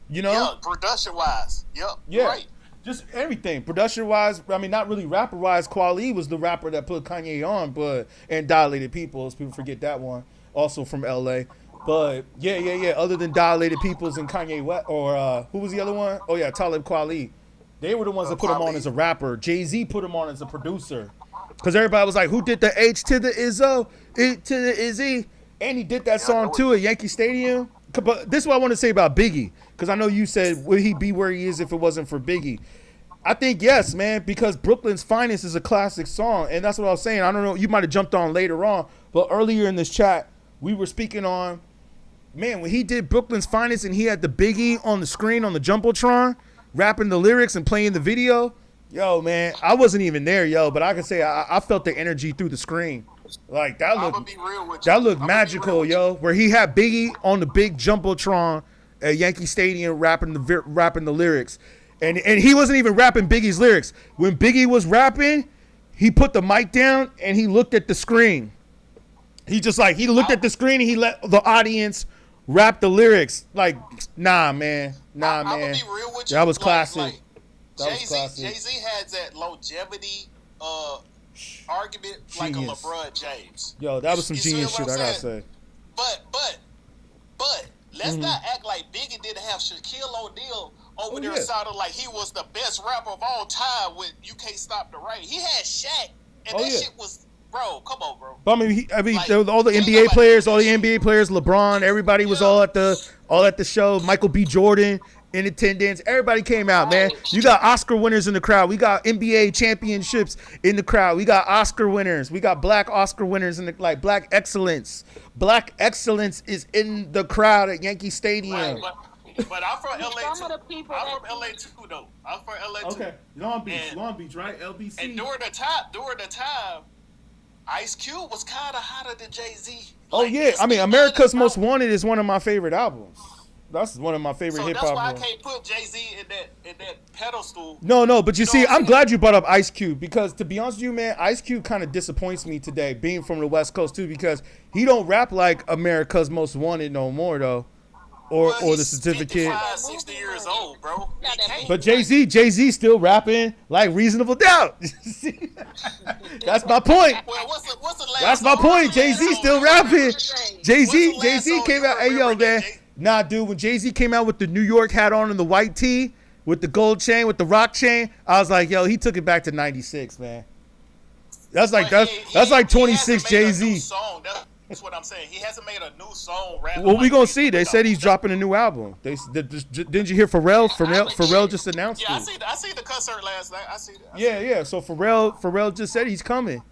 You know? Yeah, production-wise. Yep. Yeah. Right. Just everything. Production-wise, I mean, not really rapper-wise. Kweli was the rapper that put Kanye on, and Dilated Peoples. People forget that one. Also from L.A. But, yeah. Other than Dilated Peoples and Kanye West, or who was the other one? Oh, yeah, Talib Kweli. They were the ones that put him on as a rapper. Jay-Z put him on as a producer. Because everybody was like, who did the H to the Izzo? I to the Izzy? And he did that song, too, at Yankee Stadium. But this is what I want to say about Biggie. Because I know you said, would he be where he is if it wasn't for Biggie? I think yes, man, because Brooklyn's Finest is a classic song. And that's what I was saying. I don't know, you might have jumped on later on. But earlier in this chat, we were speaking on, man, when he did Brooklyn's Finest and he had the Biggie on the screen on the Jumbotron, rapping the lyrics and playing the video. Yo, man, I wasn't even there, but I can say I felt the energy through the screen. Like, that looked magical, where he had Biggie on the big Jumbotron at Yankee Stadium rapping the lyrics. And he wasn't even rapping Biggie's lyrics. When Biggie was rapping, he put the mic down and he looked at the screen. He looked at the screen and he let the audience rap the lyrics. Like, nah, man. I'm gonna be real with you. That was classic. Jay-Z has that longevity argument like a LeBron James. Yo, that was some genius shit, I gotta say. But let's not act like Biggie didn't have Shaquille O'Neal over there sounding like he was the best rapper of all time with You Can't Stop the Rain. He had Shaq, and that shit was bro, come on, bro. But I mean, Like, there was all the NBA players, LeBron, everybody was all at the show. Michael B. Jordan in attendance. Everybody came out, man. You got Oscar winners in the crowd. We got NBA championships in the crowd. We got Oscar winners. We got black Oscar winners in the black excellence. Black excellence is in the crowd at Yankee Stadium. Right, but I'm from LA Some of the too. people I'm that from LA too, though. I'm from LA too. Okay, Long And- Beach, right? LBC. And during the time, Ice Cube was kind of hotter than Jay-Z. Oh yeah, I mean, America's Most Wanted is one of my favorite albums. That's one of my favorite So hip that's hop why albums. I can't put Jay-Z in that pedestal. No, but you You know see, what I'm I'm saying? glad you brought up Ice Cube because to be honest with you, man, Ice Cube kind of disappoints me today, being from the West Coast too, because he don't rap like America's Most Wanted no more though, or Well, the he's certificate. 55, 60 years old, bro. He can't. But Jay-Z still rapping like Reasonable Doubt. That's my point. Well, what's the last That's my song? point. What's the last Jay-Z song still you rapping. remember? Jay-Z What's the last song came you out. Hey, yo, remember, man. Jay? Nah, dude, when Jay-Z came out with the New York hat on and the white tee with the gold chain, with the rock chain, I was like, yo, he took it back to 96, man. That's like, But that's like he 26 hasn't made a new Jay-Z. song. That's what I'm saying. He hasn't made a new song. Rapping Well, we like gonna Jay-Z see. They right said now. he's dropping a new album. Didn't you hear Pharrell? Pharrell just announced Yeah, it. I see the concert last night. I see that. Yeah. So Pharrell just said he's coming.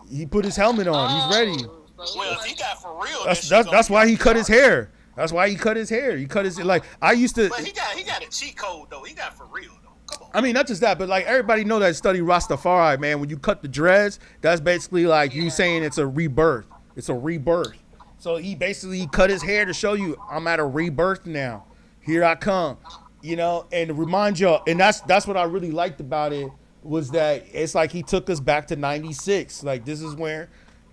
He put his helmet on. He's ready. Well, if he got for real, That's why he cut his hair. That's why he cut his hair. He cut his I used to. But he got a cheat code though. He got for real though. Come on. I mean, not just that, but like everybody know that study Rastafari, man. When you cut the dreads, that's basically like you saying it's a rebirth. It's a rebirth. So he basically cut his hair to show you I'm at a rebirth now. Here I come, you know, and to remind y'all. And that's what I really liked about it was that it's like he took us back to '96. Like this is where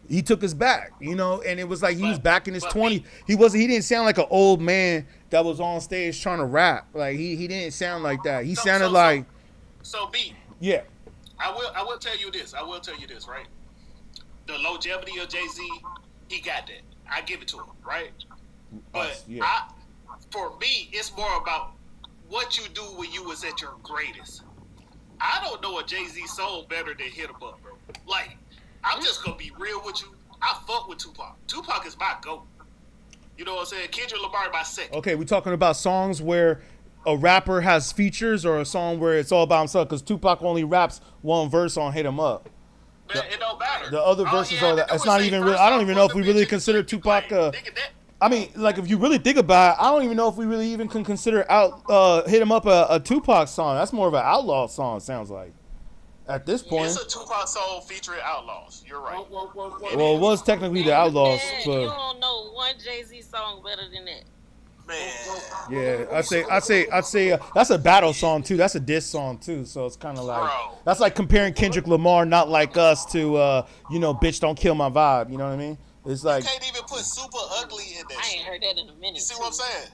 he took us back, you know, and it was like he was back in his 20s. He didn't sound like an old man that was on stage trying to rap. Like he didn't sound like that. He sounded like So B. yeah. I will tell you this. Right? The longevity of Jay-Z, he got that. I give it to him, right? But yeah. for me, it's more about what you do when you was at your greatest. I don't know a Jay-Z song better than Hit 'Em Up, bro. Like, I'm just gonna be real with you. I fuck with Tupac. Tupac is my GOAT. You know what I'm saying? Kendrick Lamar my second. Okay, we talking about songs where a rapper has features or a song where it's all by himself? Because Tupac only raps one verse on Hit 'Em Up. Man, it don't matter. The other verses are that. It's not even real. I don't even know if we really consider Tupac. I mean, like if you really think about it, I don't even know if we really even can consider Hit 'Em Up a Tupac song. That's more of an outlaw song. It sounds like at this point. It's a Tupac song featuring Outlaws. You're right. Well, it was technically the Outlaws, You but don't know one Jay-Z song better than that. Man. yeah, I'd say that's a battle song too. That's a diss song too. So it's kind of like that's like comparing Kendrick Lamar, Not Like Us, to Bitch Don't Kill My Vibe. You know what I mean? It's like You can't even put Super Ugly in that I shit. ain't heard that in a minute. You see what I'm saying?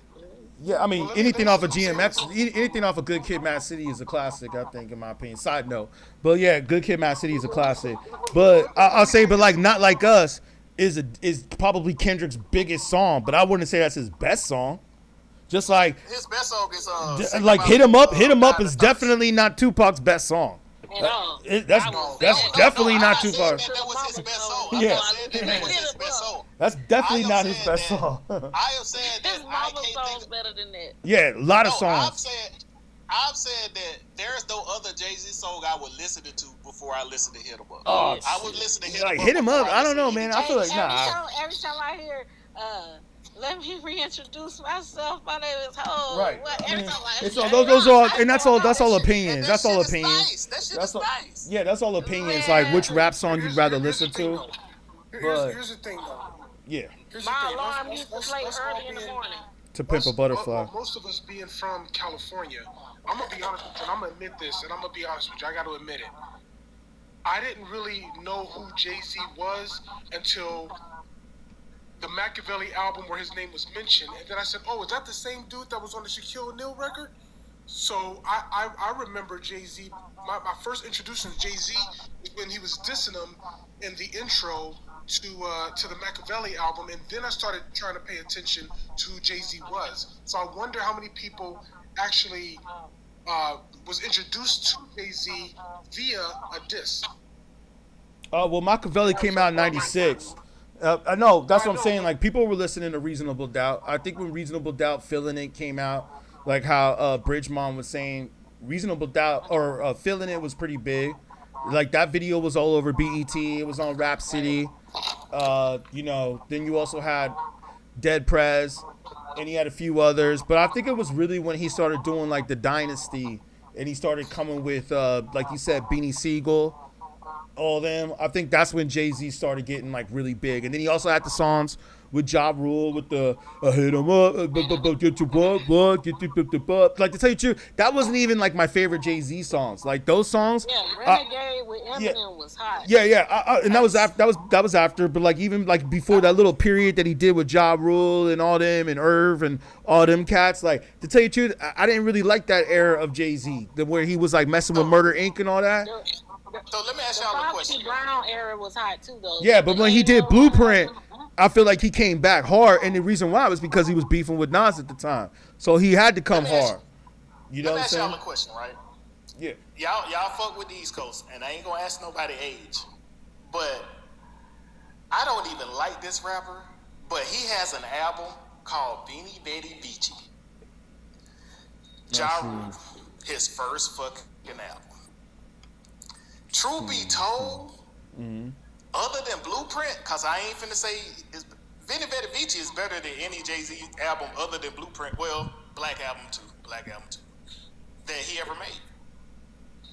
yeah, I mean anything off of GMX, anything off of Good Kid, Mad City is a classic. I think, in my opinion. Side note, but yeah, Good Kid, Mad City is a classic. But I'll say, but like Not Like Us is probably Kendrick's biggest song, but I wouldn't say that's his best song. Just like His best song is like Hit 'Em Up is definitely not Tupac's best song. That's definitely not Tupac. That was his best song. Yeah. I'm not saying that was his best song. That's definitely I am not his saying best that- song. I am saying that His I mama can't song's think. better than that. Yeah, a lot of No, songs. I've said that there's no other Jay-Z song I would listen to before I listen to Hit 'Em Up. Oh, I would listen to Hit 'Em like Up. Hit 'Em before Up. I don't listen know, to man. any I feel like Every time I hear, let me reintroduce myself. My name is Ho. Right. What, I every mean, time I it's hear all that, those are, I and that's don't all. know That's all that shit. opinions. That's all opinions. Nice. That shit That's is all, nice. yeah, that's all opinions. Like which rap song you'd rather listen to. But Here's the thing, though. yeah, Here's the My thing. alarm used to play early in the morning. To Pimp a Butterfly. Most of us being from California, I'm gonna be honest with you, and I'm gonna admit this, and I'm gonna be honest with you. I got to admit it. I didn't really know who Jay-Z was until the Machiavelli album where his name was mentioned, and then I said, "Oh, is that the same dude that was on the Shaquille O'Neal record?" So I remember Jay-Z. My first introduction to Jay-Z was when he was dissing him in the intro to the Machiavelli album, and then I started trying to pay attention to who Jay-Z was. So I wonder how many people actually was introduced to Jay-Z via a diss. Well, Machiavelli came out in '96. I know, that's what I'm saying. Like, people were listening to Reasonable Doubt. I think when Reasonable Doubt Feeling It came out, like how Bridgemon was saying, Reasonable Doubt or Feeling It was pretty big. Like, that video was all over BET. It was on Rap City. You know, then you also had Dead Prez, and he had a few others. But I think it was really when he started doing like the Dynasty, and he started coming with, like you said, Beanie Siegel, all them. I think that's when Jay-Z started getting like really big. And then he also had the songs with Ja Rule with the hit him up, get your butt, get your butt. Like, to tell you the truth, that wasn't even like my favorite Jay-Z songs. Like, those songs. Yeah, Renegade with Eminem was hot. Yeah, and that was after. But like, even like before that little period that he did with Ja Rule and all them and Irv and all them cats. Like, to tell you the truth, I didn't really like that era of Jay-Z, where he was like messing with Murder Inc. and all that. So let me ask y'all a question. The Brown era was hot too, though. Yeah, but when he did Blueprint, I feel like he came back hard, and the reason why was because he was beefing with Nas at the time, so he had to come hard. You know what I'm saying? Let me ask y'all a question, right? Yeah. Y'all fuck with the East Coast, and I ain't gonna ask nobody age, but I don't even like this rapper, but he has an album called Beanie Betty Beachy. Ja Rule, his first fucking album. Truth be told, other than Blueprint, cause I ain't finna say Vinny Betty Beachy is better than any Jay-Z album other than Blueprint. Well, Black Album 2, that he ever made.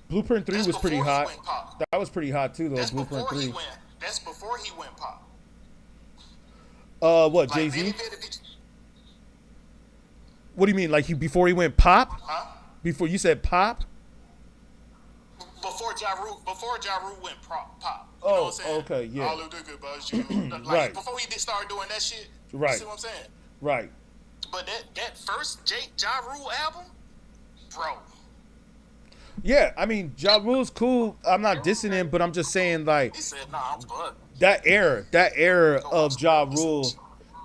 Blueprint 3 was pretty hot. That was pretty hot too, though. That's Blueprint 3. That's before he went pop. What, Like Jay-Z? Beachy. What do you mean, like before he went pop? Huh? Before you said pop? Before Ja Rule went pop. You Oh, know what I'm saying? okay, yeah. All of the good about you. Like, Right. Before he did start doing that shit. Right. You see what I'm saying? Right. But that first Ja Rule album, bro. Yeah, I mean, Ja Rule's cool. I'm not dissing him, but I'm just saying, like, He said, "Nah, I'm bugged." that era of Ja Rule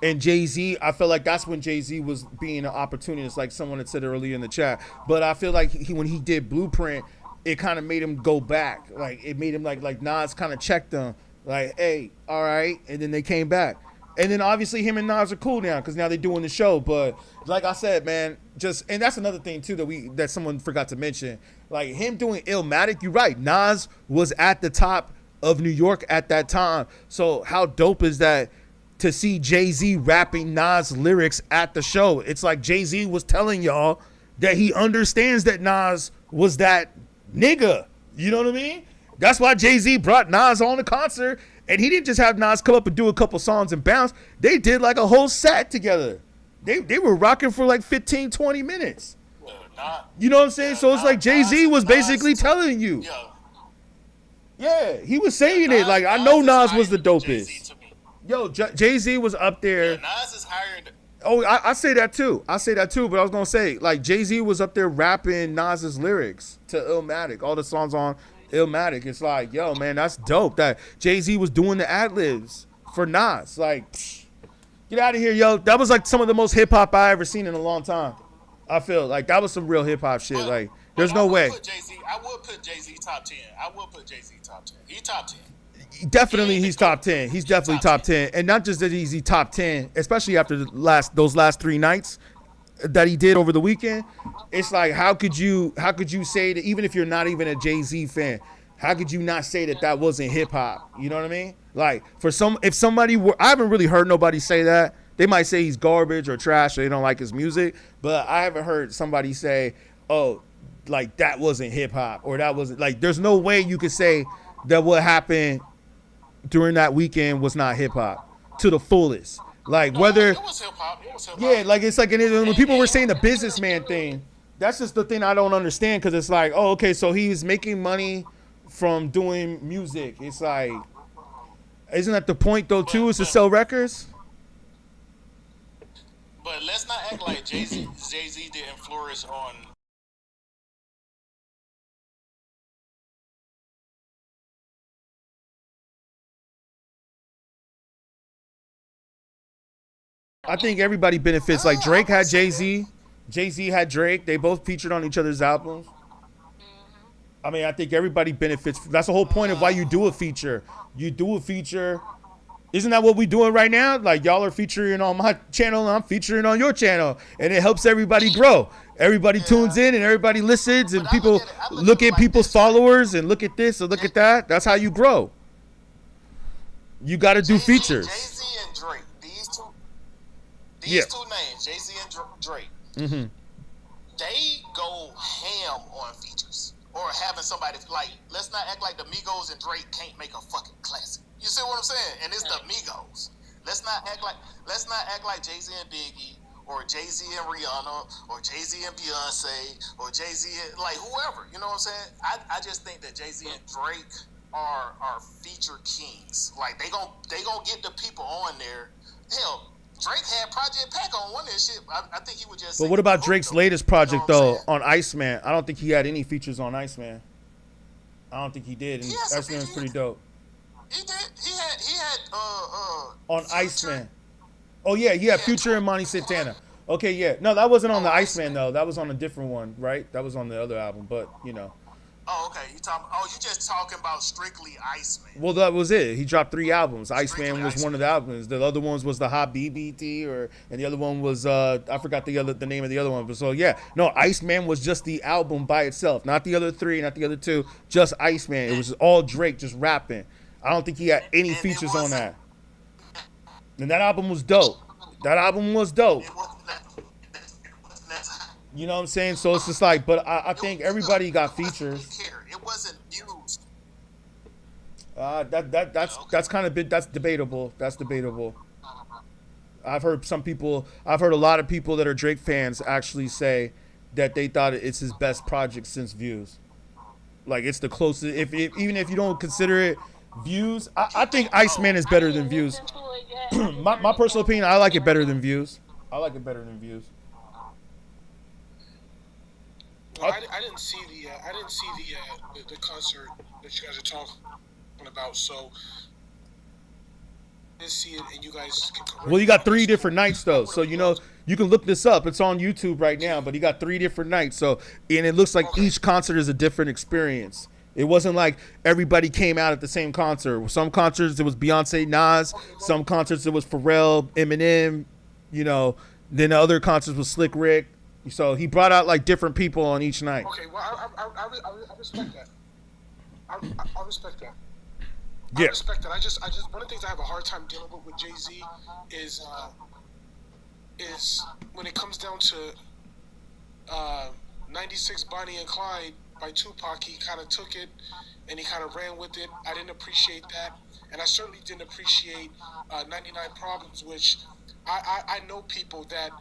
and Jay-Z, I feel like that's when Jay-Z was being an opportunist, like someone had said earlier in the chat. But I feel like when he did Blueprint, it kind of made him go back. Like, it made him like Nas kind of checked them. Like, hey, all right. And then they came back. And then obviously him and Nas are cool now because now they're doing the show. But like I said, man, and that's another thing too that someone forgot to mention. Like, him doing Illmatic, you're right. Nas was at the top of New York at that time. So how dope is that to see Jay-Z rapping Nas lyrics at the show? It's like Jay-Z was telling y'all that he understands that Nas was that nigga. You know what I mean? That's why Jay-Z brought Nas on the concert, and he didn't just have Nas come up and do a couple songs and bounce. They did like a whole set together. They were rocking for like 15, 20 minutes. You know what I'm saying? So it's like Jay-Z was basically telling you. Yeah, he was saying it. Like, I know Nas was the dopest. Yo, Jay-Z was up there. Nas is higher than... Oh, I say that too. But I was gonna say, like, Jay-Z was up there rapping Nas's lyrics to Illmatic, all the songs on Illmatic. It's like, yo, man, that's dope. That Jay-Z was doing the ad-libs for Nas. Like, get out of here, yo. That was like some of the most hip hop I ever seen in a long time. I feel like that was some real hip hop shit. Like, there's no way. I would put Jay-Z top 10. He top 10. Definitely, he's top 10. He's definitely top 10. And not just that he's top 10, especially after those last 3 nights that he did over the weekend. It's like, how could you say that, even if you're not even a Jay-Z fan, how could you not say that wasn't hip hop? You know what I mean? Like, if somebody were, I haven't really heard nobody say that. They might say he's garbage or trash or they don't like his music, but I haven't heard somebody say, oh, like, that wasn't hip hop, or that wasn't, like, there's no way you could say that what happened during that weekend was not hip hop to the fullest. Like, whether it was hip hop. Yeah, like, it's like, and when people were saying the businessman thing, that's just the thing I don't understand, because it's like, oh, okay, so he's making money from doing music. It's like, isn't that the point though too, is to sell records? But let's not act like Jay-Z didn't flourish on. I think everybody benefits. Like, Drake had Jay-Z, Jay-Z had Drake. They both featured on each other's albums. I mean, I think everybody benefits. That's the whole point of why you do a feature. You do a feature. Isn't that what we doing right now? Like, y'all are featuring on my channel and I'm featuring on your channel. And it helps everybody grow. Everybody tunes in and everybody listens and people look at people's followers and look at this and look at that. That's how you grow. You got to do features. Jay-Z and Drake. These two names, Jay-Z and Drake. Mm-hmm. They go ham on features. Or having somebody, like, let's not act like the Migos and Drake can't make a fucking classic. You see what I'm saying? And it's the Migos. Let's not act like Jay-Z and Biggie, or Jay-Z and Rihanna, or Jay-Z and Beyonce, or Jay-Z and, like, whoever. You know what I'm saying? I just think that Jay-Z and Drake are feature kings. Like, they gon' get the people on there. Hell, Drake had Project Pack on one of that shit. I think he would just. But what about Drake's latest project, though, on Iceman? I don't think he had any features on Iceman. I don't think he did. And Iceman's pretty dope. He did. He had on Iceman. Oh yeah, he had Future and Monty Santana. Okay, yeah. No, that wasn't on the Iceman though. That was on a different one, right? That was on the other album, but you know. Oh, okay. You just talking about strictly Iceman. Well, that was it. He dropped 3 albums. Iceman was one of the albums. The other ones was the Hot BBT, and the other one was I forgot the name of the other one. But so yeah, no, Iceman was just the album by itself, not the other 3, not the other 2, just Iceman. It was all Drake just rapping. I don't think he had any features on that. And that album was dope. You know what I'm saying? So it's just like, but I think everybody got features. It wasn't used. That's kind of that's debatable. That's debatable. I've heard a lot of people that are Drake fans actually say that they thought it's his best project since Views. Like it's the closest. Even if you don't consider it Views, I think Iceman is better than Views. my personal opinion, I like it better than Views. Well, I didn't see the concert that you guys are talking about, so I didn't see it, and you guys can correct. Well, you got 3 different nights though, so you know you can look this up. It's on YouTube right now, but you got 3 different nights. So and it looks like each concert is a different experience. It wasn't like everybody came out at the same concert. Some concerts it was Beyonce, Nas. Some concerts it was Pharrell, Eminem. You know, then the other concerts was Slick Rick. So he brought out like different people on each night. Okay, well, I respect that. I respect that. Yeah. I respect that. I just one of the things I have a hard time dealing with Jay-Z is when it comes down to 96 Bonnie and Clyde by Tupac. He kind of took it and he kind of ran with it. I didn't appreciate that, and I certainly didn't appreciate 99 Problems, which I know people that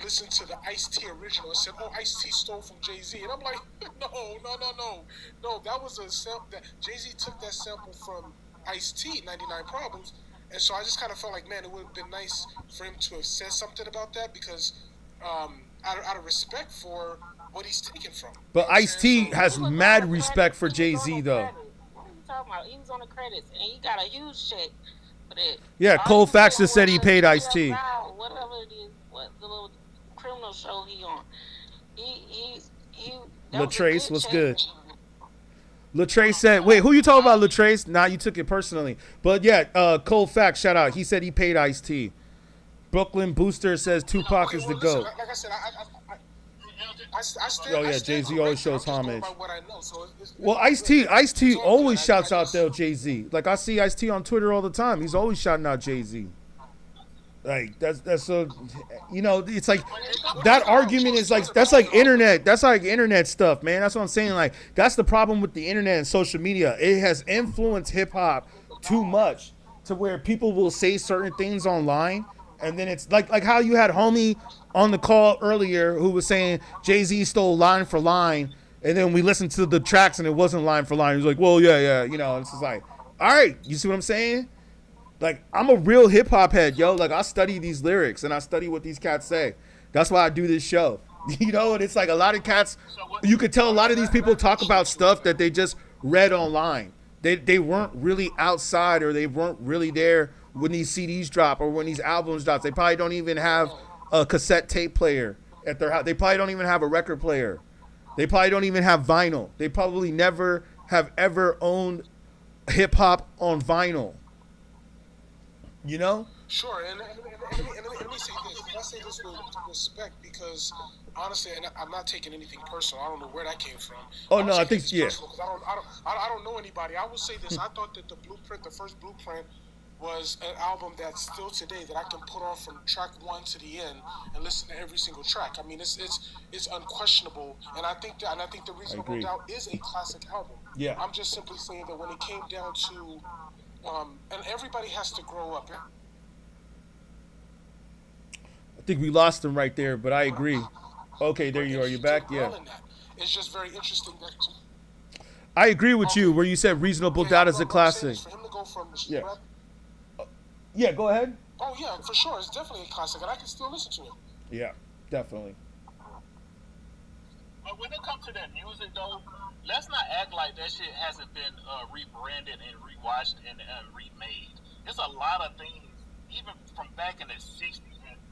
listened to the Ice-T original and said, "Oh, Ice-T stole from Jay-Z," and I'm like, no, that was a sample that Jay-Z took that sample from Ice-T, 99 Problems, and so I just kind of felt like, man, it would have been nice for him to have said something about that because out of respect for what he's taken from. But Ice-T has mad respect for Jay-Z though. What are you talking about? He was on the credits and he got a huge check for that. Yeah, Cole Fax just said he paid Ice-T. Whatever it is, what the little criminal show he on. He Latrace was good. Latrace said, wait, who you talking about, Latrace? Nah, you took it personally. But yeah, Cole Fax, shout out. He said he paid Ice-T. Brooklyn Booster says Tupac is the GOAT. Like I said, Oh yeah, Jay-Z always shows homage. Well, Well, Ice-T always shouts out though Jay-Z. Like I see Ice-T on Twitter all the time. He's always shouting out Jay-Z. Like that's so, you know, it's like that argument is like that's like internet stuff, man. That's what I'm saying. Like that's the problem with the internet and social media. It has influenced hip hop too much to where people will say certain things online, and then it's like how you had homie on the call earlier who was saying Jay-Z stole line for line, and then we listened to the tracks and it wasn't line for line. He was like, well, yeah, you know. It's just like, all right, you see what I'm saying? Like, I'm a real hip-hop head, yo. Like, I study these lyrics, and I study what these cats say. That's why I do this show. You know, and it's like a lot of cats, you could tell a lot of these people talk about stuff that they just read online. They weren't really outside, or they weren't really there when these CDs drop or when these albums drop. They probably don't even have a cassette tape player at their house. They probably don't even have a record player. They probably don't even have vinyl. They probably never have ever owned hip hop on vinyl. You know? Sure, and let me say this. And I say this with respect because honestly, and I'm not taking anything personal. I don't know where that came from. Oh no, I think yeah. I don't know anybody. I will say this. I thought that the Blueprint, the first Blueprint, was an album that still today that I can put on from track 1 to the end and listen to every single track. I mean, it's unquestionable, and I think the Reasonable Doubt is a classic album. Yeah. I'm just simply saying that when it came down to, and everybody has to grow up. I think we lost him right there, but I agree. Okay, there you are. You back? Yeah. It's just very interesting that. I agree with you where you said Reasonable Doubt is a classic. For him to go from Yeah. Yeah, go ahead. Oh yeah, for sure. It's definitely a classic, and I can still listen to it. Yeah, definitely. But when it comes to that music, though, let's not act like that shit hasn't been rebranded and rewatched and remade. There's a lot of things, even from back in the '60s,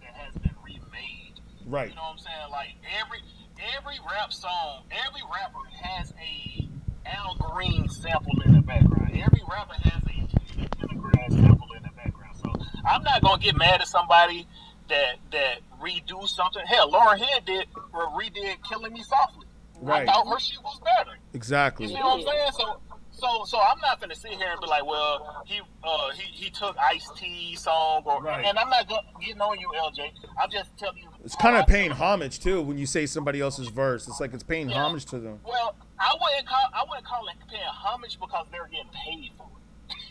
that has been remade. Right. You know what I'm saying? Like every rap song, every rapper has a Al Green sample in the background. Every rapper has a Pendergrass sample in the background. So I'm not gonna get mad at somebody that redo something. Hell, Lauryn Hill redid "Killing Me Softly." Right. I thought her shit was better. Exactly. You see what I'm saying? So I'm not gonna sit here and be like, well, he took Ice-T's song, and I'm not getting on you, LJ. I'm just telling you. It's kind of paying homage too when you say somebody else's verse. It's like it's paying homage to them. Well, I wouldn't call it paying homage because they're getting paid for it.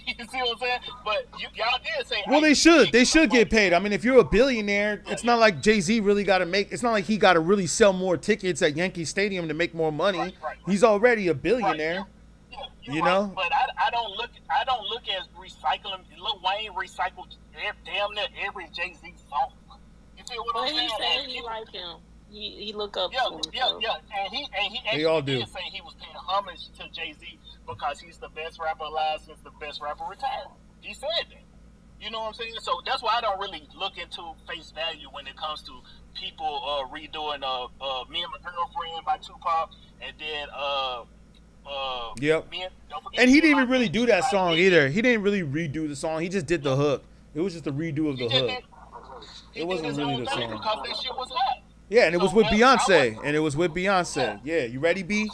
You see what I'm saying? But y'all did say. Well, they should. They should get paid. I mean, if you're a billionaire, it's not like Jay-Z really got to make. It's not like he got to really sell more tickets at Yankee Stadium to make more money. Right. He's already a billionaire. Right. Yeah, you know. But I don't look at recycling. Lil Wayne recycled damn near every Jay-Z song. You feel what I'm saying? He said he like him. He look up to him. Yeah. And he they all actually do. did say he was paying homage to Jay-Z because he's the best rapper alive since the best rapper retired. He said that. You know what I'm saying? So that's why I don't really look into face value when it comes to people redoing "Me and My Girlfriend" by Tupac, and then Yep. And he didn't even really do that song either. He didn't really redo the song. He just did the hook. It was just a redo of the hook. It wasn't really the song. Because that shit was hot. Yeah, and it was with Beyonce. Yeah, you ready, B?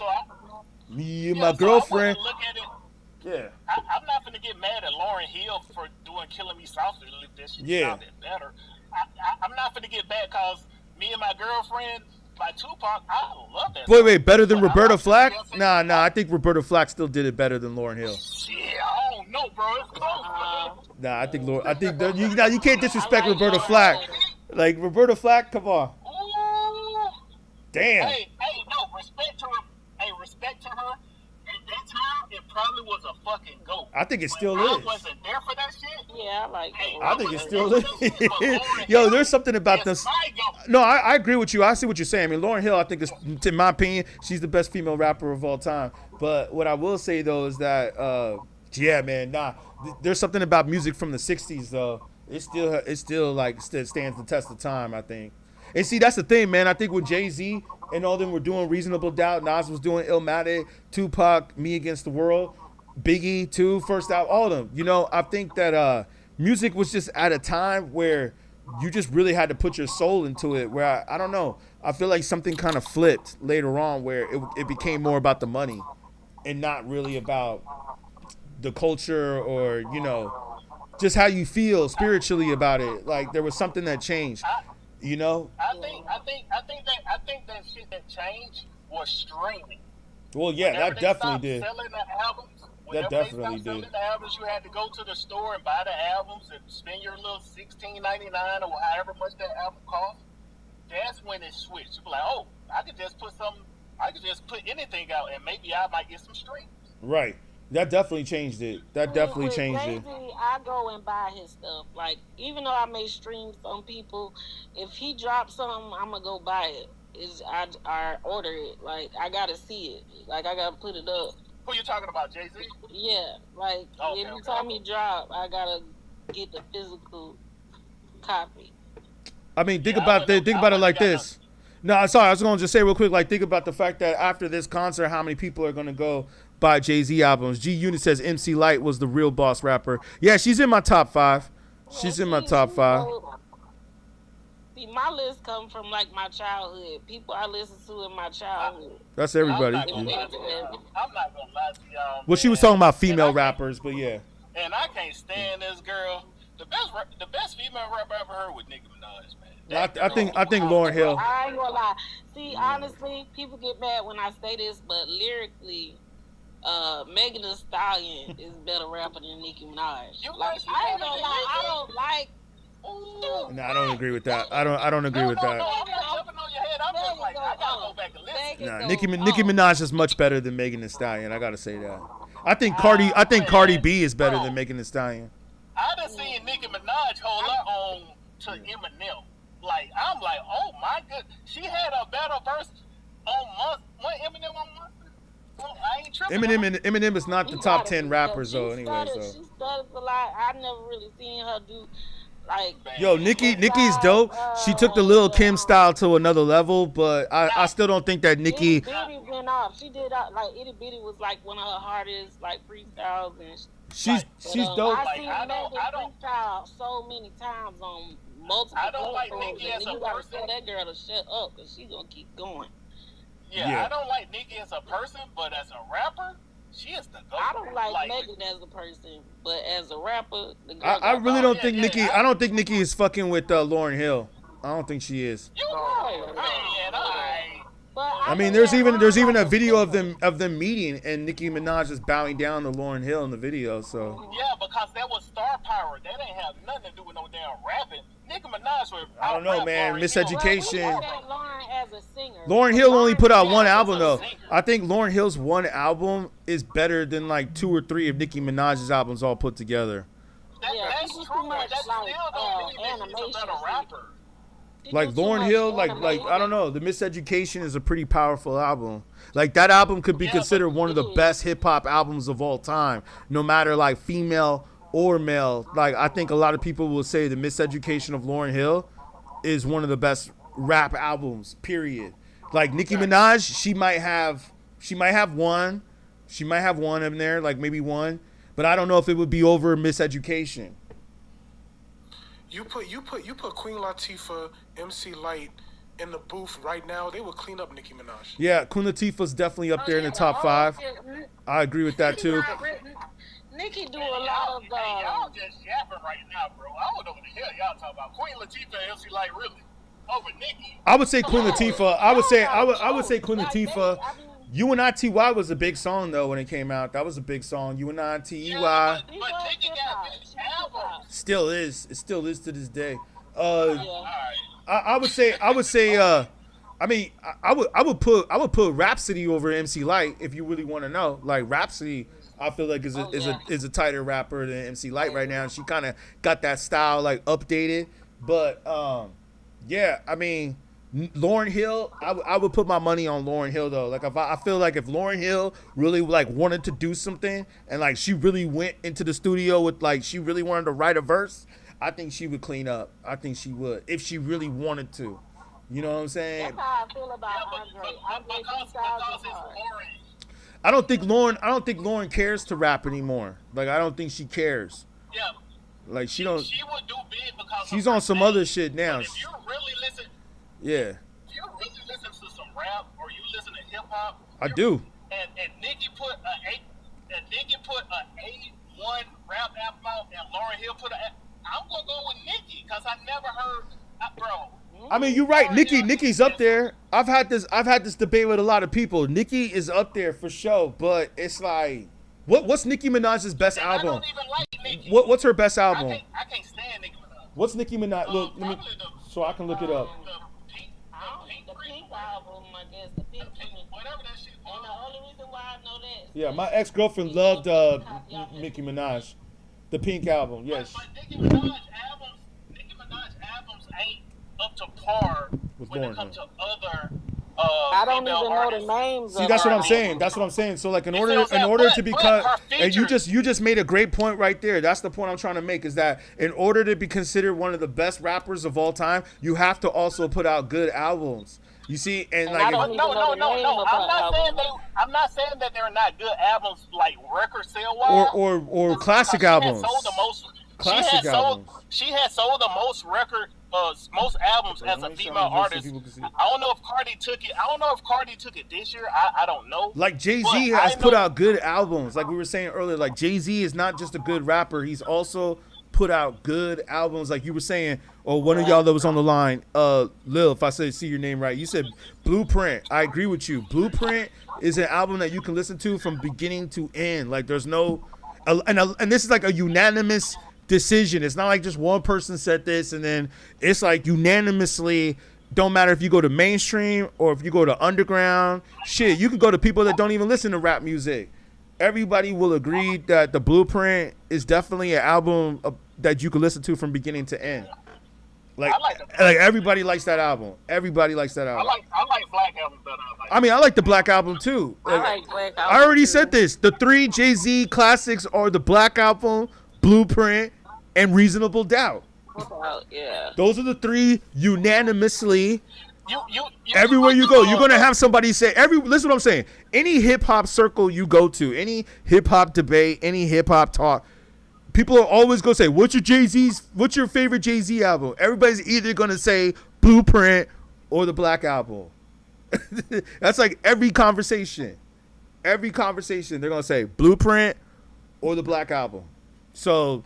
Me and my girlfriend. Yeah. I'm not gonna get mad at Lauryn Hill for doing "Killing Me Softly." That shit sounded better. I'm not gonna get mad because "Me and My Girlfriend" by Tupac, I love that. Wait, better than Roberta Flack? Nah, I think Roberta Flack still did it better than Lauryn Hill. Yeah, I don't know, bro. It's close, bro. Nah, I think you can't disrespect Roberta Flack. Like Roberta Flack, come on. Ooh. Damn. Hey, no, respect to her. Hey, respect to her. At that time, it probably was a fucking goat. I think it still I is. wasn't there for that shit. Yeah, I like it. I think it still is. Yo, there's something about this. No, I agree with you. I see what you're saying. I mean, Lauryn Hill, I think, in my opinion, she's the best female rapper of all time. But what I will say, though, is that, there's something about music from the 60s, though. It still stands the test of time, I think. And see, that's the thing, man. I think with Jay-Z and all them were doing Reasonable Doubt, Nas was doing Illmatic, Tupac, Me Against the World, Biggie, too, first out, all of them. You know, I think that music was just at a time where you just really had to put your soul into it, where I don't know. I feel like something kind of flipped later on where it became more about the money and not really about the culture or, you know, just how you feel spiritually about it. Like there was something that changed. You know? I think that shit that changed was streaming. Well, yeah, that definitely did. Selling the albums, that definitely did. Selling the albums, you had to go to the store and buy the albums and spend your little $16.99 or however much that album cost. That's when it switched. You be like, oh, I could just put anything out and maybe I might get some streams. Right. That definitely changed it. That definitely changed it. I go and buy his stuff. Like, even though I may stream some people, if he drops something, I'm going to go buy it. I order it. Like, I got to see it. Like, I got to put it up. Who you talking about, Jay-Z? Yeah. Like, every time he drop, I got to get the physical copy. I mean, think about it like this. No, sorry. I was going to just say real quick, like, think about the fact that after this concert, how many people are going to go buy Jay-Z albums. G Unit says MC Lyte was the real boss rapper. Yeah, she's in my top 5. She's in my top 5. See, my list come from, like, my childhood. People I listen to in my childhood. That's everybody. I'm not gonna lie to y'all. Well, she was talking about female rappers, but yeah. And I can't stand this girl. The best female rapper I ever heard was Nicki Minaj, man. I think Lauryn Hill. I ain't gonna lie. See, honestly, people get mad when I say this, but lyrically, Megan Thee Stallion is a better rapper than Nicki Minaj. Like, I ain't gonna lie. I don't like. No, I don't agree with that. I don't agree with that. Nah, Nicki Minaj is much better than Megan Thee Stallion. I gotta say that. I think Cardi B is better than Megan Thee Stallion. I done seen Nicki Minaj hold her own to Eminem. Like, I'm like, oh my goodness. She had a better verse on one Eminem on one. Well, I ain't tripping. Eminem is not the top 10 rappers though. Anyway, so. She started a lot. I never really seen her do. Like, yo, Nicki's dope. She took the Lil Kim style to another level, but I still don't think that Nicki. Itty Bitty went off. She did like Itty Bitty was like one of her hardest like freestyles, and she's dope. I seen Megan freestyle so many times on multiple. I don't like Nicki as a you gotta person. tell that girl to shut up because she gonna keep going. Yeah, I don't like Nicki as a person, but as a rapper, she is the GOAT. I don't like Megan as a person, but as a rapper, the girl I really don't think Nicki. I don't think Nicki is fucking with Lauryn Hill. I don't think she is. You know, man, I mean, there's even a video of them meeting, and Nicki Minaj is bowing down to Lauryn Hill in the video. So yeah, because that was star power. That ain't have nothing to do with no damn rapping. Nicki Minaj was. I don't know, man. Miseducation. Singer. Lauryn Hill only put out one album though. I think Lauryn Hill's one album is better than like 2 or 3 of Nicki Minaj's albums all put together. That's true. That still don't mean that she's a better rapper. Like Lauryn Hill, like I don't know. The Miseducation is a pretty powerful album. Like that album could be considered one of the best hip hop albums of all time, no matter like female or male. Like I think a lot of people will say the Miseducation of Lauryn Hill is one of the best rap albums. Period. Like Nicki Minaj, she might have one. She might have one in there, like maybe one, but I don't know if it would be over Miseducation. You put Queen Latifah, MC Lyte in the booth right now, they would clean up Nicki Minaj. Yeah, Queen Latifah's definitely up there in the top 5. I agree with that too. Nicki do a lot of y'all just yapping right now, bro. I don't know what the hell y'all talking about. Queen Latifah and MC Lyte really over Nicki. I would say Queen Latifah. I would say Queen Latifah. UNITY was a big song though when it came out. That was a big song. UNITY. Yeah, but Nicki got big albums. Still is. It still is to this day. I would say. I mean, I would put Rhapsody over MC Lyte if you really want to know. Like Rhapsody, I feel like is a tighter rapper than MC Lyte right now. She kind of got that style like updated, but yeah, I mean. Lauryn Hill, I would put my money on Lauryn Hill though. Like I feel like if Lauryn Hill really like wanted to do something and like she really went into the studio with like she really wanted to write a verse, I think she would clean up. I think she would if she really wanted to. You know what I'm saying? That's how I feel about Andre. I don't think Lauren cares to rap anymore. Like I don't think she cares. Yeah. Like she don't. She would do big because she's on some other shit now. But if you really listen. Yeah. If you really listen to some rap or you listen to hip hop, I do. And Nicki put a A1 rap album out, and Lauryn Hill I'm gonna go with Nicki because I never heard, bro. I mean, you're right. Nicki's up there. I've had this debate with a lot of people. Nicki is up there for sure, but it's like, what's Nicki Minaj's best album? I don't even like Nicki. What's her best album? I can't stand Nicki Minaj. What's Nicki Minaj? Look, so I can look it up. The Pink album, I guess. The Pink, whatever that shit was. And the only reason why I know that. Yeah, my ex-girlfriend loved Nicki Minaj. The Pink album, yes. But Nicki Minaj albums ain't up to par when it comes to other. I don't even know the names. See, that's what I'm saying. That's what I'm saying. So, like, in order to become, and you just made a great point right there. That's the point I'm trying to make. Is that in order to be considered one of the best rappers of all time, you have to also put out good albums. You see, and And I like, don't if, even know the name of I'm not saying that they're not good albums, like record sale wise. or classic albums. Classic albums. She had sold the most most albums as a female artist. I don't know if Cardi took it. I don't know if Cardi took it this year. I don't know. Like Jay-Z has put out good albums. Like we were saying earlier, like Jay-Z is not just a good rapper. He's also put out good albums. Like you were saying, or one of y'all that was on the line, Lil, if I see your name right, you said Blueprint. I agree with you. Blueprint is an album that you can listen to from beginning to end. Like there's no, and this is like a unanimous decision. It's not like just one person said this and then it's like unanimously. Don't matter if you go to mainstream or if you go to underground. Shit, you can go to people that don't even listen to rap music. Everybody will agree that the Blueprint is definitely an album that you can listen to from beginning to end. Like everybody likes that album. Everybody likes that album. I like Black Album better. I mean, I like the Black Album too. I like Black Album. I already said this. The 3 Jay-Z classics are the Black Album, Blueprint, and Reasonable Doubt. Yeah. Those are the 3 unanimously. Everywhere you go, you're gonna have somebody say listen what I'm saying. Any hip hop circle you go to, any hip hop debate, any hip hop talk, people are always gonna say, what's your favorite Jay-Z album? Everybody's either gonna say Blueprint or the Black Album. That's like every conversation. Every conversation they're gonna say Blueprint or the Black Album. So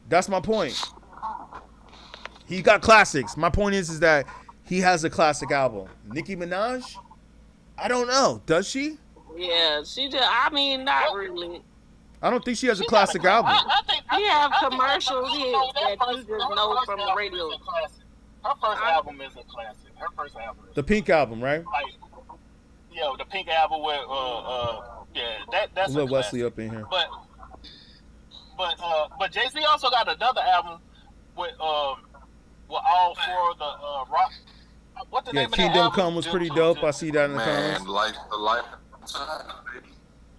that's my point. He got classics. My point is that he has a classic album. Nicki Minaj? I don't know. Does she? Yeah, she just, I mean, not really. I don't think she has a classic album. She have commercial hits that you just know from the radio. Her first album is a classic. Her first album. The Pink album, right? The Pink album with that's a little Wesley up in here. But Jay-Z also got another album with all 4 of the rock. What the name of that Kingdom album? Come was pretty dope. I see that in the comments.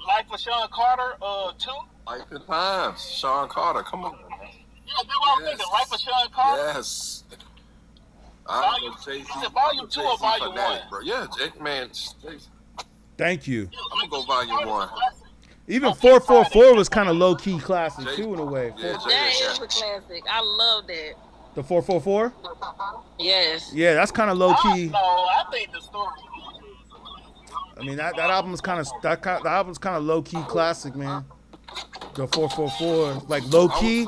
Life of Sean Carter, 2. Life and Times. Sean Carter, come on. Yeah, that's what I'm thinking. Life of Sean Carter. Yes. Volume 2 or Volume 1? Bro. Yeah, man. Thank you. I'm gonna go Volume 1. Even 444 was kind of low key classic too in a way. That is a classic. I love that. The 444? Yes. Yeah, that's kind of low key. No, I think the story. I mean that album's kind of low key classic, man. The 444, like low key.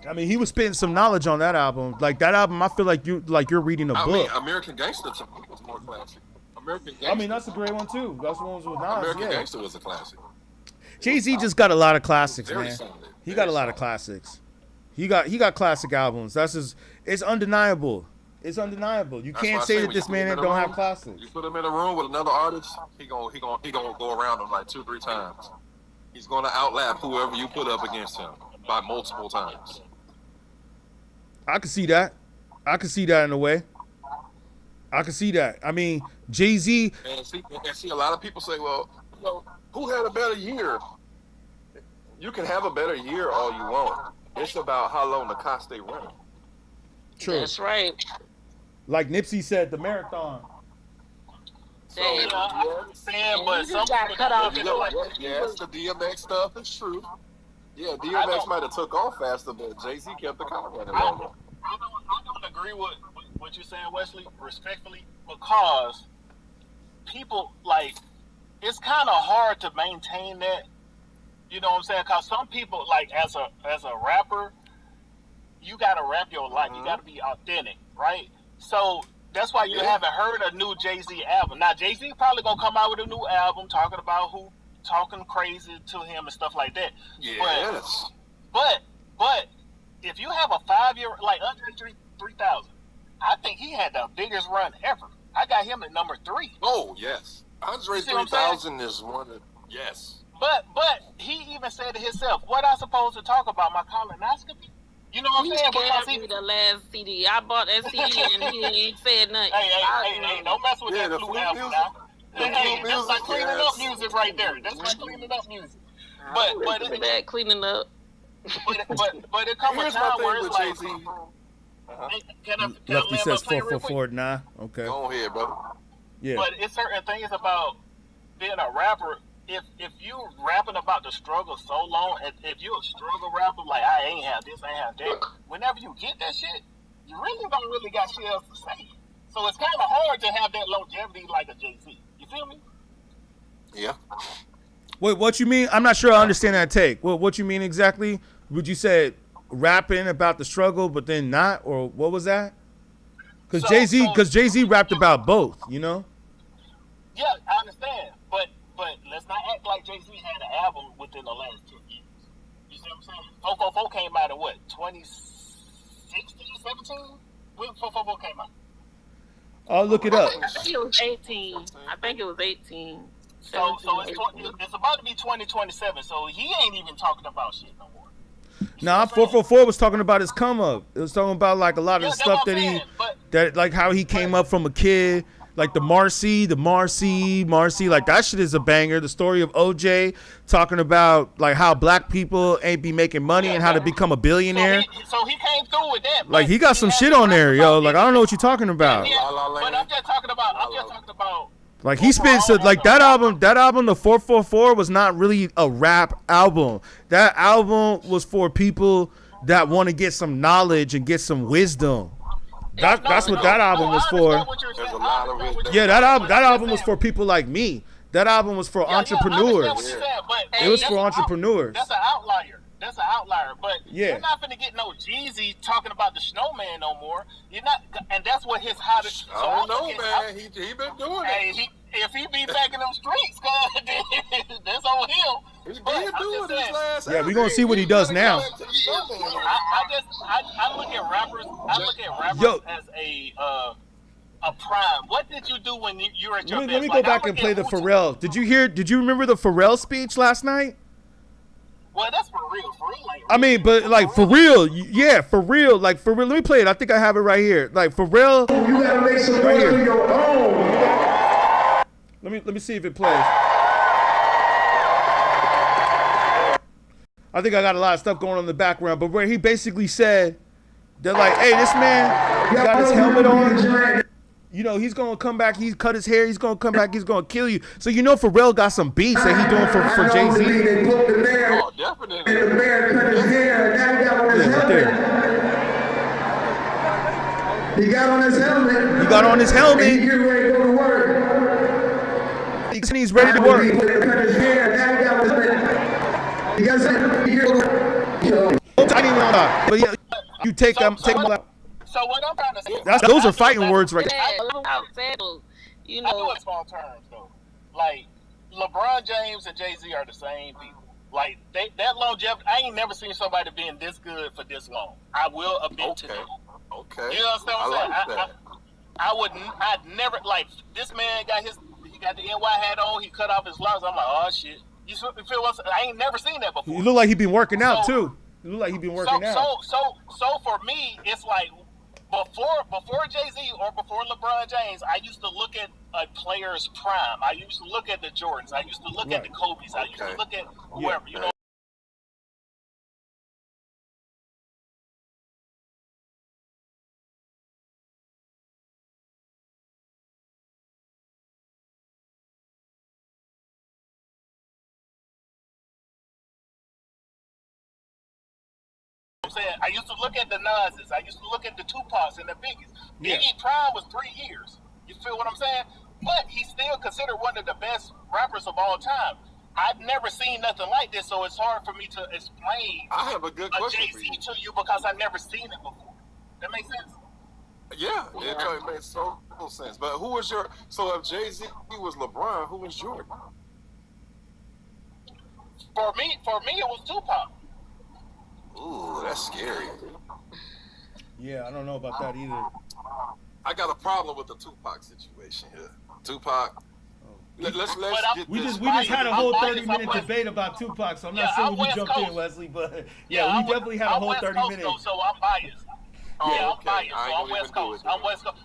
I mean, he was spitting some knowledge on that album. Like that album, I feel like you're reading a book. I mean, American Gangster to me was more classic. I mean, that's a great one too. That's the one with Nas. American Gangster was a classic. Jay-Z just got a lot of classics, Very man. solid. He got a lot of classics. He got classic albums. It's undeniable. It's undeniable. You can't say that this man don't have classics. You put him in a room with another artist, he gonna go around him like 2-3 times. He's gonna outlap whoever you put up against him by multiple times. I can see that. I can see that in a way. I can see that. I mean, Jay-Z. And see, a lot of people say, well, who had a better year? You can have a better year all you want. It's about how long the clock stay running. True. That's right. Like Nipsey said, the marathon. So, but some got cut off. Yes, the DMX stuff is true. Yeah, DMX might have took off faster, but Jay-Z kept the clock running longer. I don't agree with what you're saying, Wesley, respectfully, because people, like, it's kind of hard to maintain that. You know what I'm saying? Because some people, like, as a rapper, you got to rap your life. You got to be authentic, right? So that's why you haven't heard a new Jay-Z album. Now, Jay-Z probably going to come out with a new album talking about who talking crazy to him and stuff like that. Yes. But if you have a 5-year, like Andre 3000, I think he had the biggest run ever. I got him at number 3. Oh, yes. Andre 3000 is one of, yes. But he even said to himself, what I supposed to talk about, my colonoscopy? You know what I'm saying? Because he the last CD. I bought that CD and he ain't said nothing. Hey, don't mess with that Blue album now. That's like cleaning up music right there. That's like cleaning up music. But it's bad cleaning up. But it comes a time where it's like, Can I Lefty land says my plane real quick? 444. Nah. Okay. Go ahead, brother. Yeah. But it's certain things about being a rapper. If you rapping about the struggle so long, if you a struggle rapper, like I ain't have this, I ain't have that. Whenever you get that shit, you really don't really got shit else to say. So it's kind of hard to have that longevity like a JAY-Z. You feel me? Yeah. Wait, what you mean? I'm not sure I understand that take. What you mean exactly? Would you say rapping about the struggle, but then not, or what was that? Because Jay-Z rapped about both, you know? Yeah, I understand, but let's not act like Jay-Z had an album within the last 10 years. You see what I'm saying? 444 came out in what, 2016, 17? When 444 came out? I'll look it up. I think it was 18. I think it was 18. So it's about to be 2027, so he ain't even talking about shit no more. Nah, 444 was talking about his come up. It was talking about like a lot of the stuff that like how he came up from a kid, like the Marcy, like that shit is a banger. The story of OJ talking about like how black people ain't be making money and how to become a billionaire. So he came through with that. Like he got some shit on there, yo. Like I don't know what you're talking about. But I'm just talking about. Like he spent like that album, the 444 was not really a rap album. That album was for people that want to get some knowledge and get some wisdom. That's what that album was for. Yeah, that album was for people like me. That album was for entrepreneurs. It was for entrepreneurs. That's an outlier. But you're not finna get no Jeezy talking about the snowman no more. You're not, and that's what his hottest. I don't know, man. He been doing it. If he be back in them streets, cause that's on him. He been doing this last. Yeah, we gonna see what he does now. I look at rappers. As a prime. What did you do when you were at your best? Let me go back and play the Pharrell. Did you remember the Pharrell speech last night? Well, that's for real. I mean, but like for real, yeah, for real. Like for real. Let me play it. I think I have it right here. Like Pharrell. You gotta make some noise of your own. Let me see if it plays. I think I got a lot of stuff going on in the background, but where he basically said, they're like, hey, this man got his helmet on. You know, he's going to come back. He's cut his hair. He's going to come back. He's going to kill you. So, you know, Pharrell got some beats that he doing for Jay-Z. They put the bear, Oh, definitely. and the bear cut his hair, and now he got on his helmet. He got on his helmet. He got on his helmet. And he getting ready to go to work. He's ready to work. He cut his hair, now he got on his helmet. He got But yeah, you take them out. So what I'm trying to say, Those are fighting words right there. You I know, do it small terms though. Like LeBron James and Jay-Z are the same people. Like that longevity. I ain't never seen somebody being this good for this long. I will admit to that. Okay. You understand what I'm saying? I'd never like this man he got the NY hat on. He cut off his locks. I'm like, oh shit. You feel what I'm saying? I ain't never seen that before. You look like he been working out too. You look like he been working out. So for me, it's like before Jay-Z or before LeBron James, I used to look at a player's prime. I used to look at the Jordans. I used to look at the Kobe's. I used to look at whoever. You know. I'm saying I used to look at the Nas's, I used to look at the Tupacs and the Biggies. Biggie Prime was 3 years. You feel what I'm saying? But he's still considered one of the best rappers of all time. I've never seen nothing like this, so it's hard for me to explain I have a good question Jay-Z to you because I've never seen it before. That makes sense? Yeah, it makes total sense. But who was your? So if Jay-Z was LeBron, who was Jordan? For me, it was Tupac. Ooh, that's scary. Yeah, I don't know about that either. I got a problem with the Tupac situation here. Tupac. Let's get We this. just had a whole 30-minute I'm debate about Tupac, so I'm not sure when you jumped in, Wesley, but yeah, we definitely had a whole 30 minutes. So I'm biased. Oh, I'm biased. So I'm West Coast. I'm West Coast.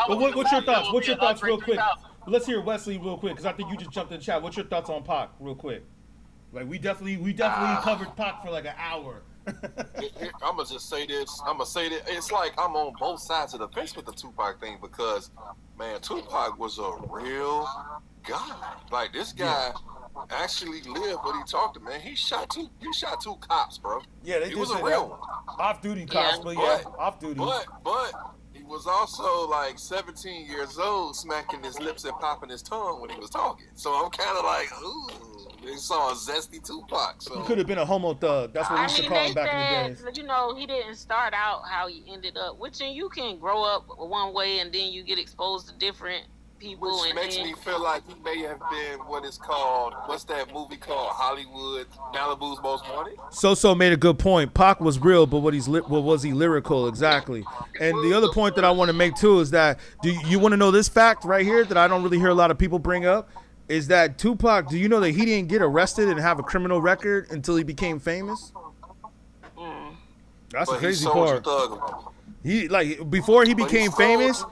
But what's your thoughts? What's your thoughts real quick? Let's hear Wesley real quick, because I think you just jumped in the chat. What's your thoughts on Pac real quick? Like we definitely covered Pac for like an hour. I'm gonna just say this. I'm gonna say that it's like I'm on both sides of the fence with the Tupac thing because, man, Tupac was a real guy. Like this guy actually lived what he talked to. Man, he shot two cops, bro. Yeah, they he did was a say real one. Off-duty cops, but yeah, off-duty. But he was also like 17 years old, smacking his lips and popping his tongue when he was talking. So I'm kind of like, ooh, they saw a zesty Tupac. So he could have been a homo thug. That's what we used to call him back in the days. You know, he didn't start out how he ended up. Which you can grow up one way and then you get exposed to different people. Which makes me feel like he may have been what is called, what's that movie called? Hollywood, Malibu's Most Wanted? So made a good point. Pac was real, but what was he lyrical? Exactly. And the other point that I want to make too is that, do you want to know this fact right here that I don't really hear a lot of people bring up? Is that Tupac, do you know that he didn't get arrested and have a criminal record until he became famous? That's the crazy part. He before he became famous,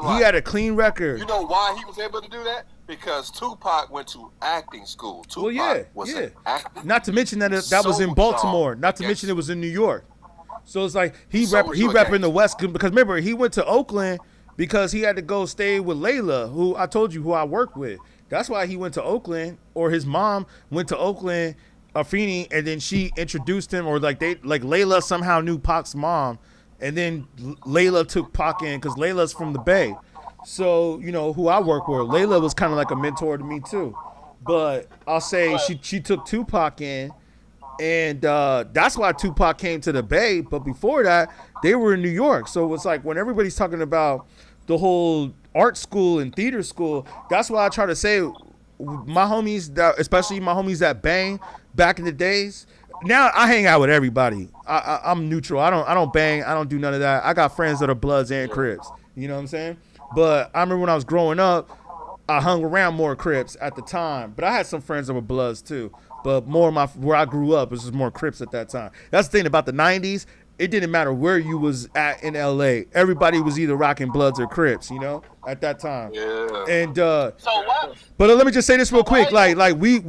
he had a clean record. You know why he was able to do that? Because Tupac went to acting school. Tupac was an actor. Not to mention that was in Baltimore. Not to mention it was in New York. So it's like he repping the West, because remember he went to Oakland because he had to go stay with Layla, who I told you who I worked with. That's why he went to Oakland, or his mom went to Oakland, Afeni, and then she introduced him, or Layla somehow knew Pac's mom. And then Layla took Pac in because Layla's from the Bay. So, you know, who I work with, Layla was kind of like a mentor to me too. But I'll say she took Tupac in, and that's why Tupac came to the Bay. But before that, they were in New York. So it's like when everybody's talking about the whole art school and theater school, that's why I try to say my homies, especially my homies that bang back in the days. Now I hang out with everybody. I'm neutral. I don't bang. I don't do none of that. I got friends that are Bloods and Crips. You know what I'm saying? But I remember when I was growing up, I hung around more Crips at the time. But I had some friends that were Bloods too. But more where I grew up, it was just more Crips at that time. That's the thing about the 90s. It didn't matter where you was at in LA. Everybody was either rocking Bloods or Crips, you know, at that time. Yeah. And so what? But let me just say this real quick. Like we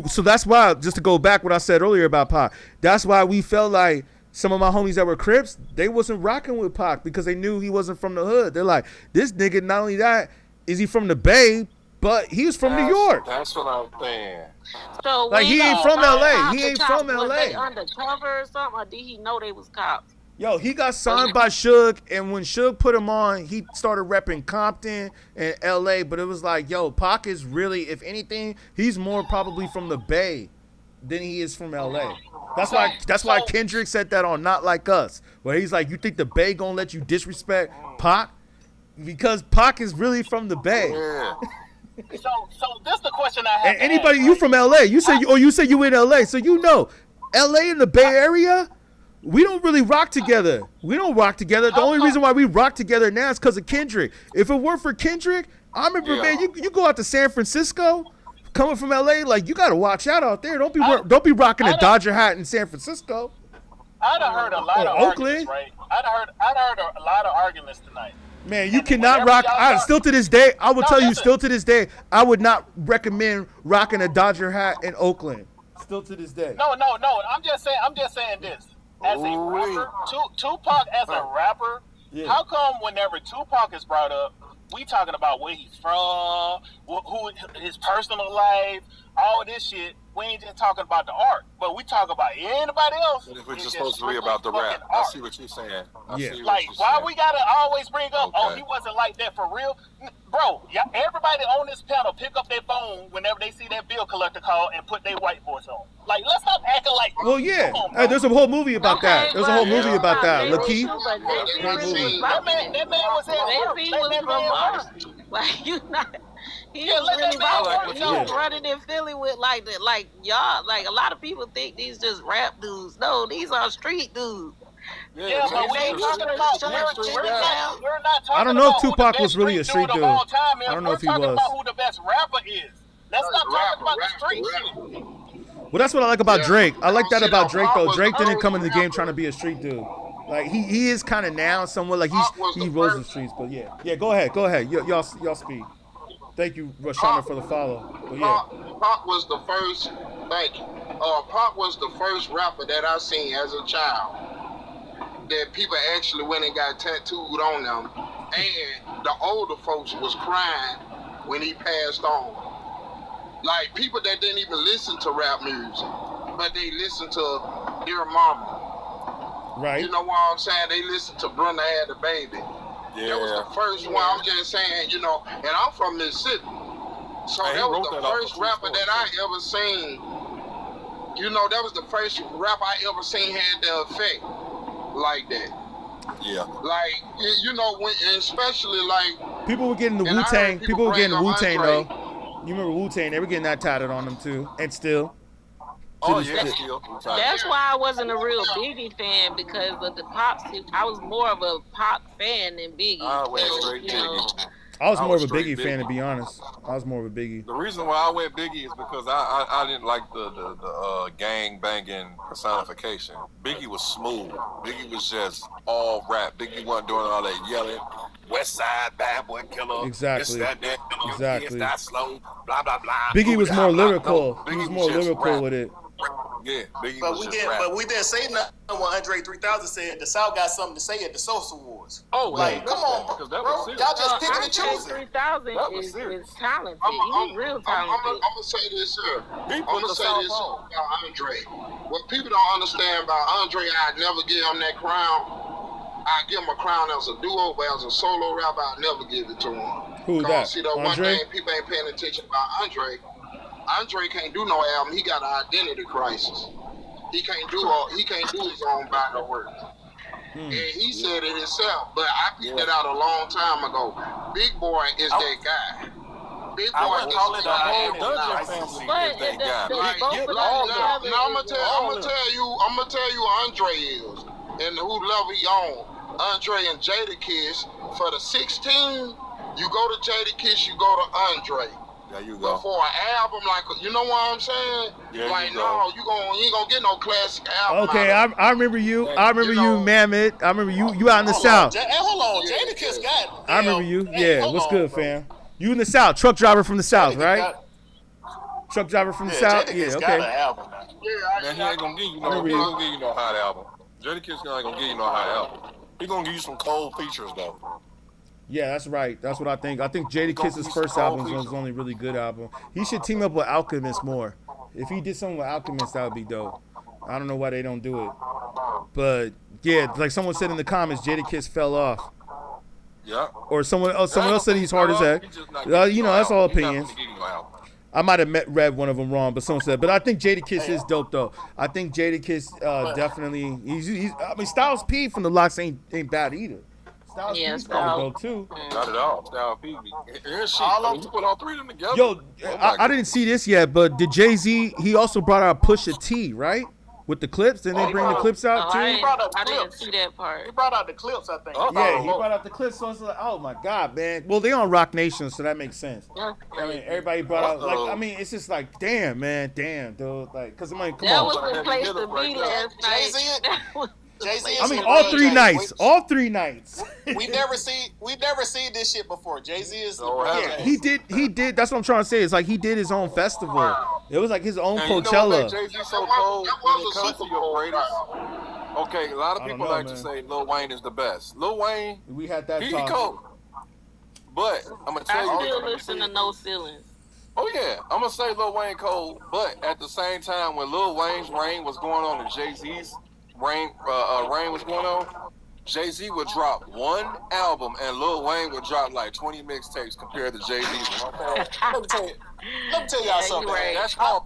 so that's why, just to go back what I said earlier about Pac, that's why we felt like some of my homies that were Crips, they wasn't rocking with Pac because they knew he wasn't from the hood. They're like, this nigga, not only that, is he from the Bay, but he was from New York. That's what I'm saying. So like he ain't from LA. He ain't from LA. Was they undercover or something, or did he know they was cops? Yo, he got signed by Suge, and when Suge put him on, he started repping Compton and LA. But it was like, yo, Pac is really, if anything, he's more probably from the Bay than he is from LA. That's why Kendrick said that on Not Like Us, where he's like, you think the Bay gonna let you disrespect Pac? Because Pac is really from the Bay. Yeah. So this the question I have. And anybody, you from LA? You say you in LA, so you know, LA and the Bay Area, we don't really rock together. We don't rock together. The only reason why we rock together now is because of Kendrick. If it weren't for Kendrick, I remember, man, you go out to San Francisco, coming from LA, like you gotta watch out there. Don't be rocking a Dodger hat in San Francisco. I'd have heard a lot of arguments, right? I'd heard a lot of arguments tonight. Man, you cannot rock. Still to this day, I will tell you, still to this day, I would not recommend rocking a Dodger hat in Oakland. Still to this day. No. I'm just saying this. As a rapper, Tupac as a rapper, how come whenever Tupac is brought up, we talking about where he's from, who his personal life, all this shit. We ain't just talking about the art, but we talk about anybody else. We're just supposed to be about the rap. I see what you're saying. Like, why we gotta always bring up, oh, he wasn't like that for real? Bro, everybody on this panel pick up their phone whenever they see that bill collector call and put their white voice on. Like, let's stop acting like. Well, yeah. There's a whole movie about that. There's a whole movie about that. Lakeith. That man was in. Like, you not. He was really running in Philly with like y'all. Like a lot of people think these just rap dudes. No, these are street dudes. Yeah, but we ain't talking about. We're not talking. I don't know if Tupac was really a street dude. I don't know if he was. We're talking about who the best rapper is. Let's not talk about the street shit. Well, that's what I like about Drake. I like that about Drake though. Drake didn't come in the game trying to be a street dude. Like he is kind of now somewhat like he rolls the streets. But yeah, go ahead. Y'all speak. Thank you, Rashana, for the follow. But yeah. Pac was the first. Thank you. Pac was the first rapper that I seen as a child that people actually went and got tattooed on them, and the older folks was crying when he passed on. Like people that didn't even listen to rap music, but they listened to Dear Mama. Right. You know what I'm saying? They listened to Brother Had the Baby. Yeah. That was the first one. I'm just saying, you know, and I'm from Mississippi. So that was the first rapper that I ever seen. You know, that was the first rap I ever seen had the effect like that. Yeah. Like, you know, when, especially like... People were getting the Wu-Tang. People were getting the Wu-Tang, though. You remember Wu-Tang? They were getting that tatted on them, too. And still. Oh, yeah, still. That's why I wasn't a real Biggie fan, because of the Pop. I was more of a Pop fan than Biggie. I went straight Biggie. I was more of a Biggie fan, to be honest. I was more of a Biggie. The reason why I went Biggie is because I didn't like the gang banging personification. Biggie was smooth. Biggie was just all rap. Biggie wasn't doing all that yelling. West Side, bad boy killer. Exactly. Exactly. It's not slow. Blah blah blah. Biggie was more lyrical. No, he was more lyrical with it. Yeah, Biggie But was we just didn't. rap. But we didn't say nothing when Andre 3000 said the South got something to say at the Social Awards. Oh, like, yeah, come on, because that bro. was serious. Y'all just picking and Andre choosing. 3000 is talented. He's real talented. I'm gonna say this here. He I'm put gonna the say South this on. about Andre. What people don't understand about Andre, I'd never give him that crown. I give him a crown as a duo, but as a solo rapper, I'd never give it to him. Who that? See, the one Andre? thing people ain't paying attention about Andre. Andre can't do no album. He got an identity crisis. He can't do his own body of work. And he said it himself, but I picked it out a long time ago. Big Boy is that guy. Big Boy is call it the the guy. whole Dungeon family. But is that guy. I'm gonna tell you who Andre is and who level he on. Andre and Jadakiss for the 16. You go to Jadakiss, you go to Andre. There you But go. for an album, like, you know what I'm saying? Yeah, like, you no, you ain't gonna get no classic album. Okay, I remember you. I remember you, Mammoth. I remember you out in the South. Hold on, Jadakiss got. I remember you. Hey, Yeah, what's hold good, on, bro. fam? You in the South. Truck driver from the South, right? Got- Truck driver from the Yeah, South? Jadakiss Yeah, got okay. an album. Man, he ain't gonna give you no. He ain't gonna give you no hot album. Jadakiss ain't gonna give you no hot album. He gonna give you some cold features though. Yeah, that's right. That's what I think. I think Jadakiss's first album was only really good album. He should team up with Alchemist more. If he did something with Alchemist, that would be dope. I don't know why they don't do it. But yeah, like someone said in the comments, Jadakiss fell off. Yeah. Or someone else said he's hard as heck. You know, that's all opinions. I might have read one of them wrong, but someone said. But I think Jadakiss is dope though. I think Jadakiss definitely. He's. I mean, Styles P from the Locks ain't bad either. Styles P's probably dope too. Not at all. Styles P. Here's shit. You put all three of them together. Yo, I didn't see this yet, but did Jay-Z? He also brought out Pusha T, right? With the clips, didn't they bring the clips out too? I didn't see that part. He brought out the clips, I think. Yeah, he brought out the clips. So it's like, oh my god, man. Well, they on Rock Nation, so that makes sense. I mean, everybody brought out like. I mean, it's just like, damn, man, damn, dude. Like, cause I mean, come That on. was the place to be last night. Jay-Z. I mean, all three nights. All 3 nights. we never see this shit before. Jay-Z is the Yeah, he did. That's what I'm trying to say. It's like he did his own festival. It was like his own Coachella. You know Jay-Z so cold when it comes to your greatest. Okay, a lot of people like to say Lil Wayne is the best. Lil Wayne, we had that he talk. cold. But I'm gonna tell you, I still listen to No Ceilings. Oh yeah, I'm gonna say Lil Wayne cold. But at the same time, when Lil Wayne's reign was going on and Jay-Z's reign was going on, Jay-Z would drop one album and Lil Wayne would drop like 20 mixtapes compared to Jay-Z's. Let me tell y'all something. Right. That's called